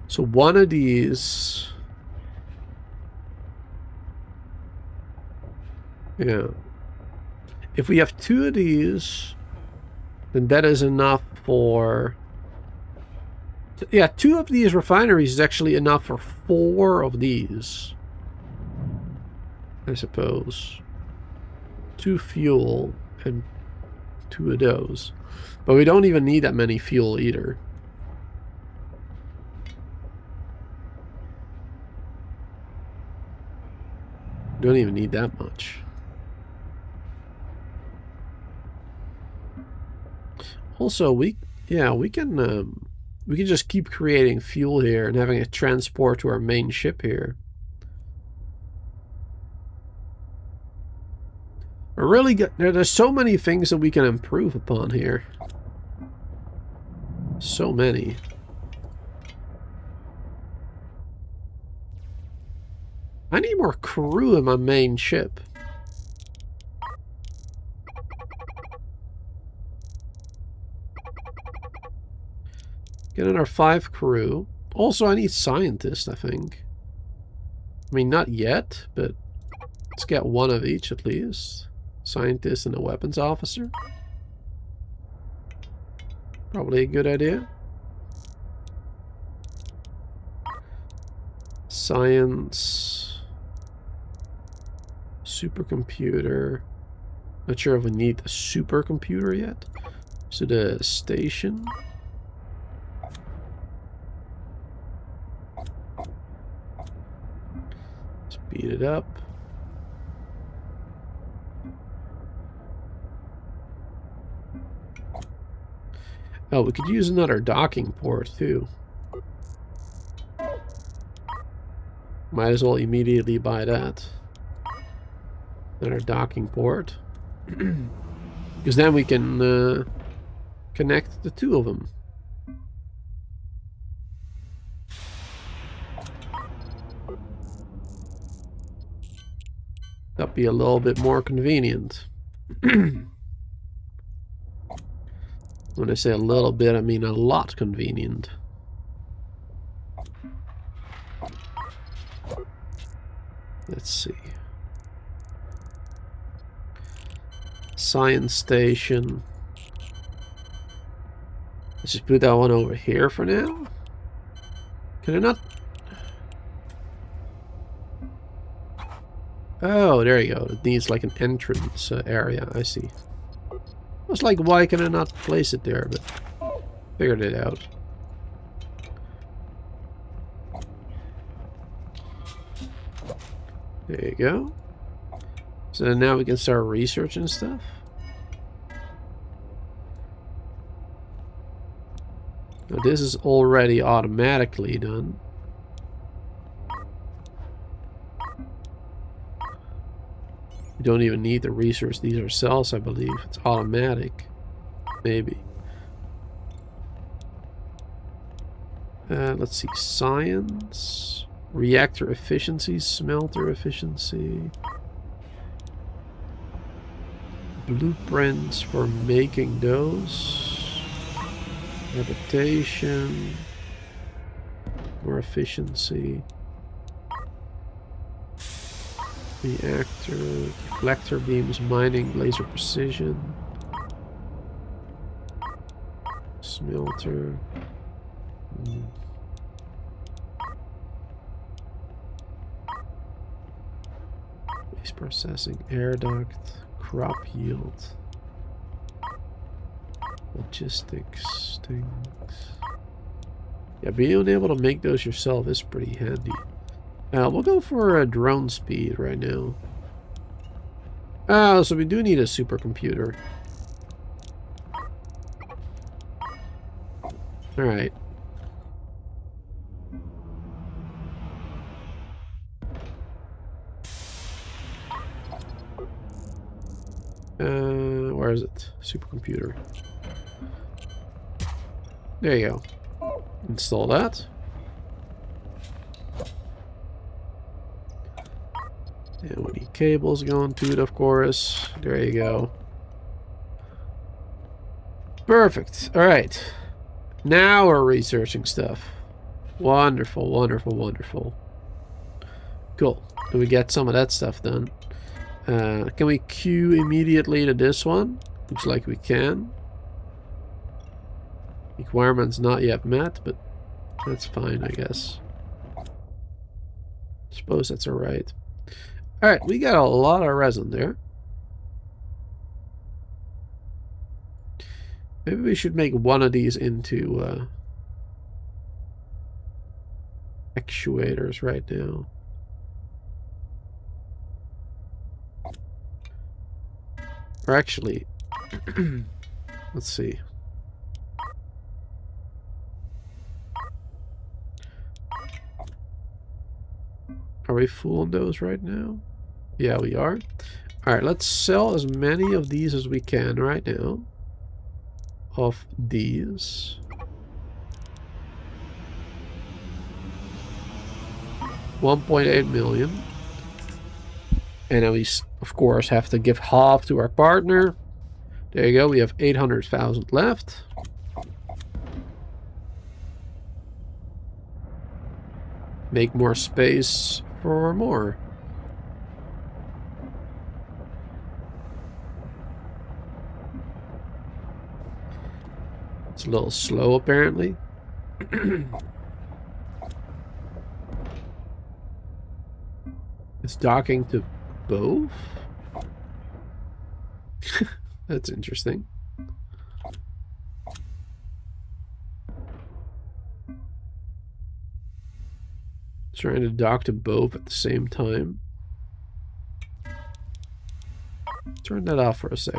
A: So one of these... Yeah. If we have 2 of these, then that is enough for... Yeah, 2 of these refineries is actually enough for 4 of these. I suppose. 2 fuel and 2 of those. But we don't even need that many fuel either. Don't even need that much. Also, we can just keep creating fuel here and having it transport to our main ship here. We're really good. There's so many things that we can improve upon here. So many. I need more crew in my main ship. Get another 5 crew. Also, I need scientists, I think. I mean, not yet, but let's get one of each at least. Scientist and a weapons officer. Probably a good idea. Science. Supercomputer. Not sure if we need a supercomputer yet. So the station. Speed it up. Oh, we could use another docking port too. Might as well immediately buy that. Another docking port. Because then we can connect the two of them. That'd be a little bit more convenient. When I say a little bit, I mean a lot convenient. Let's see. Science station. Let's just put that one over here for now. Can I not? Oh, there you go. It needs like an entrance area. I see. I was like, why can I not place it there? But figured it out. There you go. So now we can start researching stuff. Now this is already automatically done. We don't even need to research these ourselves, I believe. It's automatic. Maybe. Let's see. Science. Reactor efficiency. Smelter efficiency. Blueprints for making those. Habitation. More efficiency. Reactor, deflector beams, mining, laser precision, smelter. Waste processing, air duct, crop yield, logistics, things. Yeah, being able to make those yourself is pretty handy. We'll go for a drone speed right now. Oh, so we do need a supercomputer. Alright. Where is it? Supercomputer. There you go. Install that. And we need cables going to it, of course. There you go. Perfect. Alright. Now we're researching stuff. Wonderful, wonderful, wonderful. Cool. Do we get some of that stuff done? Can we queue immediately to this one? Looks like we can. Requirements not yet met, but that's fine, I guess. Suppose that's alright. Alright, we got a lot of resin there. Maybe we should make one of these into actuators right now. Or actually, let's see. Are we full on those right now? Yeah, we are. Alright, let's sell as many of these as we can right now. Of these. $1.8 million. And then we, of course, have to give half to our partner. There you go, we have 800,000 left. make more space for more. It's a little slow, apparently. It's docking to both? That's interesting. Trying to dock to both at the same time. Turn that off for a sec.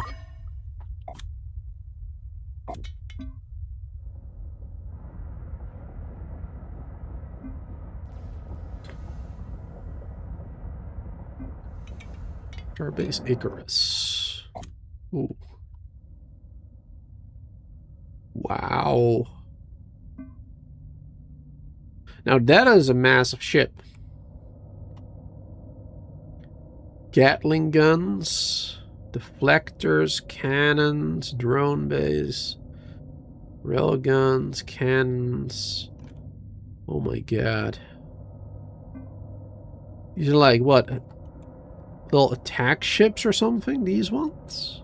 A: Starbase Icarus. Ooh. Wow. Now that is a massive ship. Gatling guns, deflectors, cannons, drone bays, rail guns, cannons. Oh my god. These are like, what? Little attack ships or something? These ones?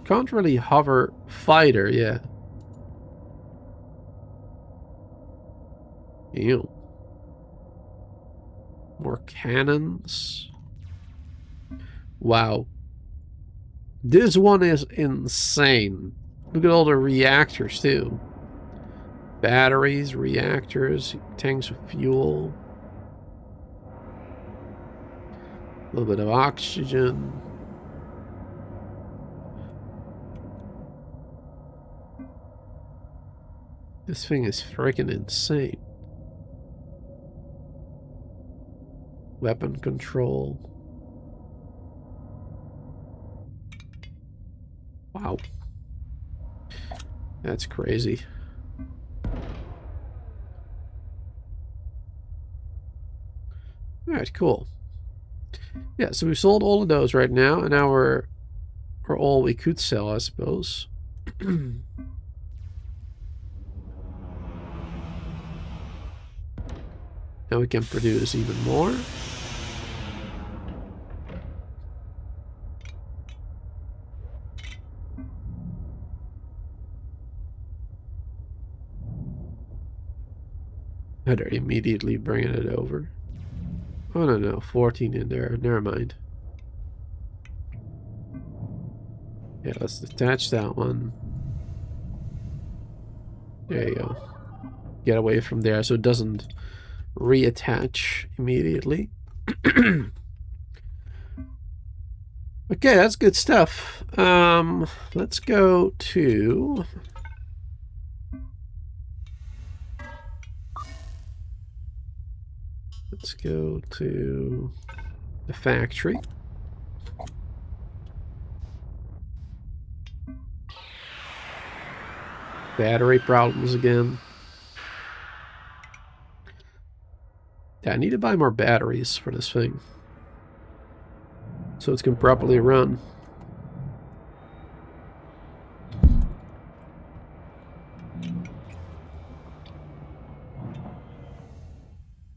A: Can't really hover fighter, yeah. Ew. More cannons. Wow. This one is insane. Look at all the reactors, too. Batteries, reactors, tanks of fuel. A little bit of oxygen. This thing is freaking insane. Weapon control. Wow. That's crazy. Alright, cool. Yeah, so we've sold all of those right now, and now we're all we could sell, I suppose. Now we can produce even more. They're immediately bringing it over. Oh, no, 14 in there. Never mind. Yeah, let's detach that one. There you go. Get away from there so it doesn't reattach immediately. Okay, that's good stuff. Let's go to... Let's go to the factory. Battery problems again. Yeah, I need to buy more batteries for this thing, so it can properly run.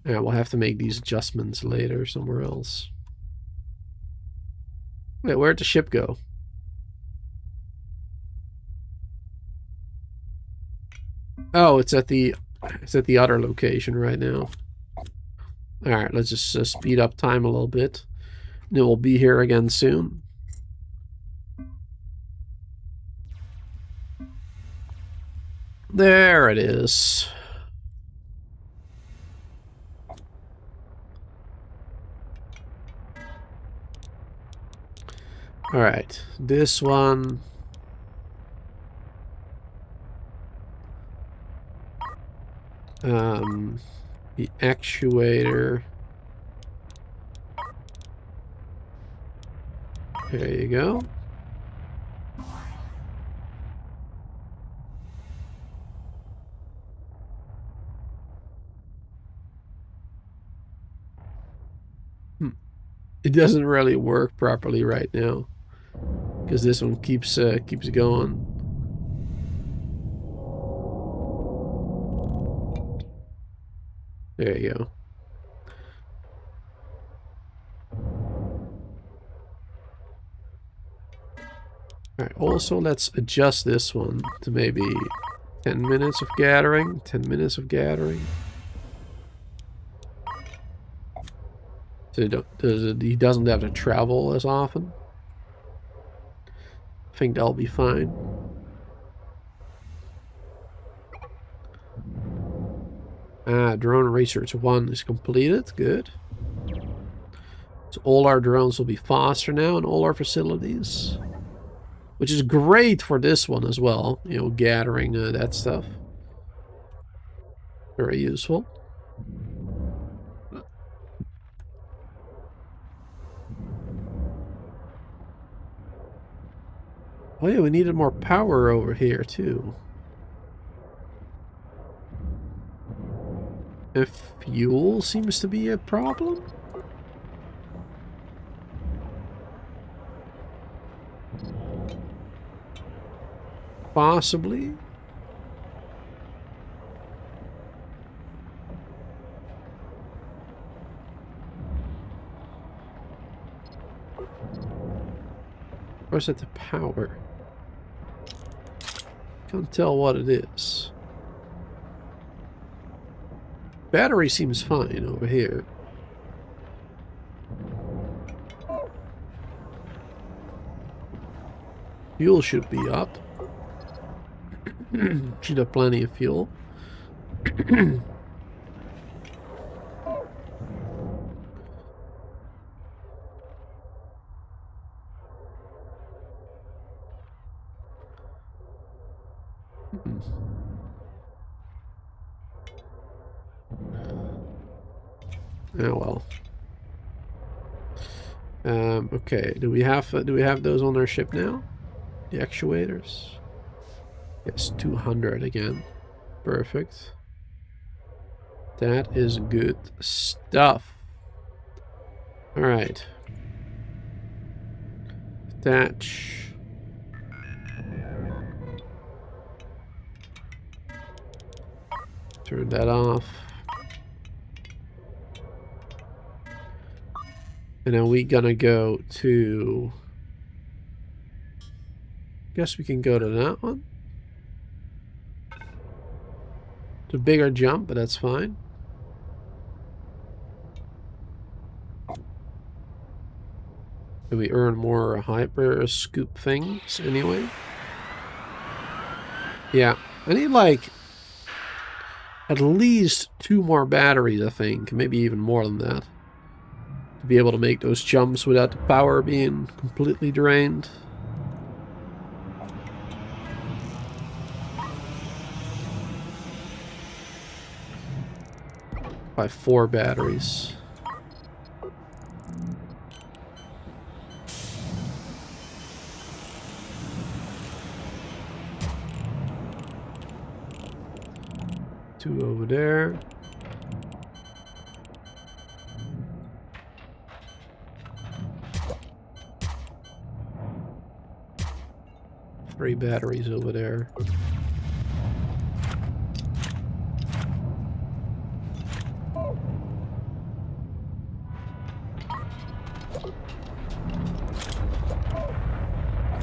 A: Yeah, we'll have to make these adjustments later somewhere else. Wait, where'd the ship go? Oh, it's at the other location right now. Alright, let's just speed up time a little bit. And it will be here again soon. There it is. Alright, this one... the actuator. There you go. It doesn't really work properly right now because this one keeps going. There you go. Alright, also let's adjust this one to maybe 10 minutes of gathering. 10 minutes of gathering. So he doesn't have to travel as often. I think that'll be fine. Drone research 1 is completed. Good. So all our drones will be faster now in all our facilities. Which is great for this one as well. You know, gathering that stuff. Very useful. Oh yeah, we needed more power over here too. If fuel seems to be a problem. Possibly. Or is it the power? Can't tell what it is. Battery seems fine over here. Fuel should be up. Should have plenty of fuel. Oh well. Okay. Do we have those on our ship now? The actuators. Yes, 200 again. Perfect. That is good stuff. All right. Attach. Turn that off. And then we're gonna go to... Guess we can go to that one. It's a bigger jump, but that's fine. And we earn more hyper scoop things anyway. Yeah, I need like at least 2 more batteries, I think. Maybe even more than that. To be able to make those jumps without the power being completely drained. By 4 batteries. Two over there. Three batteries over there.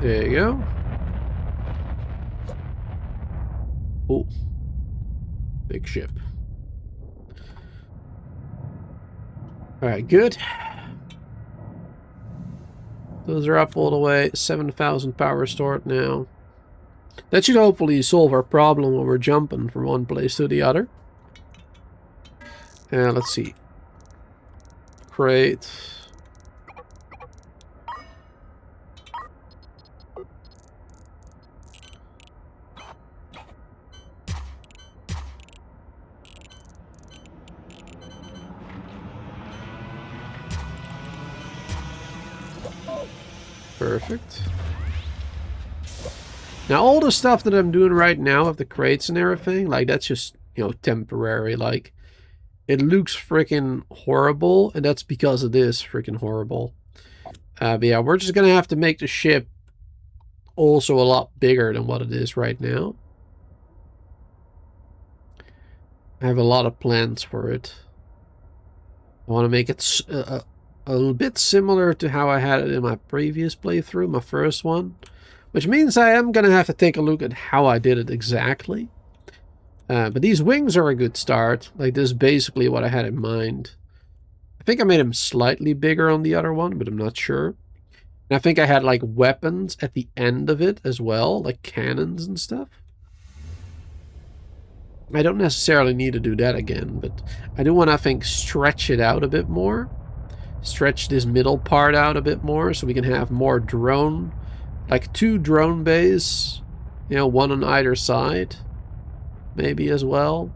A: There you go. Oh. Big ship. Alright, good. Those are up all the way. 7,000 power stored now. That should hopefully solve our problem when we're jumping from one place to the other. Let's see. Crate. Perfect. Now, all the stuff that I'm doing right now with the crates and everything, like, that's just, you know, temporary. Like, it looks freaking horrible, and that's because it is freaking horrible. But yeah, we're just gonna have to make the ship also a lot bigger than what it is right now. I have a lot of plans for it. I want to make it a little bit similar to how I had it in my previous playthrough, my first one. Which means I am going to have to take a look at how I did it exactly. But these wings are a good start. Like, this is basically what I had in mind. I think I made them slightly bigger on the other one, but I'm not sure. And I think I had, like, weapons at the end of it as well, like cannons and stuff. I don't necessarily need to do that again, but I do want to, I think, stretch it out a bit more. Stretch this middle part out a bit more so we can have more drone, like 2 drone bays, you know, 1 on either side, maybe as well.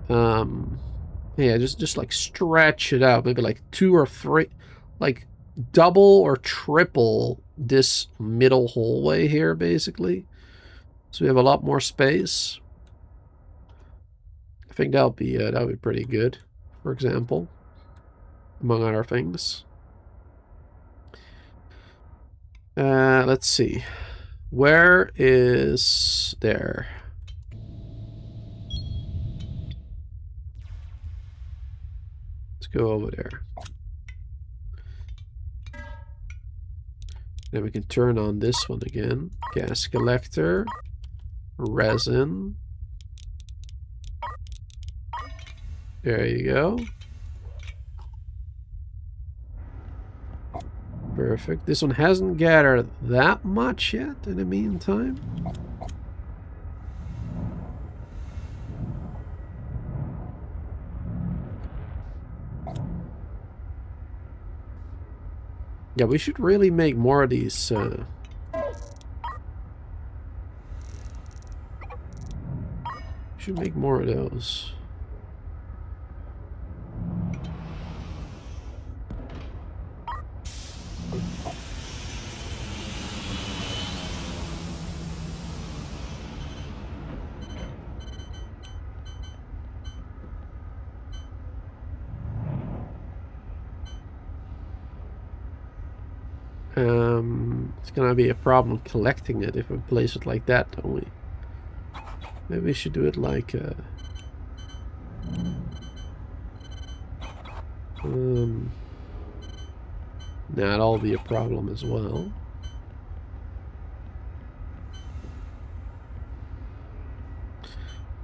A: Yeah, just like stretch it out, maybe like 2 or 3, like double or triple this middle hallway here, basically. So we have a lot more space. I think that'll be pretty good, for example, among other things. Let's see. Where is there? Let's go over there. Then we can turn on this one again. Gas collector, resin. There you go. Perfect. This one hasn't gathered that much yet in the meantime. Yeah, we should really make more of these. Should make more of those. It's gonna be a problem collecting it if we place it like that, don't we? Maybe we should do it like that'll be a problem as well.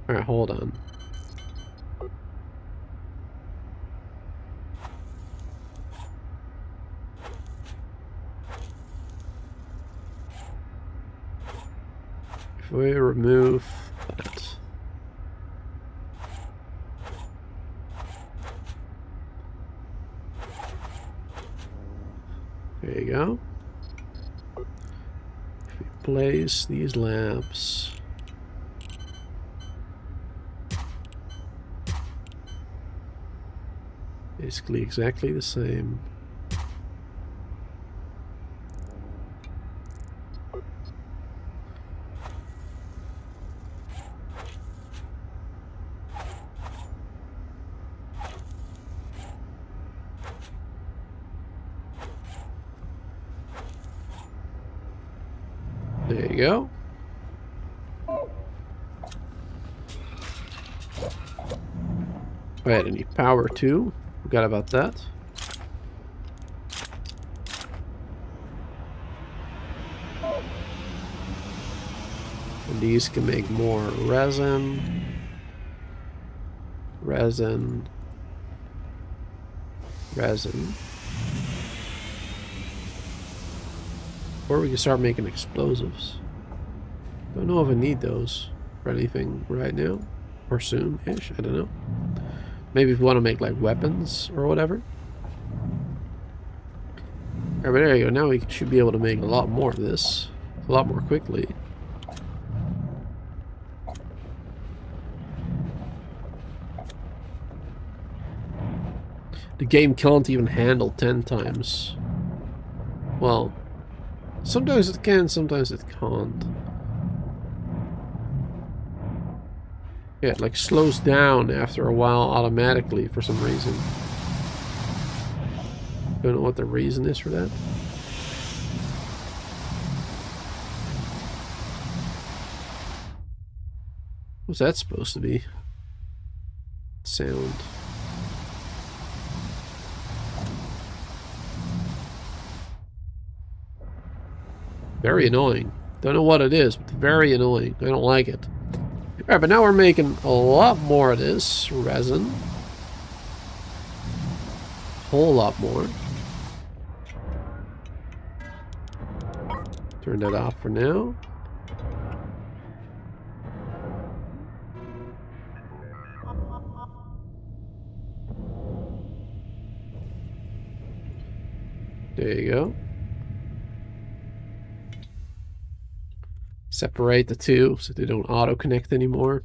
A: Alright, hold on. If we remove that. There you go. If we place these lamps. Basically exactly the same. There you go. Alright, I need power too. Forgot about that. And these can make more resin. Resin. Resin. Or we can start making explosives. Don't know if I need those for anything right now. Or soon-ish, I don't know. Maybe if we want to make like weapons or whatever. Alright, but there you go. Now we should be able to make a lot more of this. A lot more quickly. The game can't even handle 10 times. Well, sometimes it can, sometimes it can't. Yeah, it like slows down after a while automatically for some reason. Don't know what the reason is for that. What's that supposed to be? sound? Very annoying. Don't know what it is, but very annoying. I don't like it. Alright, but now we're making a lot more of this resin. A whole lot more. Turn that off for now. There you go. Separate the two so they don't auto-connect anymore.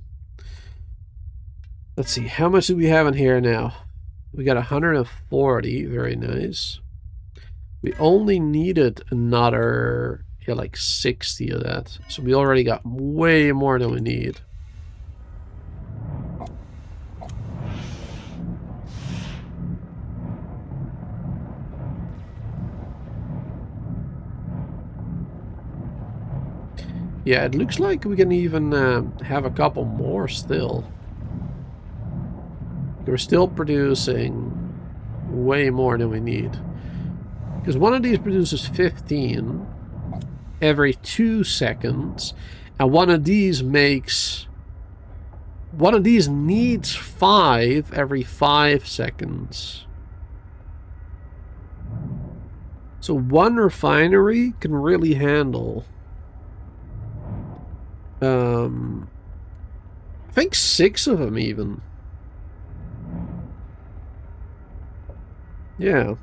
A: Let's see, how much do we have in here now? We got 140, very nice. We only needed another, yeah, like 60 of that. So we already got way more than we need. Yeah, it looks like we can even have a couple more still. We're still producing way more than we need. Because one of these produces 15 every 2 seconds. And one of these makes... One of these needs 5 every 5 seconds. So one refinery can really handle... I think 6 of them even. Yeah.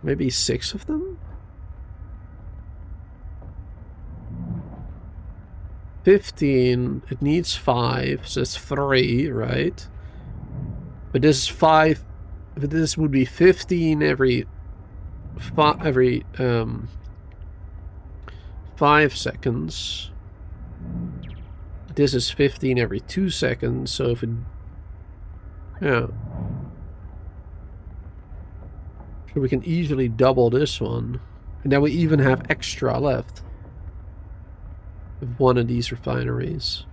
A: Maybe 6 of them? 15. It needs 5, so it's 3, right? But this is 5. But this would be 15 every 5 seconds. This is 15 every 2 seconds, so if it... Yeah. So we can easily double this one. And then we even have extra left. With one of these refineries.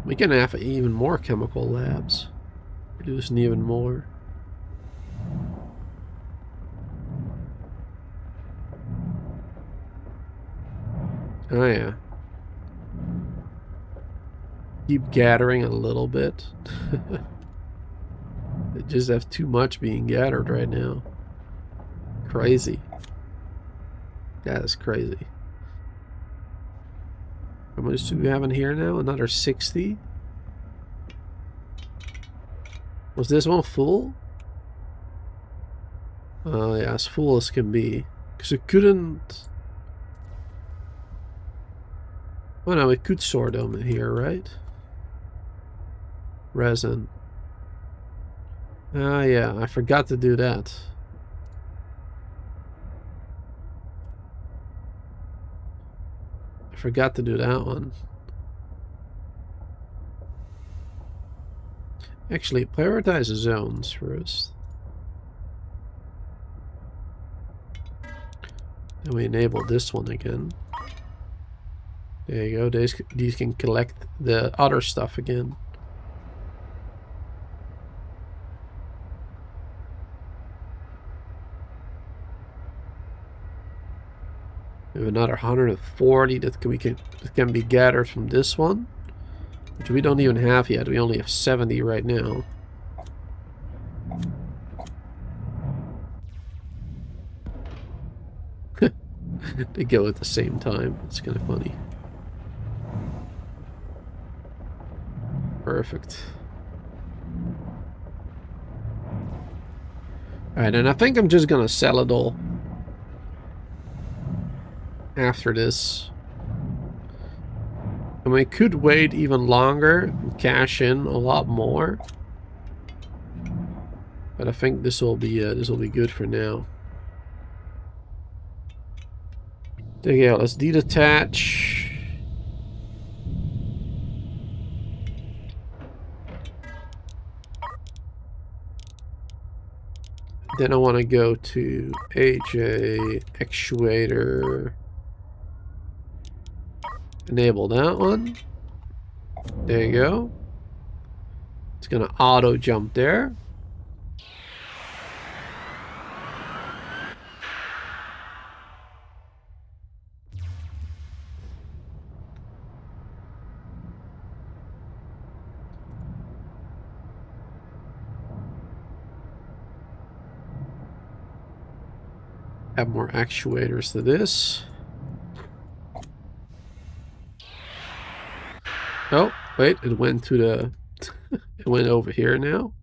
A: We can have even more chemical labs. Producing even more. Oh yeah. Keep gathering a little bit. They just have too much being gathered right now. Crazy. That is crazy. How much do we have in here now? Another 60? Was this one full? Oh yeah, as full as can be. Because it couldn't... Oh no, we could store them in here, right? Resin. Ah yeah, I forgot to do that. I forgot to do that one. Actually, prioritize the zones first. Then we enable this one again. There you go. These can collect the other stuff again. We have another 140 that can be gathered from this one, which we don't even have yet. We only have 70 right now. They go at the same time. It's kind of funny. Perfect. Alright, and I think I'm just gonna sell it all after this. And we could wait even longer and cash in a lot more. But I think this will be good for now. There you go, let's detach. Then I want to go to AJ, actuator, Enable that one. There you go. It's gonna auto jump there. Add more actuators to this. Oh, wait, it went to the... it went over here now.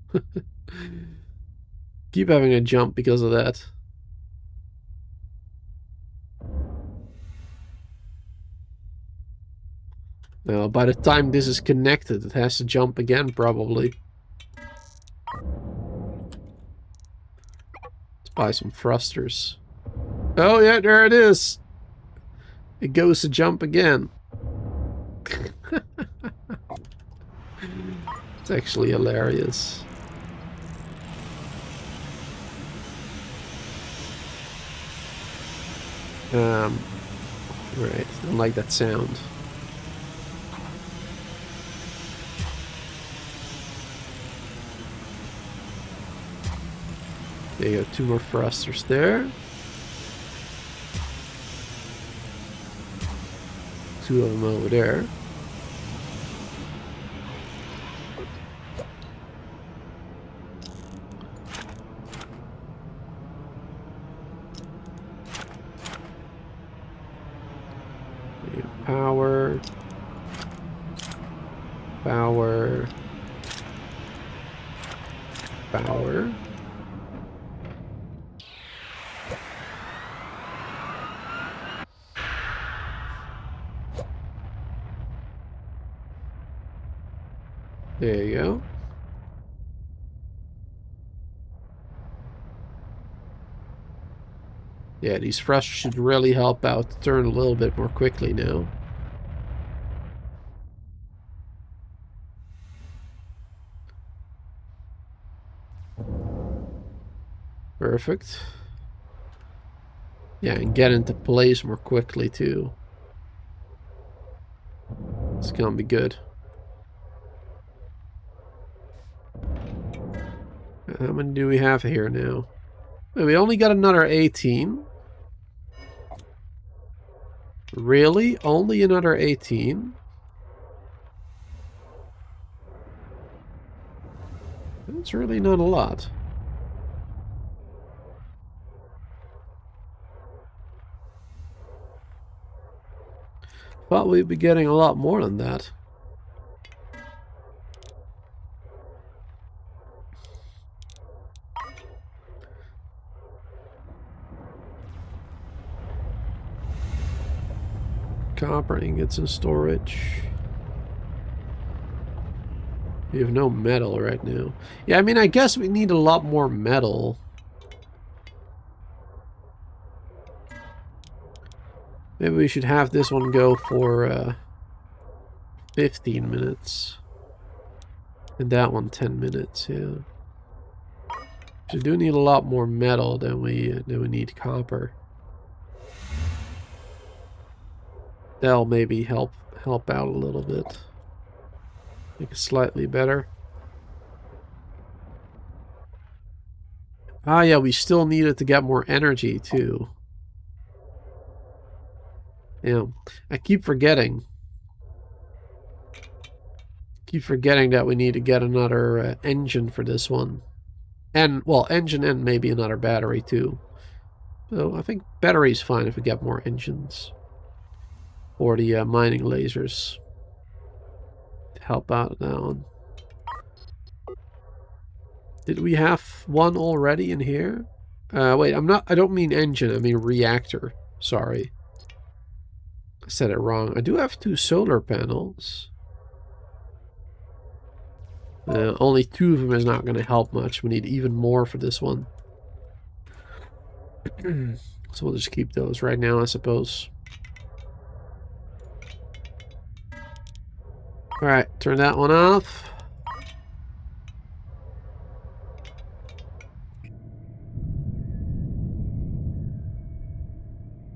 A: Keep having a jump because of that. Now, by the time this is connected, it has to jump again, probably. Let's buy some thrusters. Oh, yeah, there it is. It goes to jump again. It's actually hilarious. Right, I don't like that sound. There you go, 2 more thrusters there. 2 of them over there. Power. Power. Power. There you go. Yeah, these thrusters should really help out to turn a little bit more quickly now. Perfect. Yeah, and get into place more quickly too. It's gonna be good. How many do we have here now? Wait, we only got another 18. Really? Only another 18? That's really not a lot. Thought we'd be getting a lot more than that. Copper ingots in storage. We have no metal right now. Yeah, I mean, I guess we need a lot more metal. Maybe we should have this one go for 15 minutes. And that one 10 minutes, yeah. We do need a lot more metal than we need copper. That'll maybe help out a little bit. Make it slightly better. Ah, yeah, we still needed to get more energy too. Yeah, I keep forgetting. Keep forgetting that we need to get another engine for this one. And, well, engine and maybe another battery too. So I think battery's fine if we get more engines. Or the mining lasers. To help out that one. Did we have one already in here? Wait, I don't mean engine, I mean reactor. Sorry. I said it wrong. I do have 2 solar panels. Only 2 of them is not going to help much. We need even more for this one. So we'll just keep those right now, I suppose. Alright, turn that one off.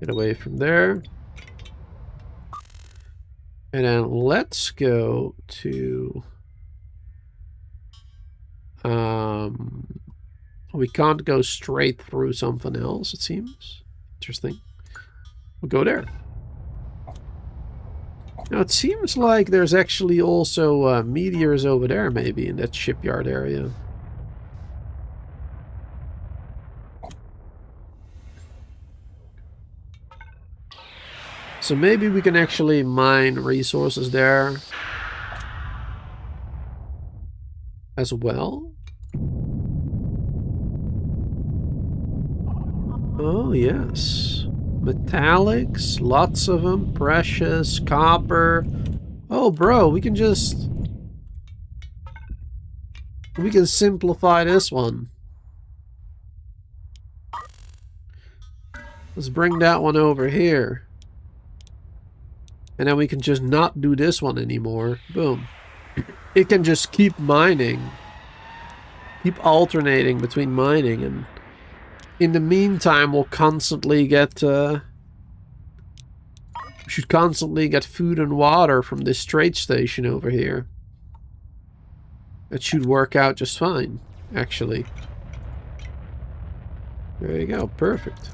A: Get away from there. And then let's go to... we can't go straight through something else, it seems. Interesting. We'll go there. Now, it seems like there's actually also meteors over there, maybe, in that shipyard area. So maybe we can actually mine resources there as well. Oh, yes. Metallics, lots of them. Precious, copper. Oh, bro, we can just... we can simplify this one. Let's bring that one over here. And then we can just not do this one anymore. Boom. It can just keep mining. Keep alternating between mining, and in the meantime we'll constantly get we should constantly get food and water from this trade station over here. That should work out just fine, actually. There you go, perfect.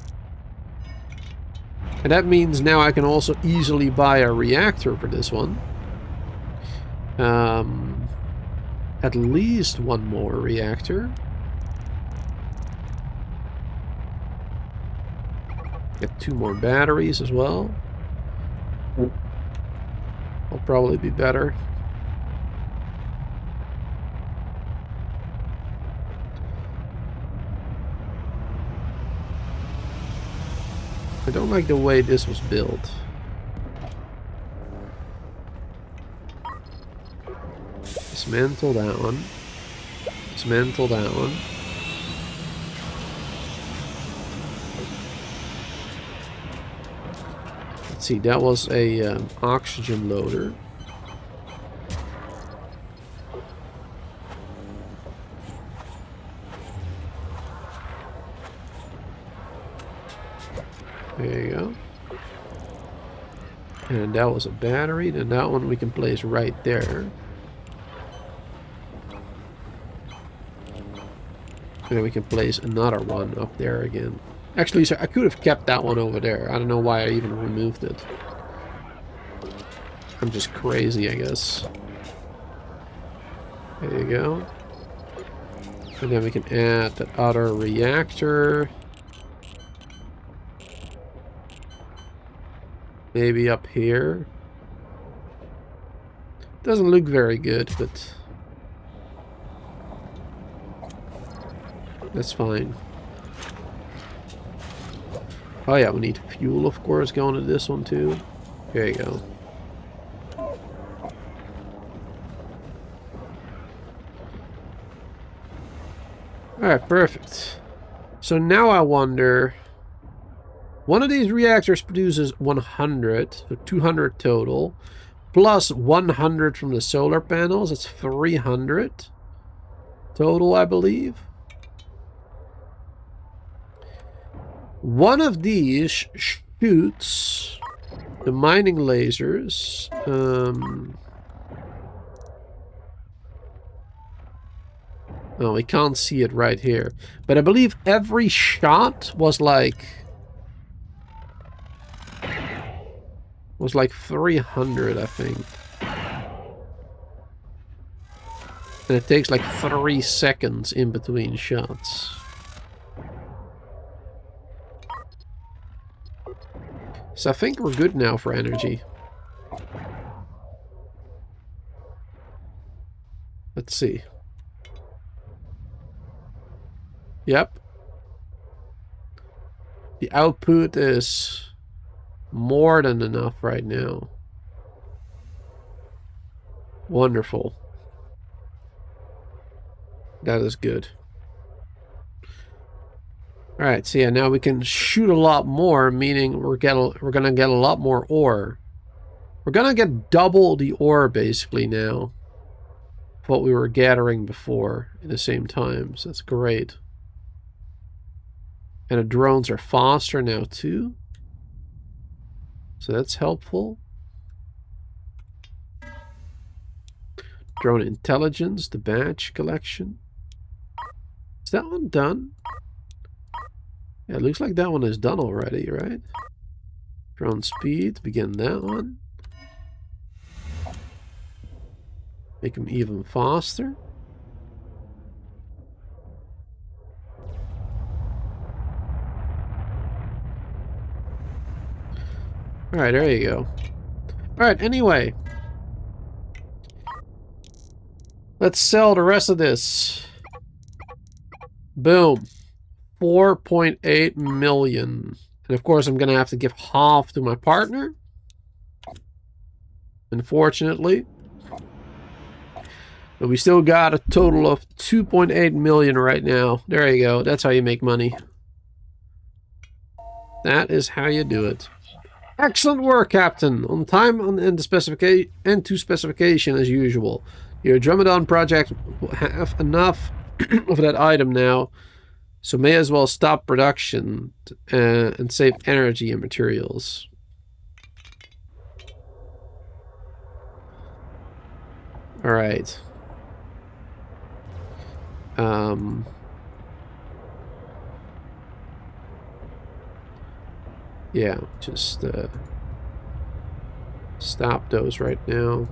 A: And that means now I can also easily buy a reactor for this one. At least one more reactor. Get 2 more batteries as well. Will probably be better. I don't like the way this was built. Dismantle that one. Dismantle that one. Let's see, that was a oxygen loader. There you go. And that was a battery. Then that one we can place right there. And then we can place another one up there again. Actually, so I could have kept that one over there. I don't know why I even removed it. I'm just crazy, I guess. There you go. And then we can add that other reactor. Maybe up here. Doesn't look very good, but that's fine. Oh yeah, we need fuel, of course, going to this one too. There you go. Alright, perfect. So now I wonder... one of these reactors produces 100, so 200 total, plus 100 from the solar panels. It's 300 total, I believe. One of these shoots the mining lasers. Oh, we can't see it right here. But I believe every shot was like 300, I think. And it takes like 3 seconds in between shots. So I think we're good now for energy. Let's see. Yep. The output is more than enough right now. Wonderful. That is good. Alright, so yeah, now we can shoot a lot more, meaning we're gonna get a lot more ore. We're gonna get double the ore, basically, now. What we were gathering before at the same time, so that's great. And the drones are faster now, too. So that's helpful. Drone intelligence, the badge collection. Is that one done? Yeah, it looks like that one is done already, right? Drone speed, begin that one. Make them even faster. Alright, there you go. Alright, anyway. Let's sell the rest of this. Boom. 4.8 million. And of course, I'm going to have to give half to my partner. Unfortunately. But we still got a total of 2.8 million right now. There you go. That's how you make money. That is how you do it. Excellent work, Captain. On time and to specification as usual. Your Dromedon project will have enough of that item now, so may as well stop production and save energy and materials. All right. Yeah, just stop those right now.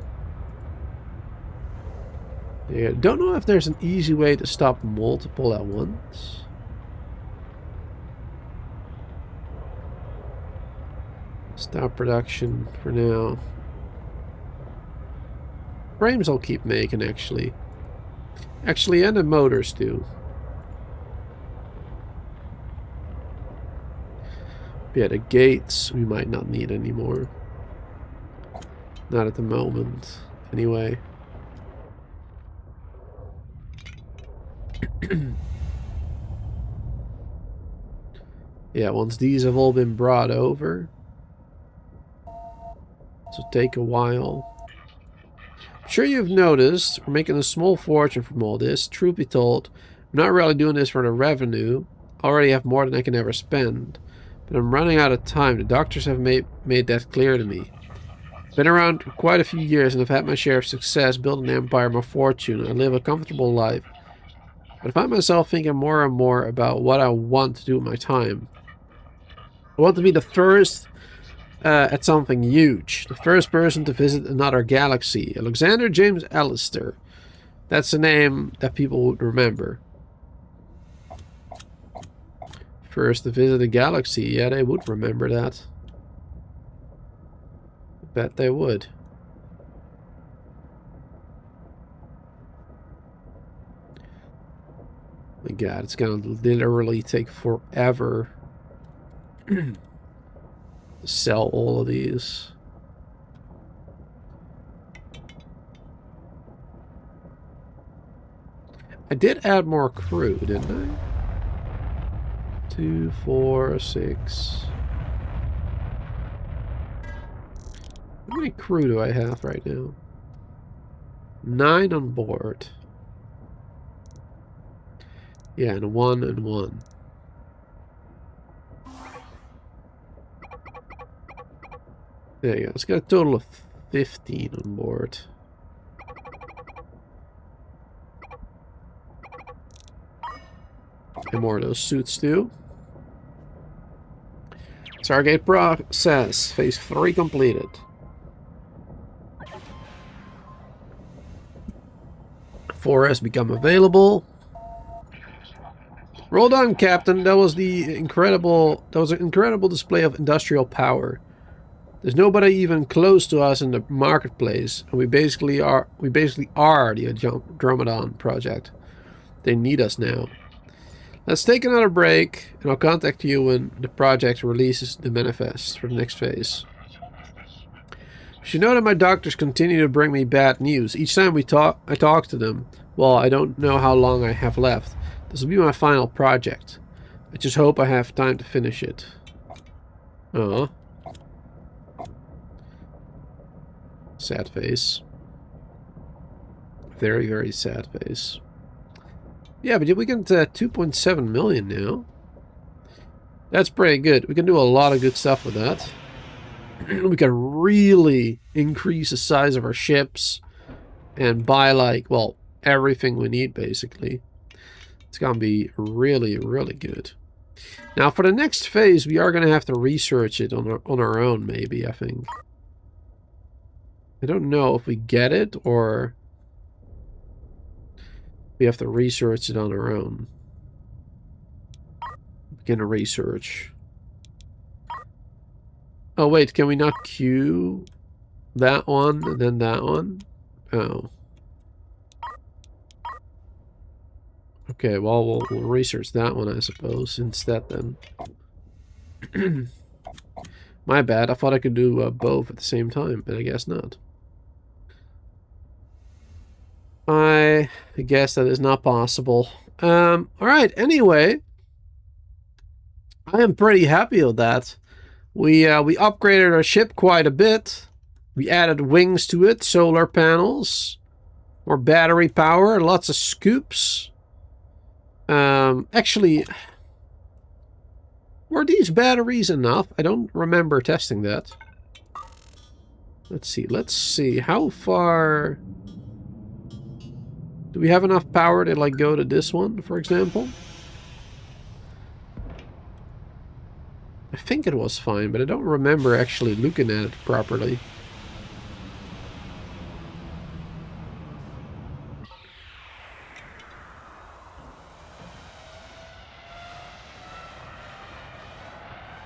A: Yeah, don't know if there's an easy way to stop multiple at once. Stop production for now. Frames I'll keep making, actually. Actually, and the motors too. Yeah, the gates we might not need anymore. Not at the moment, anyway. Yeah, once these have all been brought over. This will take a while. I'm sure you've noticed we're making a small fortune from all this. Truth be told, I'm not really doing this for the revenue. I already have more than I can ever spend. But I'm running out of time. The doctors have made that clear to me. Been around for quite a few years and have had my share of success, built an empire, my fortune, and live a comfortable life. But I find myself thinking more and more about what I want to do with my time. I want to be the first at something huge. The first person to visit another galaxy. Alexander James Allister. That's a name that people would remember. First to visit a galaxy. Yeah, they would remember that. I bet they would. My God, it's gonna literally take forever to sell all of these. I did add more crew, didn't I? 2, 4, 6. How many crew do I have right now? 9 on board. Yeah, and 1 and 1. There you go. Let's get a total of 15 on board. And more of those suits too. Stargate process. Phase 3 completed. Forests become available. Roll on, Captain. That was an incredible display of industrial power. There's nobody even close to us in the marketplace, and we basically are the Andromedon project. They need us now. Let's take another break, and I'll contact you when the project releases the manifest for the next phase. You should know that my doctors continue to bring me bad news. Each time I talk to them. Well, I don't know how long I have left. This will be my final project. I just hope I have time to finish it. Oh. Sad face. Very, very sad face. Yeah, but we can 2.7 million now. That's pretty good. We can do a lot of good stuff with that. We can really increase the size of our ships and buy like, well, everything we need basically. It's gonna be really, really good. Now for the next phase, we are gonna have to research it on our own, maybe, I think. I don't know if we get it or we have to research it on our own. Begin a research. Oh wait, can we not queue that one and then that one? Oh. Okay, well, we'll research that one, I suppose, instead then. My bad, I thought I could do both at the same time, but I guess not. I guess that is not possible. Alright, anyway. I am pretty happy with that. We upgraded our ship quite a bit. We added wings to it, solar panels, more battery power, lots of scoops. Actually, were these batteries enough? I don't remember testing that. Let's see. How far... Do we have enough power to, like, go to this one, for example? I think it was fine, but I don't remember actually looking at it properly.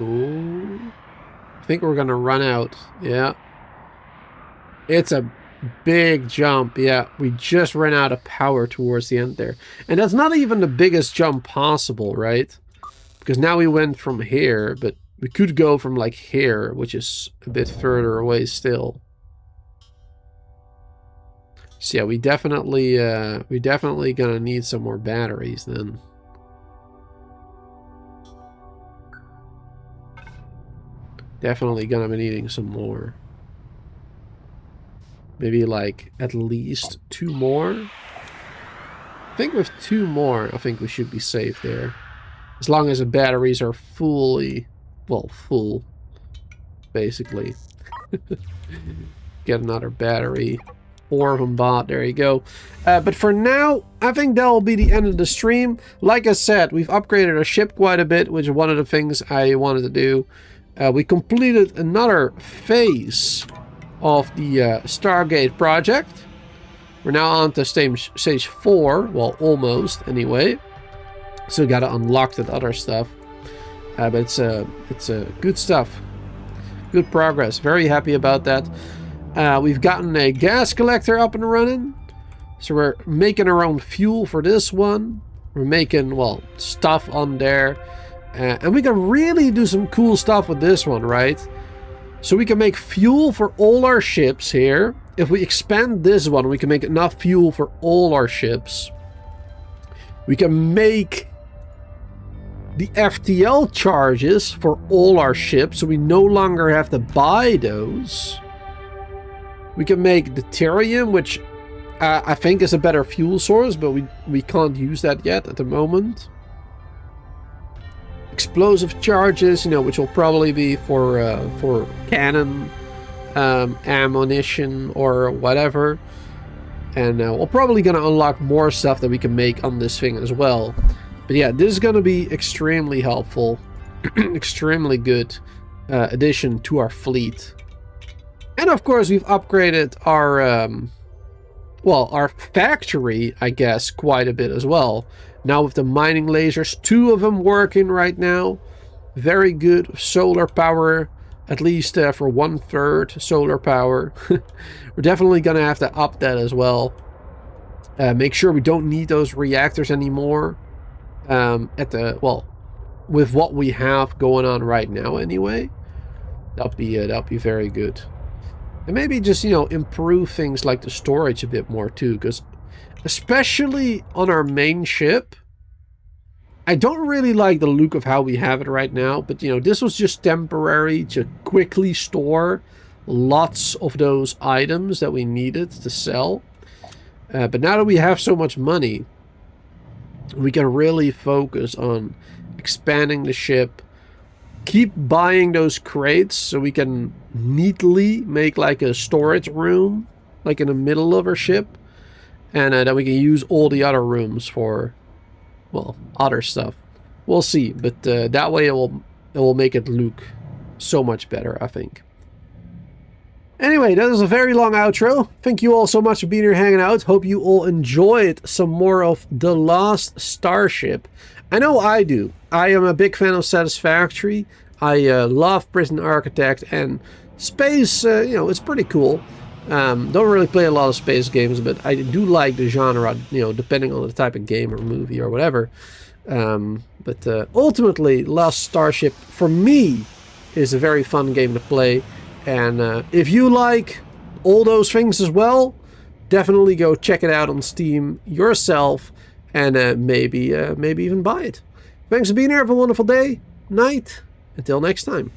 A: Ooh. I think we're gonna run out. Yeah. It's a big jump. Yeah, we just ran out of power towards the end there. And that's not even the biggest jump possible, right? Because now we went from here, but we could go from like here, which is a bit further away still. So yeah, we definitely gonna need some more batteries then. Definitely gonna be needing some more. Maybe like at least 2 more. I think with 2 more, I think we should be safe there. As long as the batteries are fully, well, full, basically. Get another battery. 4 of them bought, there you go. But for now, I think that will be the end of the stream. Like I said, we've upgraded our ship quite a bit, which is one of the things I wanted to do. We completed another phase of the Stargate project. We're now on to stage 4, well, almost anyway. Still got to unlock that other stuff, but it's good stuff, good progress. Very happy about that. We've gotten a gas collector up and running, so we're making our own fuel for this one. We're making, well, stuff on there, and we can really do some cool stuff with this one, right? So we can make fuel for all our ships here. If we expand this one, we can make enough fuel for all our ships. We can make the FTL charges for all our ships, so we no longer have to buy those. We can make deuterium, which I think is a better fuel source, but we can't use that yet at the moment. Explosive charges, you know, which will probably be for cannon ammunition or whatever. And we're probably going to unlock more stuff that we can make on this thing as well. But yeah, this is going to be extremely helpful. Extremely good addition to our fleet. And of course, we've upgraded our, well, our factory, I guess, quite a bit as well. Now with the mining lasers, 2 of them working right now. Very good solar power, at least for 1/3 solar power. We're definitely going to have to up that as well. Make sure we don't need those reactors anymore. Well, with what we have going on right now anyway. That'll be very good. And maybe just, you know, improve things like the storage a bit more too, because especially on our main ship, I don't really like the look of how we have it right now, but you know, this was just temporary to quickly store lots of those items that we needed to sell. But now that we have so much money, we can really focus on expanding the ship. Keep buying those crates so we can neatly make like a storage room, like in the middle of our ship, and then we can use all the other rooms for, well, other stuff. We'll see, but that way it will make it look so much better, I think. Anyway, that is a very long outro. Thank you all so much for being here hanging out. Hope you all enjoyed some more of The Lost Starship. I know I do. I am a big fan of Satisfactory. I love Prison Architect, and space, you know, it's pretty cool. Don't really play a lot of space games, but I do like the genre, you know, depending on the type of game or movie or whatever. But ultimately, Lost Starship, for me, is a very fun game to play. And if you like all those things as well, definitely go check it out on Steam yourself, and maybe even buy it. Thanks for being here. Have a wonderful day, night. Until next time.